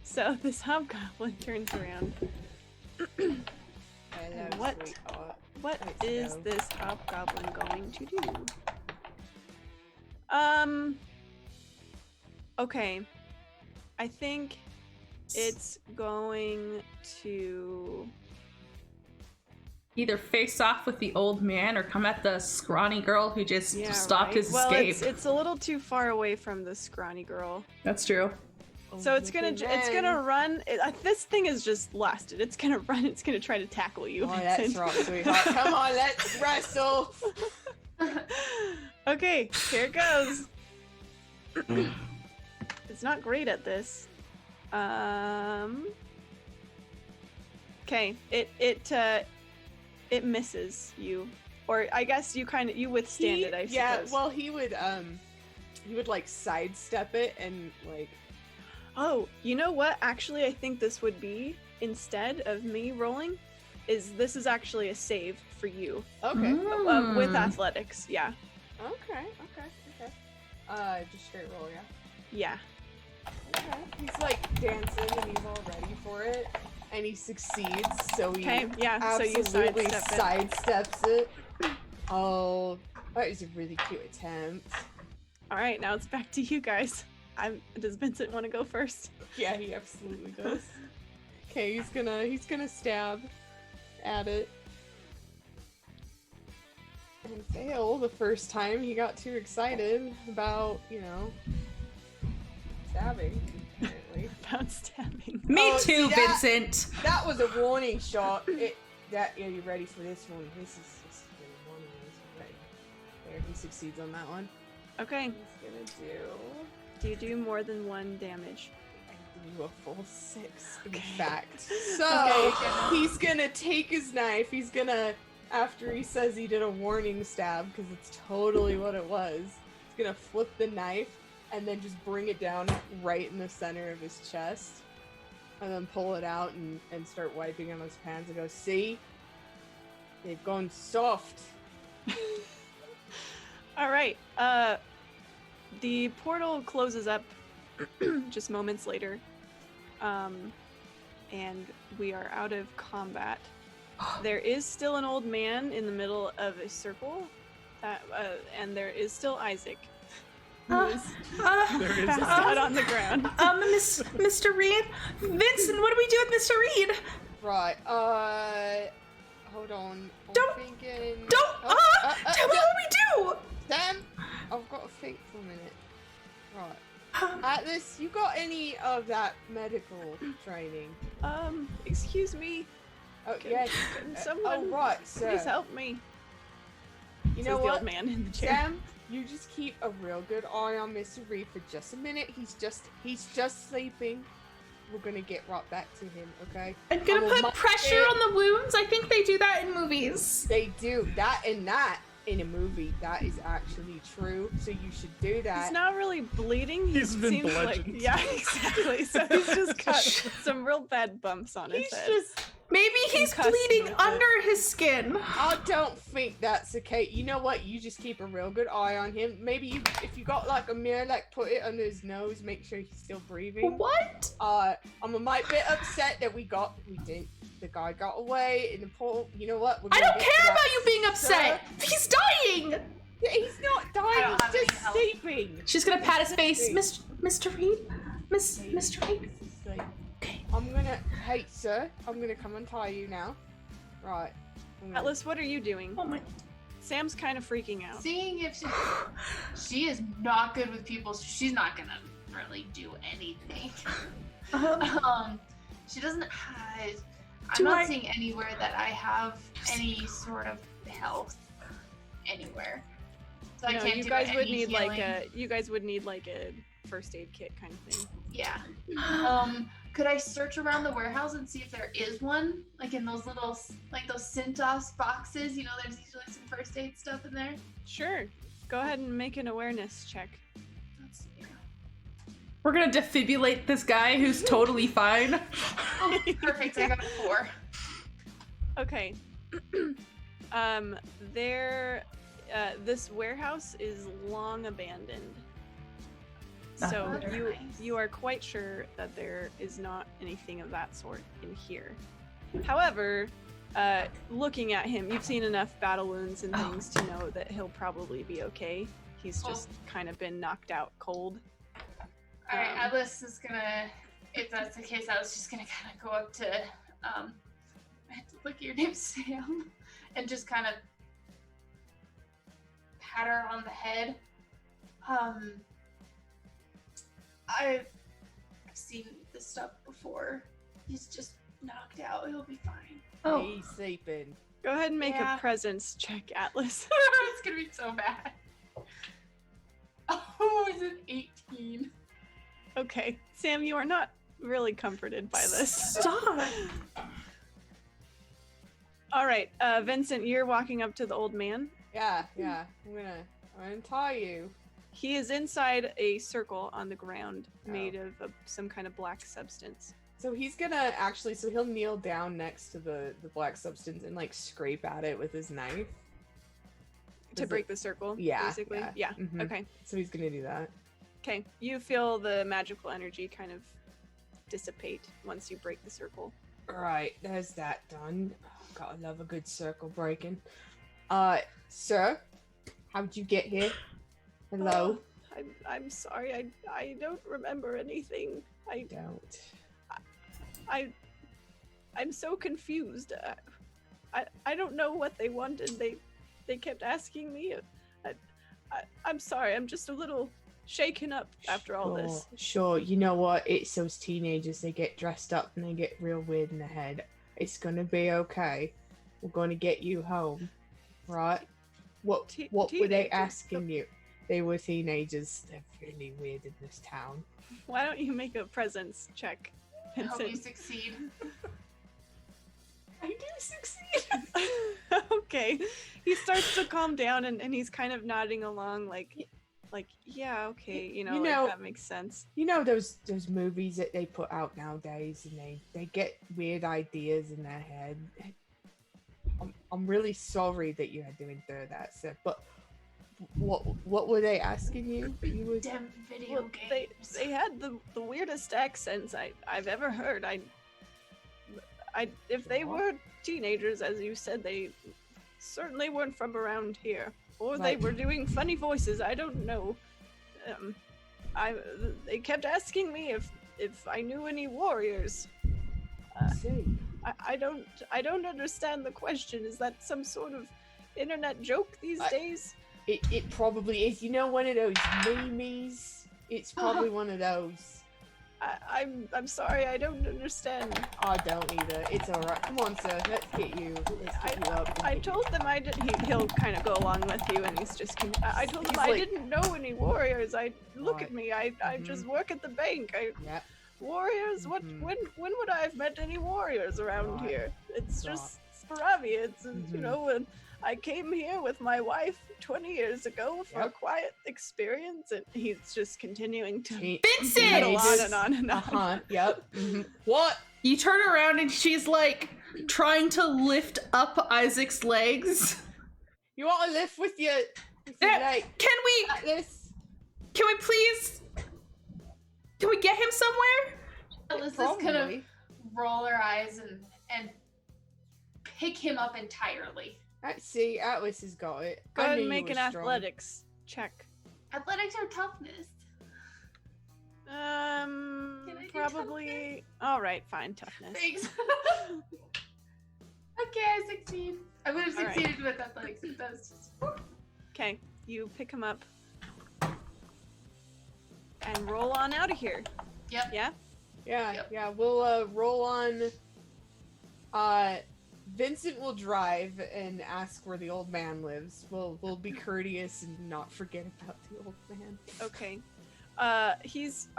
so this hobgoblin turns around. Hello, What? sweetheart. What Let's is go. this hobgoblin going to do? Okay. I think it's going to... Either face off with the old man or come at the scrawny girl who just stopped right. his Well, escape. it's a little too far away from the scrawny girl. That's true. So it's gonna run. This thing has just lasted. It's gonna run. It's gonna try to tackle you. Oh, that's Vincent. right, sweetheart. Come on, let's wrestle. Okay, here it goes. It's not great at this. Okay, it misses you, or I guess you withstand it. I suppose. Yeah, well, he would like sidestep it and like. Oh, you know what? Actually, I think this would be, instead of me rolling, this is actually a save for you. Okay. With athletics, yeah. Okay. Just straight roll, yeah. Yeah. Okay. He's like dancing and he's all ready for it, and he succeeds. So he Okay, yeah, so you absolutely sidestep sidesteps it. Oh, that was a really cute attempt. Alright, now it's back to you guys. Does Vincent want to go first? Yeah, he absolutely does. Okay, he's gonna stab at it. And fail the first time. He got too excited about, stabbing, apparently. About stabbing. Me Oh, too, see that? Vincent. That was a warning shot. Are you ready for this one? This is the warning. Ready. There, he succeeds on that one. Okay. He's gonna Do you do more than 1 damage? I do a full 6, in fact. So, Okay. he's gonna take his knife, he's gonna, after he says he did a warning stab, because it's totally what it was, he's gonna flip the knife, and then just bring it down right in the center of his chest, and then pull it out and start wiping on his pants and go, see? They've gone soft. Alright, the portal closes up just moments later, and we are out of combat. There is still an old man in the middle of a circle, And there is still Isaac. Uh, Who is There is passed out on the ground. Mr. Reed? Vincent, what do we do with Mr. Reed? Right. Hold on. I'm Don't- thinking. Don't, tell me what we do! Sam, I've got to think for a minute. Right. Atlas, you got any of that medical training? Excuse me. Oh, Can, yes. can someone right, please sir. help me? You Says know the what? old man in the chair. Sam, you just keep a real good eye on Mr. Reed for just a minute. He's just sleeping. We're gonna get right back to him, okay? I'm gonna will put mark pressure it. on the wounds. I think they do that in movies. They do that in a movie. That is actually true. So you should do that. He's not really bleeding. He He's been seems bludgeoned. yeah, exactly. So he's just got some real bad bumps on his He's head. just. Maybe he's Concussed a bleeding little bit. under his skin. I don't think that's okay. You know what? You just keep a real good eye on him. Maybe you, if you got like a mirror, like put it under his nose, make sure he's still breathing. What? I'm a mite bit upset that the guy got away in the portal. You know what? We're I gonna don't get to care that, about you being upset. sir. He's dying. He's not I dying. don't have He's any just health. sleeping. She's gonna pat his face. Sleeping. Mr. Reed? Mr. Reed? Sleep. Okay. Hey, sir. I'm gonna come untie you now. Right. I'm gonna- Atlas, what are you doing? Oh my. Sam's kind of freaking out. Seeing if she is not good with people, so she's not gonna really do anything. She doesn't have. I'm Do not I- seeing anywhere that I have any sort of health anywhere. So I No, can't you do guys would any need healing. like a first aid kit kind of thing. Yeah. Could I search around the warehouse and see if there is one? Like in those little, like those Cintas boxes, you know, there's usually some first aid stuff in there. Sure. Go ahead and make an awareness check. Let's see. We're gonna defibrillate this guy who's totally fine. Oh, perfect. I got a 4. Okay. This warehouse is long abandoned. So Oh, nice. you are quite sure that there is not anything of that sort in here. However, looking at him, you've seen enough battle wounds and things to know that he'll probably be okay. He's just kind of been knocked out cold. All right, Atlas is gonna. If that's the case, I was just gonna kind of go up to. I had to look at your name, Sam, and just kind of pat her on the head. I've seen this stuff before. He's just knocked out. He'll be fine. Oh. He's sleeping. Go ahead and make Yeah. a presence check, Atlas. It's gonna be so bad. Oh, is it 18? Okay, Sam, you are not really comforted by this. Stop. All right, Vincent, you're walking up to the old man. Yeah. I'm gonna untie you. He is inside a circle on the ground made of some kind of black substance. So he's gonna actually, so he'll kneel down next to the black substance and like scrape at it with his knife. To Is break the circle, Yeah, basically? yeah. Yeah, Mhm. okay. So he's gonna do that. Okay, you feel the magical energy kind of dissipate once you break the circle. Alright, there's that done. Oh, gotta love a good circle breaking. Sir, how'd you get here? Hello? I'm sorry, I don't remember anything. I'm so confused. I don't know what they wanted. They kept asking me. I'm sorry. I'm just a little shaken up after all this. Sure, you know what? It's those teenagers. They get dressed up and they get real weird in the head. It's gonna be okay. We're gonna get you home, right? What were they Teenagers? asking you? They were teenagers. They're really weird in this town. Why don't you make a presence check, I hope you Vincent? succeed. I do succeed. Okay. He starts to calm down and he's kind of nodding along like yeah, okay, You like, know- that makes sense. You know those movies that they put out nowadays, and they get weird ideas in their head. I'm really sorry that you had to endure that, sir. But what were they asking you? You were Damn video Well, games. they had the weirdest accents I've ever heard. If they were teenagers, as you said, they certainly weren't from around here. Or they Right. were doing funny voices. I don't know. They kept asking me if I knew any warriors. See. I don't understand the question. Is that some sort of internet joke these days? It probably is. You know, one of those memes? It's probably one of those. I'm sorry, I don't understand. I don't either. It's alright. Come on, sir. Let's get you up. I told them I did. He'll kind of go along with you, and he's just. I told them He's I like- didn't know any warriors. Look Right. at me. I just work at the bank. Yeah. Warriors? What? Mhm. When would I have met any warriors around Right. here? It's Right. just sporadic. It's you Mhm. know, and I came here with my wife 20 years ago for a Yep. quiet experience, and he's just continuing to Vincent! rattle on and on and on. Uh-huh. Yep. Mhm. What? You turn around and she's like trying to lift up Isaac's legs. You want to lift with your leg? Can we Like this? please? Can we get him somewhere? Alyssa's gonna Probably. roll her eyes and pick him up entirely. Let's see. Atlas has got it. Go I ahead knew and you make were an strong. athletics check. Athletics or toughness? Can I do Probably. All right, fine, toughness. Thanks. Okay, I succeed. I would have All right. succeeded with athletics, but that was just. Okay, you pick him up and roll on out of here. Yep. Yeah. Yeah, Yep. yeah. We'll roll on. Vincent will drive and ask where the old man lives. We'll be courteous and not forget about the old man. Okay. Are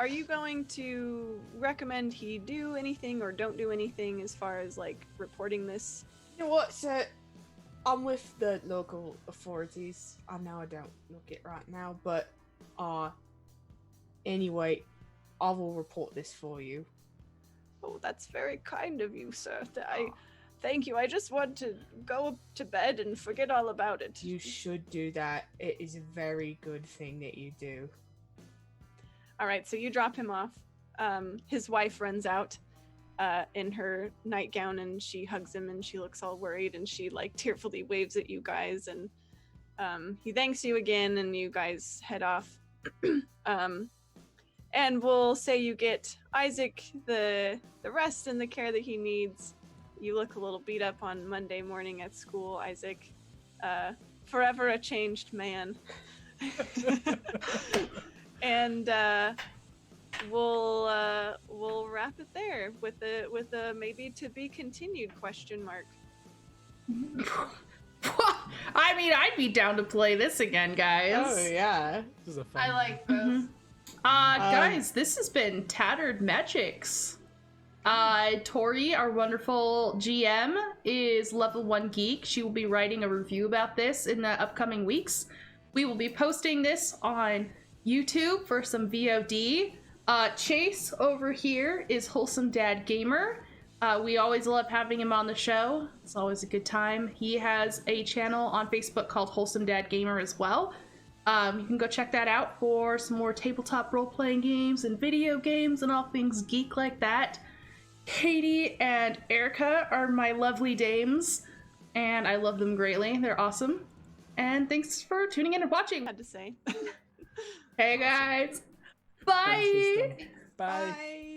you going to recommend he do anything or don't do anything as far as like reporting this? You know what, sir? I'm with the local authorities. I know I don't look it right now, but anyway, I will report this for you. Oh, that's very kind of you, sir. Thank you. I just want to go to bed and forget all about it. You should do that. It is a very good thing that you do. All right, so you drop him off. His wife runs out in her nightgown and she hugs him and she looks all worried and she like tearfully waves at you guys and he thanks you again and you guys head off. And we'll say you get Isaac the rest and the care that he needs. You look a little beat up on Monday morning at school, Isaac. Forever a changed man. And we'll wrap it there with a maybe to be continued question mark. I mean, I'd be down to play this again, guys. Oh yeah. This is a fun I one. like both. Guys, this has been Tattered Magicks. Tori, our wonderful GM, is level 1 geek. She will be writing a review about this in the upcoming weeks. We will be posting this on YouTube for some VOD. Chase over here is Wholesome Dad Gamer. We always love having him on the show. It's always a good time. He has a channel on Facebook called Wholesome Dad Gamer as well. You can go check that out for some more tabletop role-playing games and video games and all things geek like that. Katie and Erica are my lovely dames, and I love them greatly. They're awesome. And thanks for tuning in and watching. Had to say. Hey guys. Thanks, Bye. System. Bye. Bye.